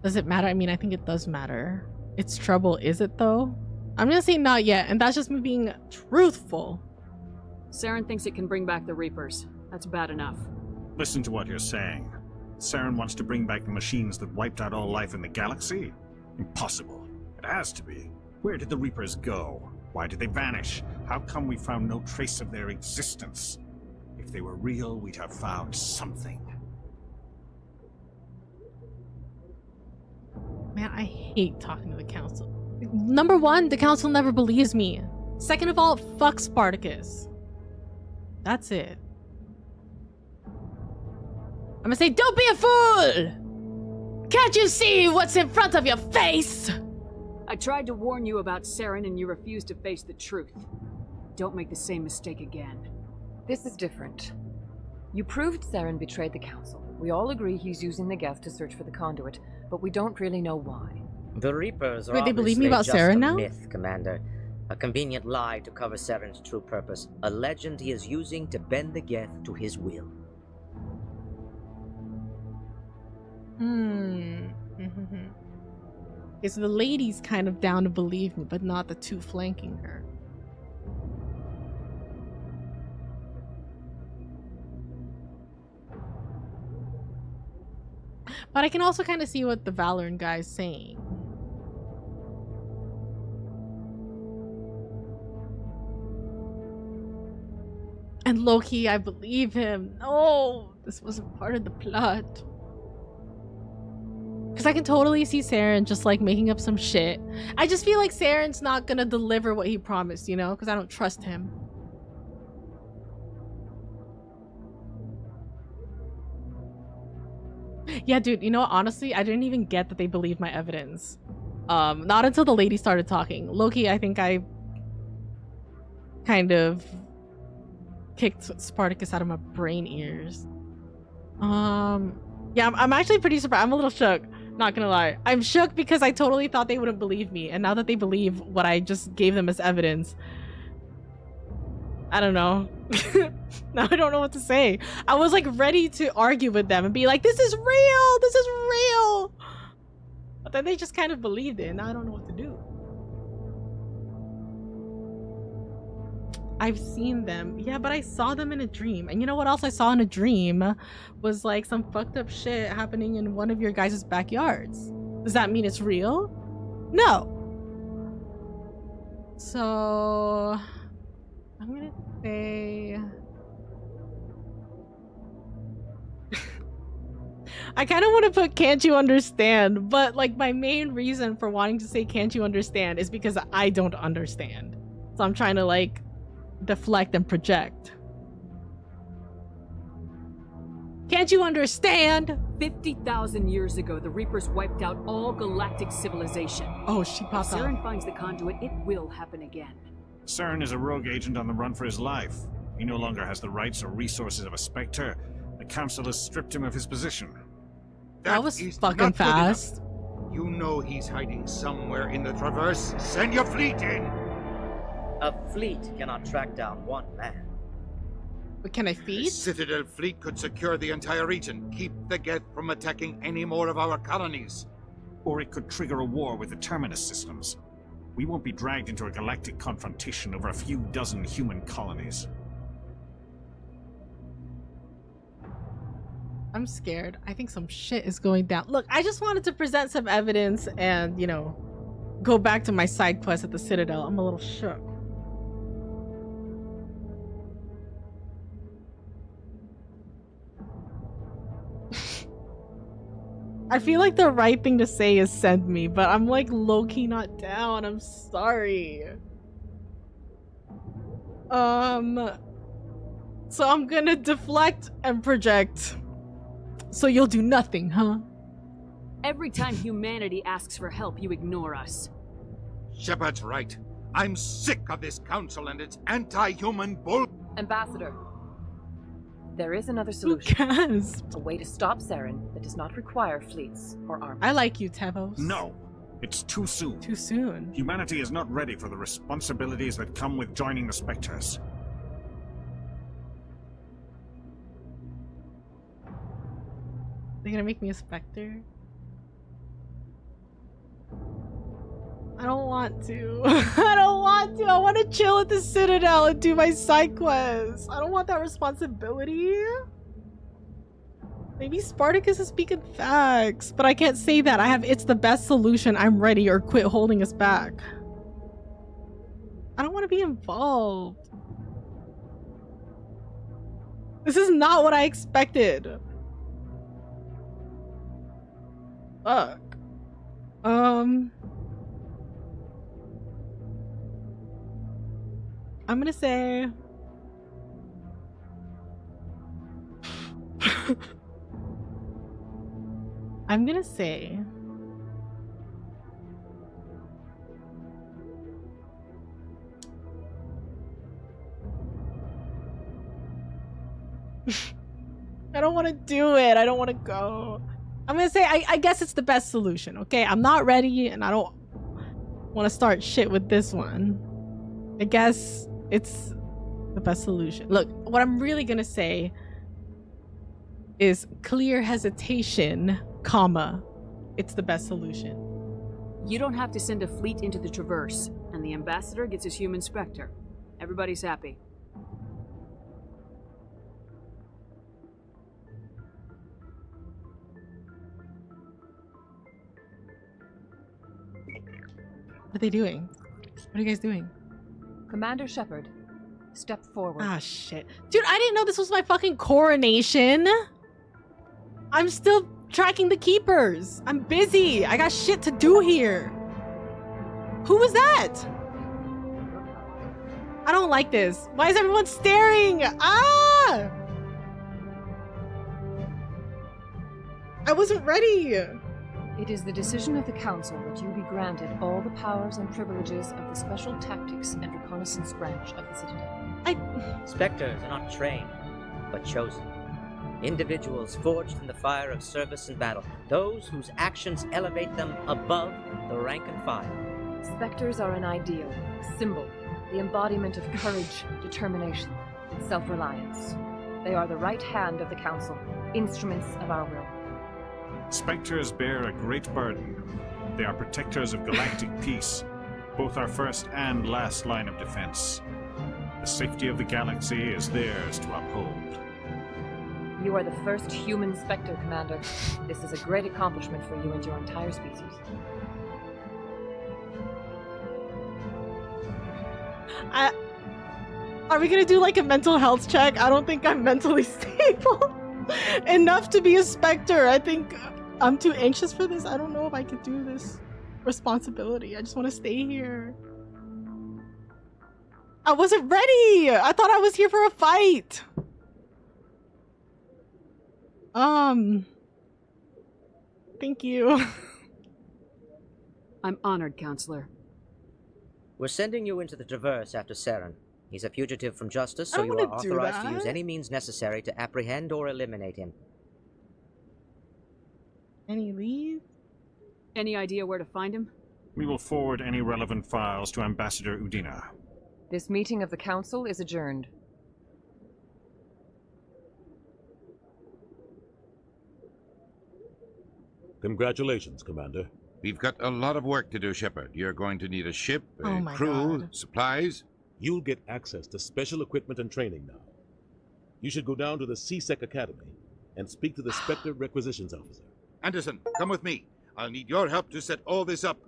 Does it matter? I mean, I think it does matter. It's trouble, is it though? I'm gonna say not yet, and that's just me being truthful. Saren thinks it can bring back the Reapers. That's bad enough. Listen to what you're saying. Saren wants to bring back the machines that wiped out all life in the galaxy? Impossible. It has to be. Where did the Reapers go? Why did they vanish? How come we found no trace of their existence? If they were real, we'd have found something. Man, I hate talking to the council. Number 1, the council never believes me. 2nd of all, fuck Spartacus. That's it. I'm gonna say, don't be a fool! Can't you see what's in front of your face? I tried to warn you about Saren and you refused to face the truth. Don't make the same mistake again. This is different. You proved Saren betrayed the Council. We all agree he's using the Geth to search for the conduit, but we don't really know why. The Reapers are Wait, they believe obviously me about just Saren a now? myth, Commander. A convenient lie to cover Saren's true purpose. A legend he is using to bend the Geth to his will. Okay, so the lady's kind of down to believe me, but not the 2 flanking her. But I can also kind of see what the Valoran guy's saying. And Loki, I believe him. No, this wasn't part of the plot. Because I can totally see Saren just like making up some shit. I just feel like Saren's not gonna deliver what he promised, you know? Because I don't trust him. Yeah, dude, you know what? Honestly, I didn't even get that they believed my evidence. Not until the lady started talking. Loki, I think I kind of kicked Spartacus out of my brain ears. Yeah, I'm actually pretty surprised. I'm a little shook, not gonna lie. I'm shook because I totally thought they wouldn't believe me, and now that they believe what I just gave them as evidence, I don't know. Now I don't know what to say. I was like ready to argue with them and be like, this is real! This is real! But then they just kind of believed it, and now I don't know what to do. I've seen them. Yeah, but I saw them in a dream. And you know what else I saw in a dream? Was like some fucked up shit happening in one of your guys' backyards. Does that mean it's real? No. So I'm gonna say I kind of want to put can't you understand, but like my main reason for wanting to say can't you understand is because I don't understand. So I'm trying to like deflect and project. Can't you understand? 50,000 years ago, the Reapers wiped out all galactic civilization. Oh, she popped If Saren up. finds the conduit, it will happen again. Saren is a rogue agent on the run for his life. He no longer has the rights or resources of a Spectre. The Council has stripped him of his position. That was is fucking not good fast. enough. You know he's hiding somewhere in the Traverse. Send your fleet in! A fleet cannot track down one man. But can I The feed? Citadel fleet could secure the entire region, keep the Geth from attacking any more of our colonies. Or it could trigger a war with the Terminus systems. We won't be dragged into a galactic confrontation over a few dozen human colonies. I'm scared. I think some shit is going down. Look, I just wanted to present some evidence and, you know, go back to my side quest at the Citadel. I'm a little shook. I feel like the right thing to say is send me, but I'm like low-key not down. I'm sorry. So I'm gonna deflect and project. So you'll do nothing, huh? Every time humanity asks for help, you ignore us. Shepard's right. I'm sick of this council and its anti-human bull. Ambassador, there is another solution. Who cares? A way to stop Saren that does not require fleets or armies. I like you, Tevos. No, it's too soon. Too soon. Humanity is not ready for the responsibilities that come with joining the Spectres. They're gonna make me a Spectre? I don't want to. I don't want to. I want to chill at the Citadel and do my side quests. I don't want that responsibility. Maybe Spartacus is speaking facts, but I can't say that. I have it's the best solution. I'm ready or quit holding us back. I don't want to be involved. This is not what I expected. Fuck. I'm gonna say I'm gonna say I don't want to do it. I don't want to go. I'm gonna say I guess it's the best solution. Okay, I'm not ready and I don't want to start shit with this one. I guess it's the best solution. Look, what I'm really gonna say is clear hesitation, comma, it's the best solution. You don't have to send a fleet into the Traverse, and the Ambassador gets his human Spectre. Everybody's happy. What are they doing? What are you guys doing? Commander Shepard, step forward. Ah, shit. Dude, I didn't know this was my fucking coronation. I'm still tracking the keepers. I'm busy. I got shit to do here. Who was that? I don't like this. Why is everyone staring? Ah! I wasn't ready. It is the decision of the Council that you be granted all the powers and privileges of the Special Tactics and Reconnaissance Branch of the Citadel. Spectres are not trained, but chosen. Individuals forged in the fire of service and battle. Those whose actions elevate them above the rank and file. Spectres are an ideal, a symbol, the embodiment of courage, determination, and self-reliance. They are the right hand of the Council, instruments of our will. Spectres bear a great burden. They are protectors of galactic peace, both our first and last line of defense. The safety of the galaxy is theirs to uphold. You are the first human Spectre, Commander. This is a great accomplishment for you and your entire species. Are we gonna do like a mental health check? I don't think I'm mentally stable enough to be a Spectre. I think I'm too anxious for this. I don't know if I could do this responsibility. I just want to stay here. I wasn't ready. I thought I was here for a fight. Thank you. I'm honored, Counselor. We're sending you into the Traverse after Saren. He's a fugitive from justice, so you are authorized to use any means necessary to apprehend or eliminate him. Any leave? Any idea where to find him? We will forward any relevant files to Ambassador Udina. This meeting of the Council is adjourned. Congratulations, Commander. We've got a lot of work to do, Shepard. You're going to need a ship, a my crew, God. supplies. You'll get access to special equipment and training now. You should go down to the C-Sec Academy and speak to the Spectre Requisitions Officer. Anderson, come with me. I'll need your help to set all this up.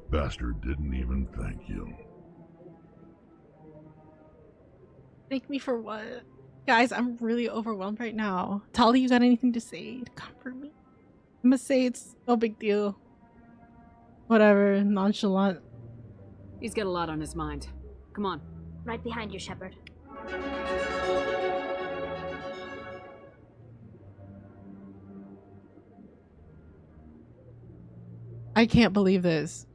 Bastard didn't even thank you. Thank me for what? Guys, I'm really overwhelmed right now. Tali, you got anything to say to comfort me? I'm gonna say it's no big deal. Whatever, nonchalant. He's got a lot on his mind. Come on. Right behind you, Shepard. I can't believe this.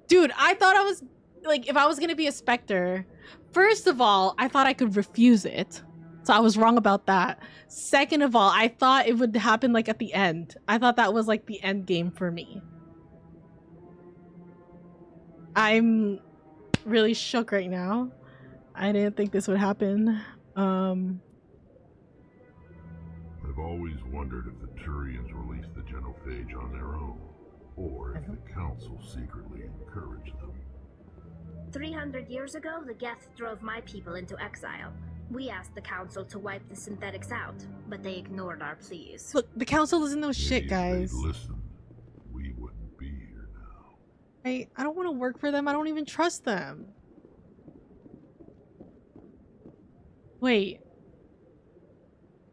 Dude, I thought I was, like, if I was gonna be a Spectre, first of all, I thought I could refuse it. So I was wrong about that. Second of all, I thought it would happen, like, at the end. I thought that was, like, the end game for me. I'm really shook right now. I didn't think this would happen. I've always wondered if the Turians released the genophage on their own, or if the Council secretly encouraged them. 300 years ago, the Geth drove my people into exile. We asked the Council to wipe the synthetics out, but they ignored our pleas. Look, the Council doesn't know shit, guys. Listen, we wouldn't be here now. I don't want to work for them. I don't even trust them. Wait.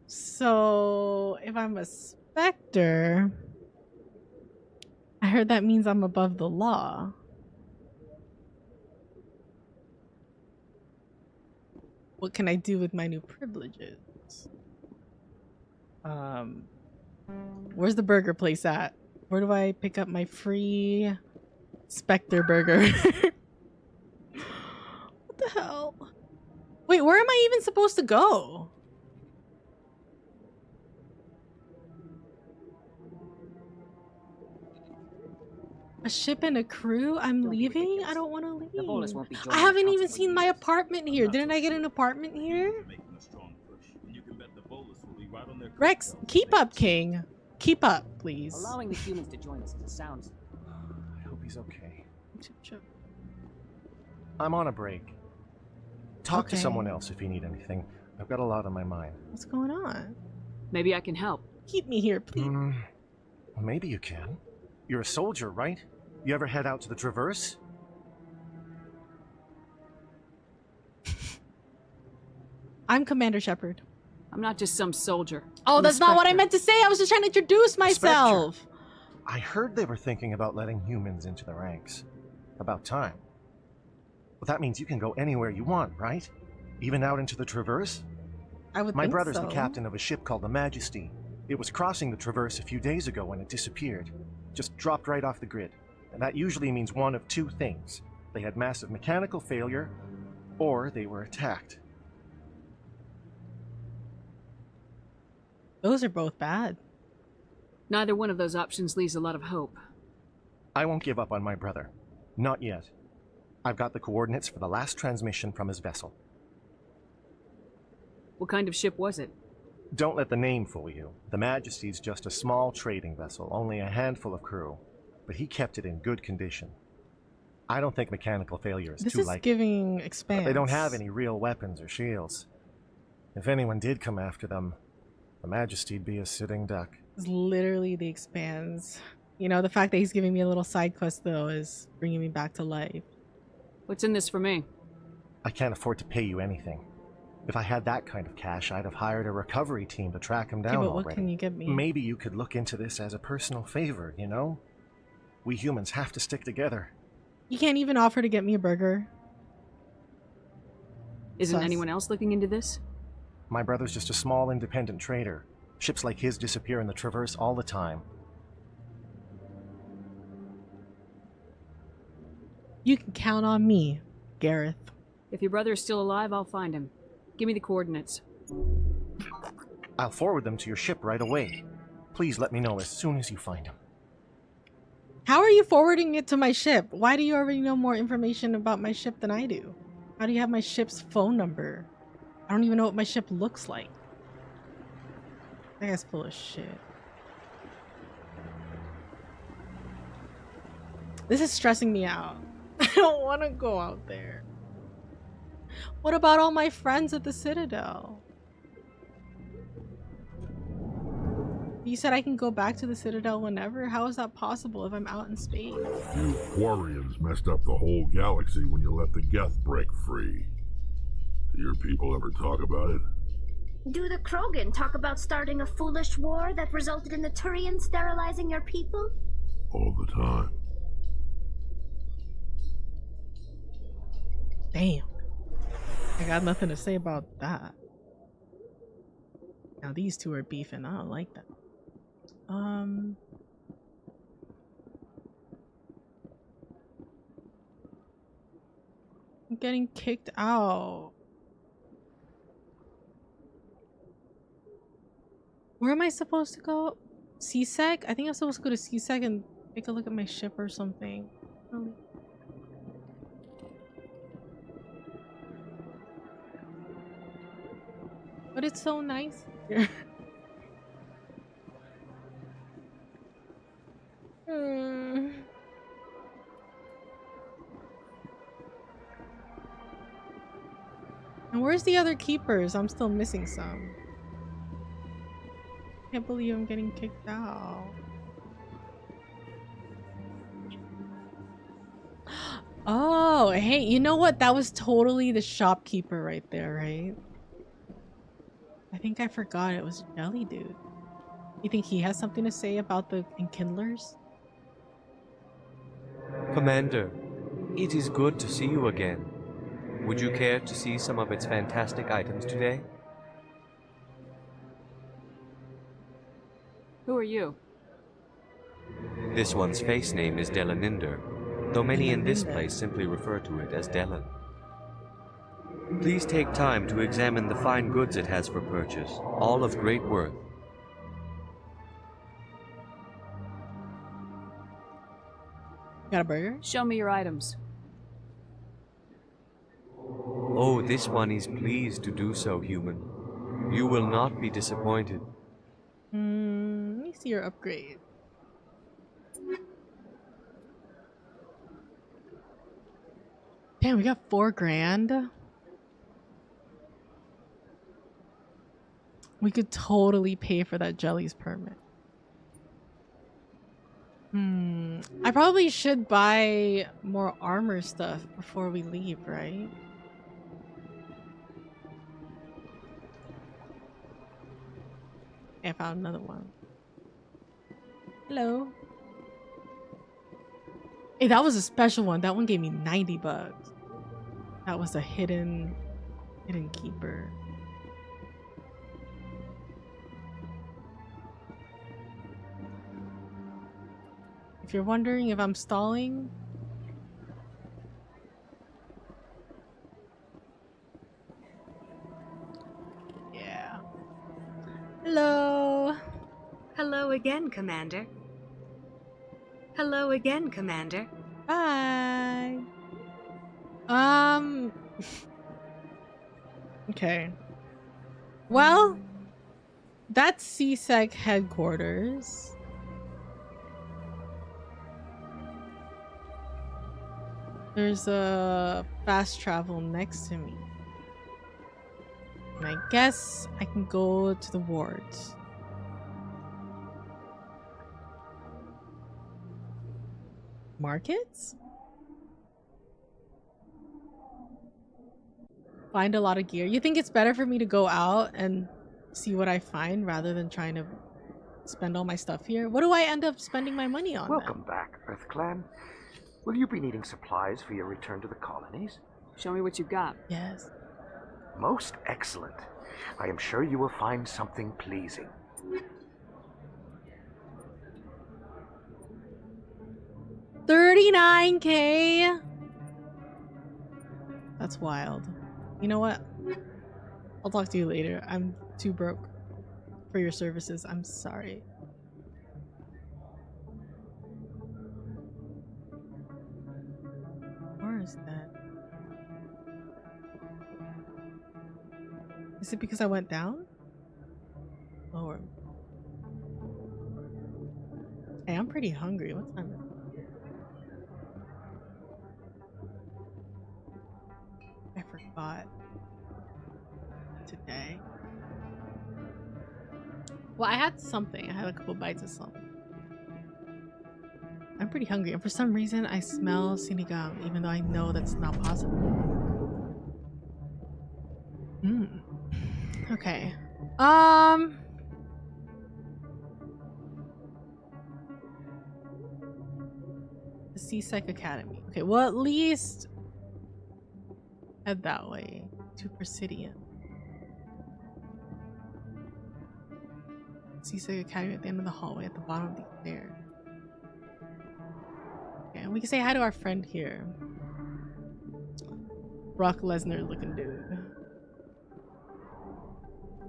So, if I'm a Spectre, I heard that means I'm above the law. What can I do with my new privileges? Where's the burger place at? Where do I pick up my free Spectre burger? What the hell? Wait, where am I even supposed to go? A ship and a crew? I'm leaving? I don't want to leave. I haven't even seen my apartment here. Didn't I get an apartment here? Wrex, keep up, King. Keep up, please. Allowing the humans to join us is a sound. I hope he's okay. I'm on a break. Talk to someone else if you need anything. I've got a lot on my mind. What's going on? Maybe I can help. Keep me here, please. Well, maybe you can. You're a soldier, right? You ever head out to the Traverse? I'm Commander Shepard. I'm not just some soldier. Oh, I'm that's not what I Spectre. meant to say. I was just trying to introduce myself. Spectre. I heard they were thinking about letting humans into the ranks. About time. Well, that means you can go anywhere you want, right? Even out into the Traverse? I would My think brother's so. the captain of a ship called the Majesty. It was crossing the Traverse a few days ago when it disappeared. Just dropped right off the grid. And that usually means one of two things. They had massive mechanical failure, or they were attacked. Those are both bad. Neither one of those options leaves a lot of hope. I won't give up on my brother. Not yet. I've got the coordinates for the last transmission from his vessel. What kind of ship was it? Don't let the name fool you. The Majesty's just a small trading vessel, only a handful of crew. But he kept it in good condition. I don't think mechanical failure is This too is likely. giving Expanse. But they don't have any real weapons or shields. If anyone did come after them, the Majesty'd be a sitting duck. It's literally the Expanse. You know, the fact that he's giving me a little side quest, though, is bringing me back to life. What's in this for me? I can't afford to pay you anything. If I had that kind of cash, I'd have hired a recovery team to track him down Okay, but already. what can you get me? Maybe you could look into this as a personal favor, you know? We humans have to stick together. You can't even offer to get me a burger. Isn't Sus. anyone else looking into this? My brother's just a small independent trader. Ships like his disappear in the Traverse all the time. You can count on me, Garoth. If your brother is still alive, I'll find him. Give me the coordinates. I'll forward them to your ship right away. Please let me know as soon as you find him. How are you forwarding it to my ship? Why do you already know more information about my ship than I do? How do you have my ship's phone number? I don't even know what my ship looks like. That guy's full of shit. This is stressing me out. I don't want to go out there. What about all my friends at the Citadel? You said I can go back to the Citadel whenever? How is that possible if I'm out in space? You Quarians messed up the whole galaxy when you let the Geth break free. Do your people ever talk about it? Do the Krogan talk about starting a foolish war that resulted in the Turians sterilizing your people? All the time. Damn. I got nothing to say about that. Now these two are beefing. I don't like that. I'm getting kicked out. Where am I supposed to go? CSEC? I think I'm supposed to go to CSEC and take a look at my ship or something. Really? But it's so nice here. And where's the other keepers? I'm still missing some. Can't believe I'm getting kicked out. Oh, hey, you know what? That was totally the shopkeeper right there, right? I think I forgot it was Jelly Dude. You think he has something to say about the Enkindlers? Commander, it is good to see you again. Would you care to see some of its fantastic items today? Who are you? This one's face name is Delaninder, though many in this place simply refer to it as Delan. Please take time to examine the fine goods it has for purchase, all of great worth. Got a burger? Show me your items. Oh, this one is pleased to do so, human. You will not be disappointed. Let me see your upgrade. Damn, we got $4 grand. We could totally pay for that Jelly's permit. I probably should buy more armor stuff before we leave, right? I found another one. Hello. Hey, that was a special one. That one gave me 90 bucks. That was a hidden keeper. If you're wondering if I'm stalling, yeah. Hello. Hello again, Commander. Hello again, Commander. Bye. Okay. Well, that's CSEC headquarters. There's a fast travel next to me. And I guess I can go to the wards. Markets? Find a lot of gear. You think it's better for me to go out and see what I find rather than trying to spend all my stuff here? What do I end up spending my money on? Welcome back, Earth Clan. Will you be needing supplies for your return to the colonies? Show me what you got. Yes. Most excellent. I am sure you will find something pleasing. $39K. That's wild. You know what? I'll talk to you later. I'm too broke for your services. I'm sorry. Where is that? Is it because I went down? Lower. Hey, I'm pretty hungry. What time is it? I forgot. Today. Well, I had something. I had a couple bites of something. I'm pretty hungry, and for some reason I smell sinigam, even though I know that's not possible. Okay. The CSEC Academy. Okay, well, at least head that way to Presidium. CSEC Academy at the end of the hallway at the bottom of the stairs. Okay, and we can say hi to our friend here. Brock Lesnar looking dude.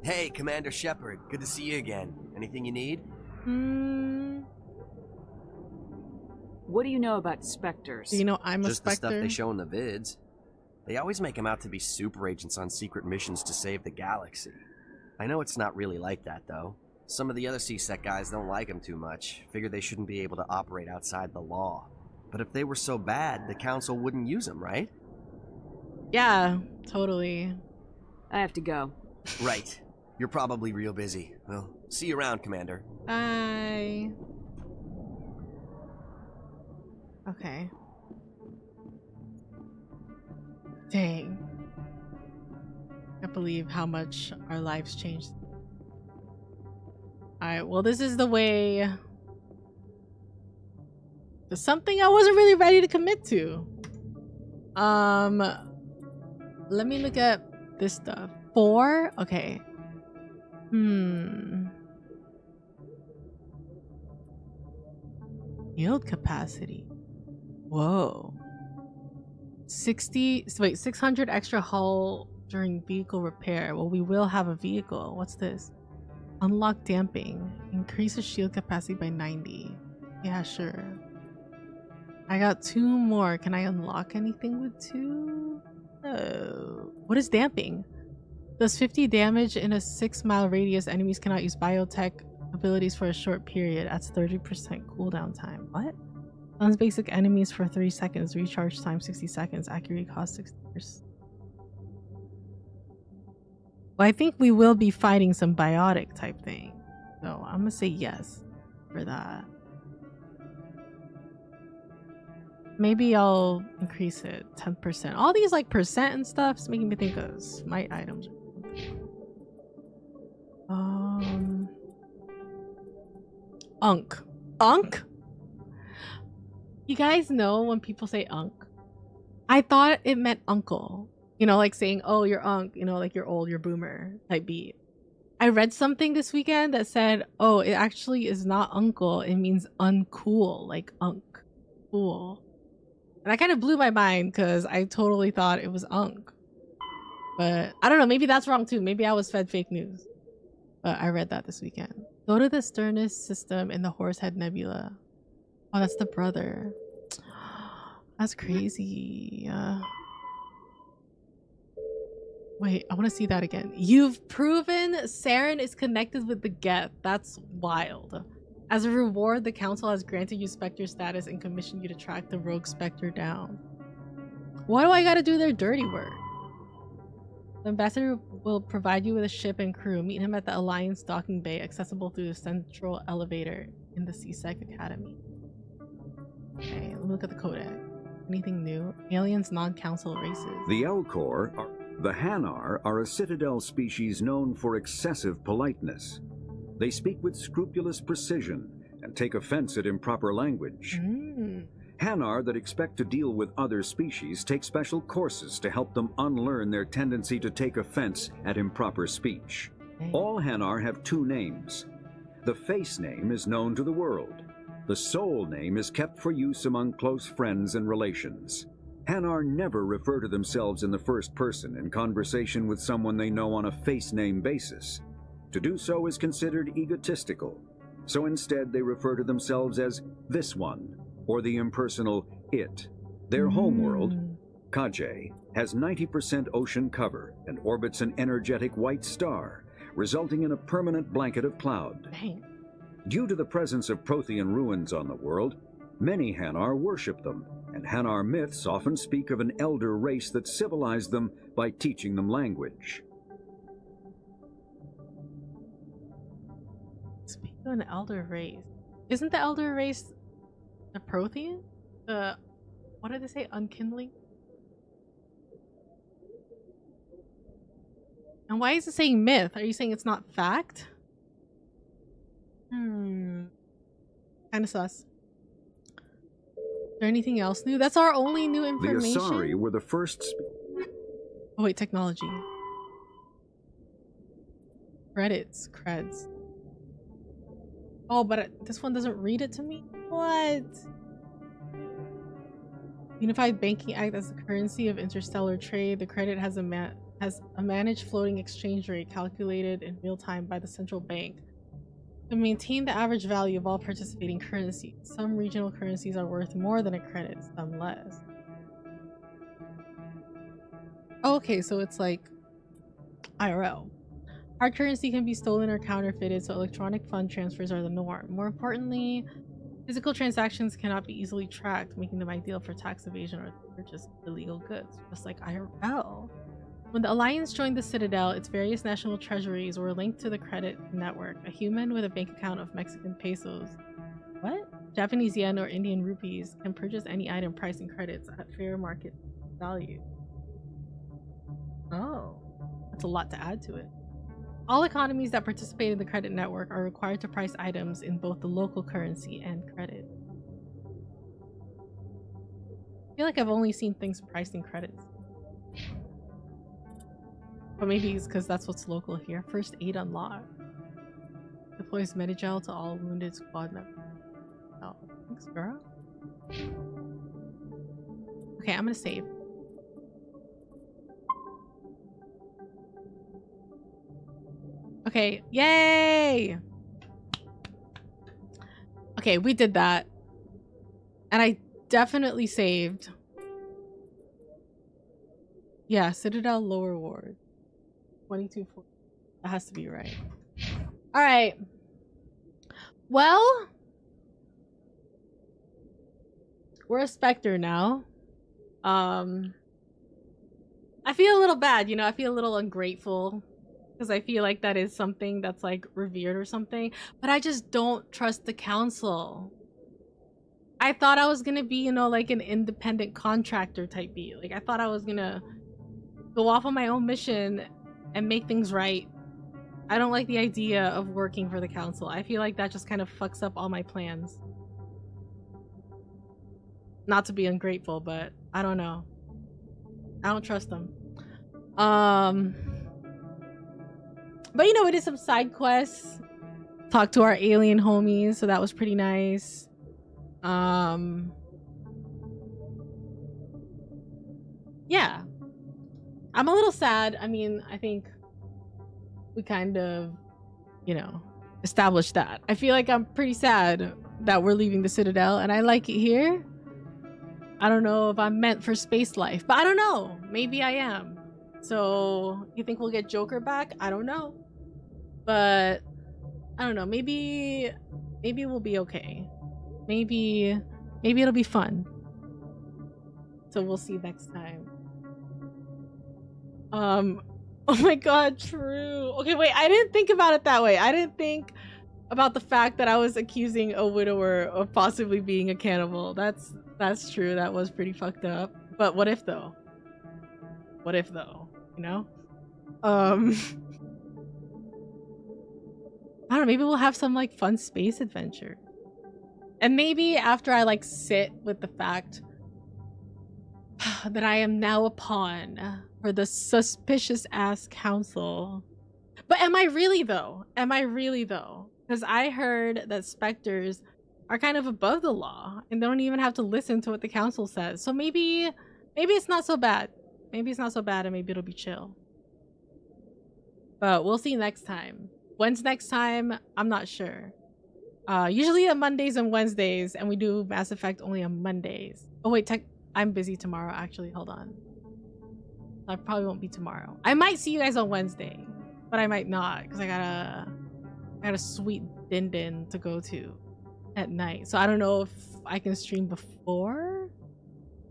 Hey, Commander Shepard. Good to see you again. Anything you need? What do you know about Spectres? Do you know I'm a Just Spectre? the stuff they show in the vids. They always make them out to be super agents on secret missions to save the galaxy. I know it's not really like that, though. Some of the other CSEC guys don't like them too much. Figure they shouldn't be able to operate outside the law. But if they were so bad, the Council wouldn't use them, right? Yeah, totally. I have to go. Right. You're probably real busy. Well, see you around, Commander. Bye. Okay. Dang. I can't believe how much our lives changed. Alright, well, this is the way to something I wasn't really ready to commit to. Let me look at this stuff. 4? Okay. Yield capacity. Whoa. 600 extra hull during vehicle repair. Well, we will have a vehicle. What's this? Unlock damping. Increases shield capacity by 90. Yeah, sure. I got 2 more. Can I unlock anything with 2? No. What is damping? Does 50 damage in a 6-mile radius. Enemies cannot use biotech abilities for a short period. That's 30% cooldown time. What? Stuns basic enemies for 3 seconds. Recharge time 60 seconds. Accuracy cost 60%. Well, I think we will be fighting some biotic type thing. So I'm gonna say yes for that. Maybe I'll increase it 10%. All these like percent and stuff's making me think of smite items. Unk? You guys know when people say unk? I thought it meant uncle. You know, like saying, oh, you're unk, you know, like you're old, you're boomer type beat. I read something this weekend that said, oh, it actually is not uncle. It means uncool, like unk. Cool. And I kind of blew my mind because I totally thought it was unk. But I don't know, maybe that's wrong too. Maybe I was fed fake news. But I read that this weekend. Go to the Sternus system in the Horsehead Nebula. Oh, that's the brother. That's crazy. Wait, I want to see that again. You've proven Saren is connected with the Geth. That's wild. As a reward, the council has granted you Spectre status and commissioned you to track the rogue Spectre down. Why do I gotta do their dirty work? The ambassador will provide you with a ship and crew. Meet him at the Alliance docking bay, accessible through the central elevator in the CSEC Academy. Okay, let me look at the Codex. Anything new? Aliens, non-council races. The Elcor, the Hanar, are a citadel species known for excessive politeness. They speak with scrupulous precision and take offense at improper language. Hanar that expect to deal with other species take special courses to help them unlearn their tendency to take offense at improper speech. All Hanar have two names. The face name is known to the world. The soul name is kept for use among close friends and relations. Hanar never refer to themselves in the first person in conversation with someone they know on a face name basis. To do so is considered egotistical, so instead they refer to themselves as this one, or the impersonal it. Their homeworld, Kaje, has 90% ocean cover and orbits an energetic white star, resulting in a permanent blanket of cloud. Due to the presence of Prothean ruins on the world, many Hanar worship them, and Hanar myths often speak of an elder race that civilized them by teaching them language. Speak of an elder race. Isn't the elder race the Prothean? What did they say? Unkindling? And why is it saying myth? Are you saying it's not fact? Kind of sus. Is there anything else new? That's our only new information. The Asari were the first. Oh wait, technology. Creds. Oh, but this one doesn't read it to me? What? Unified Banking Act as the currency of interstellar trade. The credit has a managed floating exchange rate calculated in real time by the central bank to maintain the average value of all participating currencies. Some regional currencies are worth more than a credit, some less. Oh, okay, so it's like IRL. Hard currency can be stolen or counterfeited, so electronic fund transfers are the norm. More importantly, physical transactions cannot be easily tracked, making them ideal for tax evasion or the purchase of illegal goods, just like IRL. When the Alliance joined the Citadel, its various national treasuries were linked to the credit network. A human with a bank account of Mexican pesos, Japanese yen, or Indian rupees can purchase any item priced in credits at fair market value. Oh, that's a lot to add to it. All economies that participate in the credit network are required to price items in both the local currency and credit. I feel like I've only seen things priced in credits. But maybe it's because that's what's local here. First aid unlocked. Deploys Medigel to all wounded squad members. Oh, thanks, girl. Okay, I'm gonna save. Okay, yay! Okay, we did that. And I definitely saved. Yeah, Citadel Lower Ward. 2240. That has to be right. Alright. Well, we're a Spectre now. I feel a little bad, you know, I feel a little ungrateful because I feel like that is something that's like revered or something. But I just don't trust the council. I thought I was gonna be, you know, like an independent contractor type beat. Like I thought I was gonna go off on my own mission and make things right. I don't like the idea of working for the council. I feel like that just kind of fucks up all my plans. Not to be ungrateful, but I don't know. I don't trust them. But you know, we did some side quests. Talked to our alien homies, so that was pretty nice. Yeah. I'm a little sad. I mean, I think we kind of, you know, established that. I feel like I'm pretty sad that we're leaving the Citadel, and I like it here. I don't know if I'm meant for space life, but I don't know. Maybe I am. So, you think we'll get Joker back? I don't know. But, I don't know. Maybe we'll be okay. Maybe it'll be fun. So we'll see next time. Oh my god, true. Okay, wait, I didn't think about it that way. I didn't think about the fact that I was accusing a widower of possibly being a cannibal. That's true. That was pretty fucked up. But what if though? What if though? You know? I don't know, maybe we'll have some like fun space adventure. And maybe after I like sit with the fact that I am now a pawn for the suspicious ass council. But am I really though? Am I really though? Because I heard that specters are kind of above the law and they don't even have to listen to what the council says. So maybe it's not so bad. Maybe it's not so bad and maybe it'll be chill. But we'll see next time. When's next time? I'm not sure. Usually on Mondays and Wednesdays, and we do Mass Effect only on Mondays. Oh wait, I'm busy tomorrow actually. Hold on. I probably won't be tomorrow. I might see you guys on Wednesday, but I might not because I got a sweet din to go to at night. So I don't know if I can stream before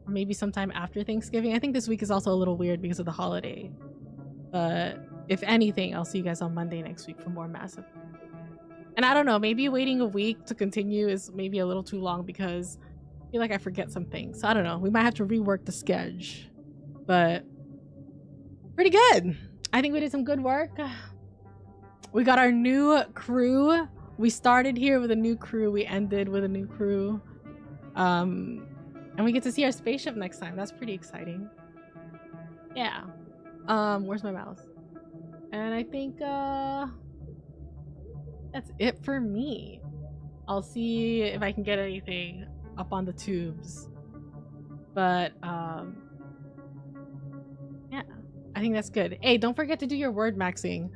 or maybe sometime after Thanksgiving. I think this week is also a little weird because of the holiday. But if anything, I'll see you guys on Monday next week for more Massive. And I don't know, maybe waiting a week to continue is maybe a little too long because I feel like I forget some things. So I don't know. We might have to rework the schedule. But pretty good. I think we did some good work. We got our new crew. We started here with a new crew. We ended with a new crew. And we get to see our spaceship next time. That's pretty exciting. Yeah. Where's my mouse? And I think that's it for me. I'll see if I can get anything up on the tubes. But yeah, I think that's good. Hey, don't forget to do your word maxing.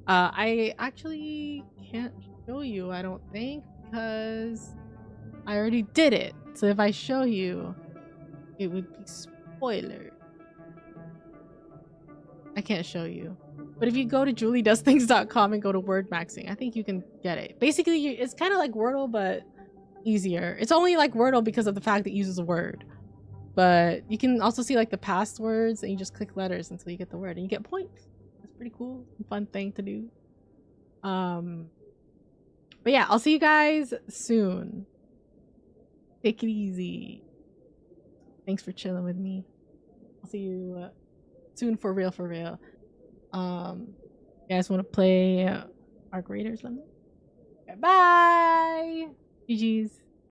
I actually can't show you, I don't think, because I already did it. So if I show you, it would be spoiler. I can't show you. But if you go to juliedoesthings.com and go to word maxing, I think you can get it. Basically, it's kind of like Wordle, but easier. It's only like Wordle because of the fact that it uses a word. But you can also see like the past words and you just click letters until you get the word and you get points. That's pretty cool. Fun thing to do. But yeah, I'll see you guys soon. Take it easy. Thanks for chilling with me. I'll see you soon for real, for real. You guys want to play Arc Raiders? Let me. Okay, bye. GG's.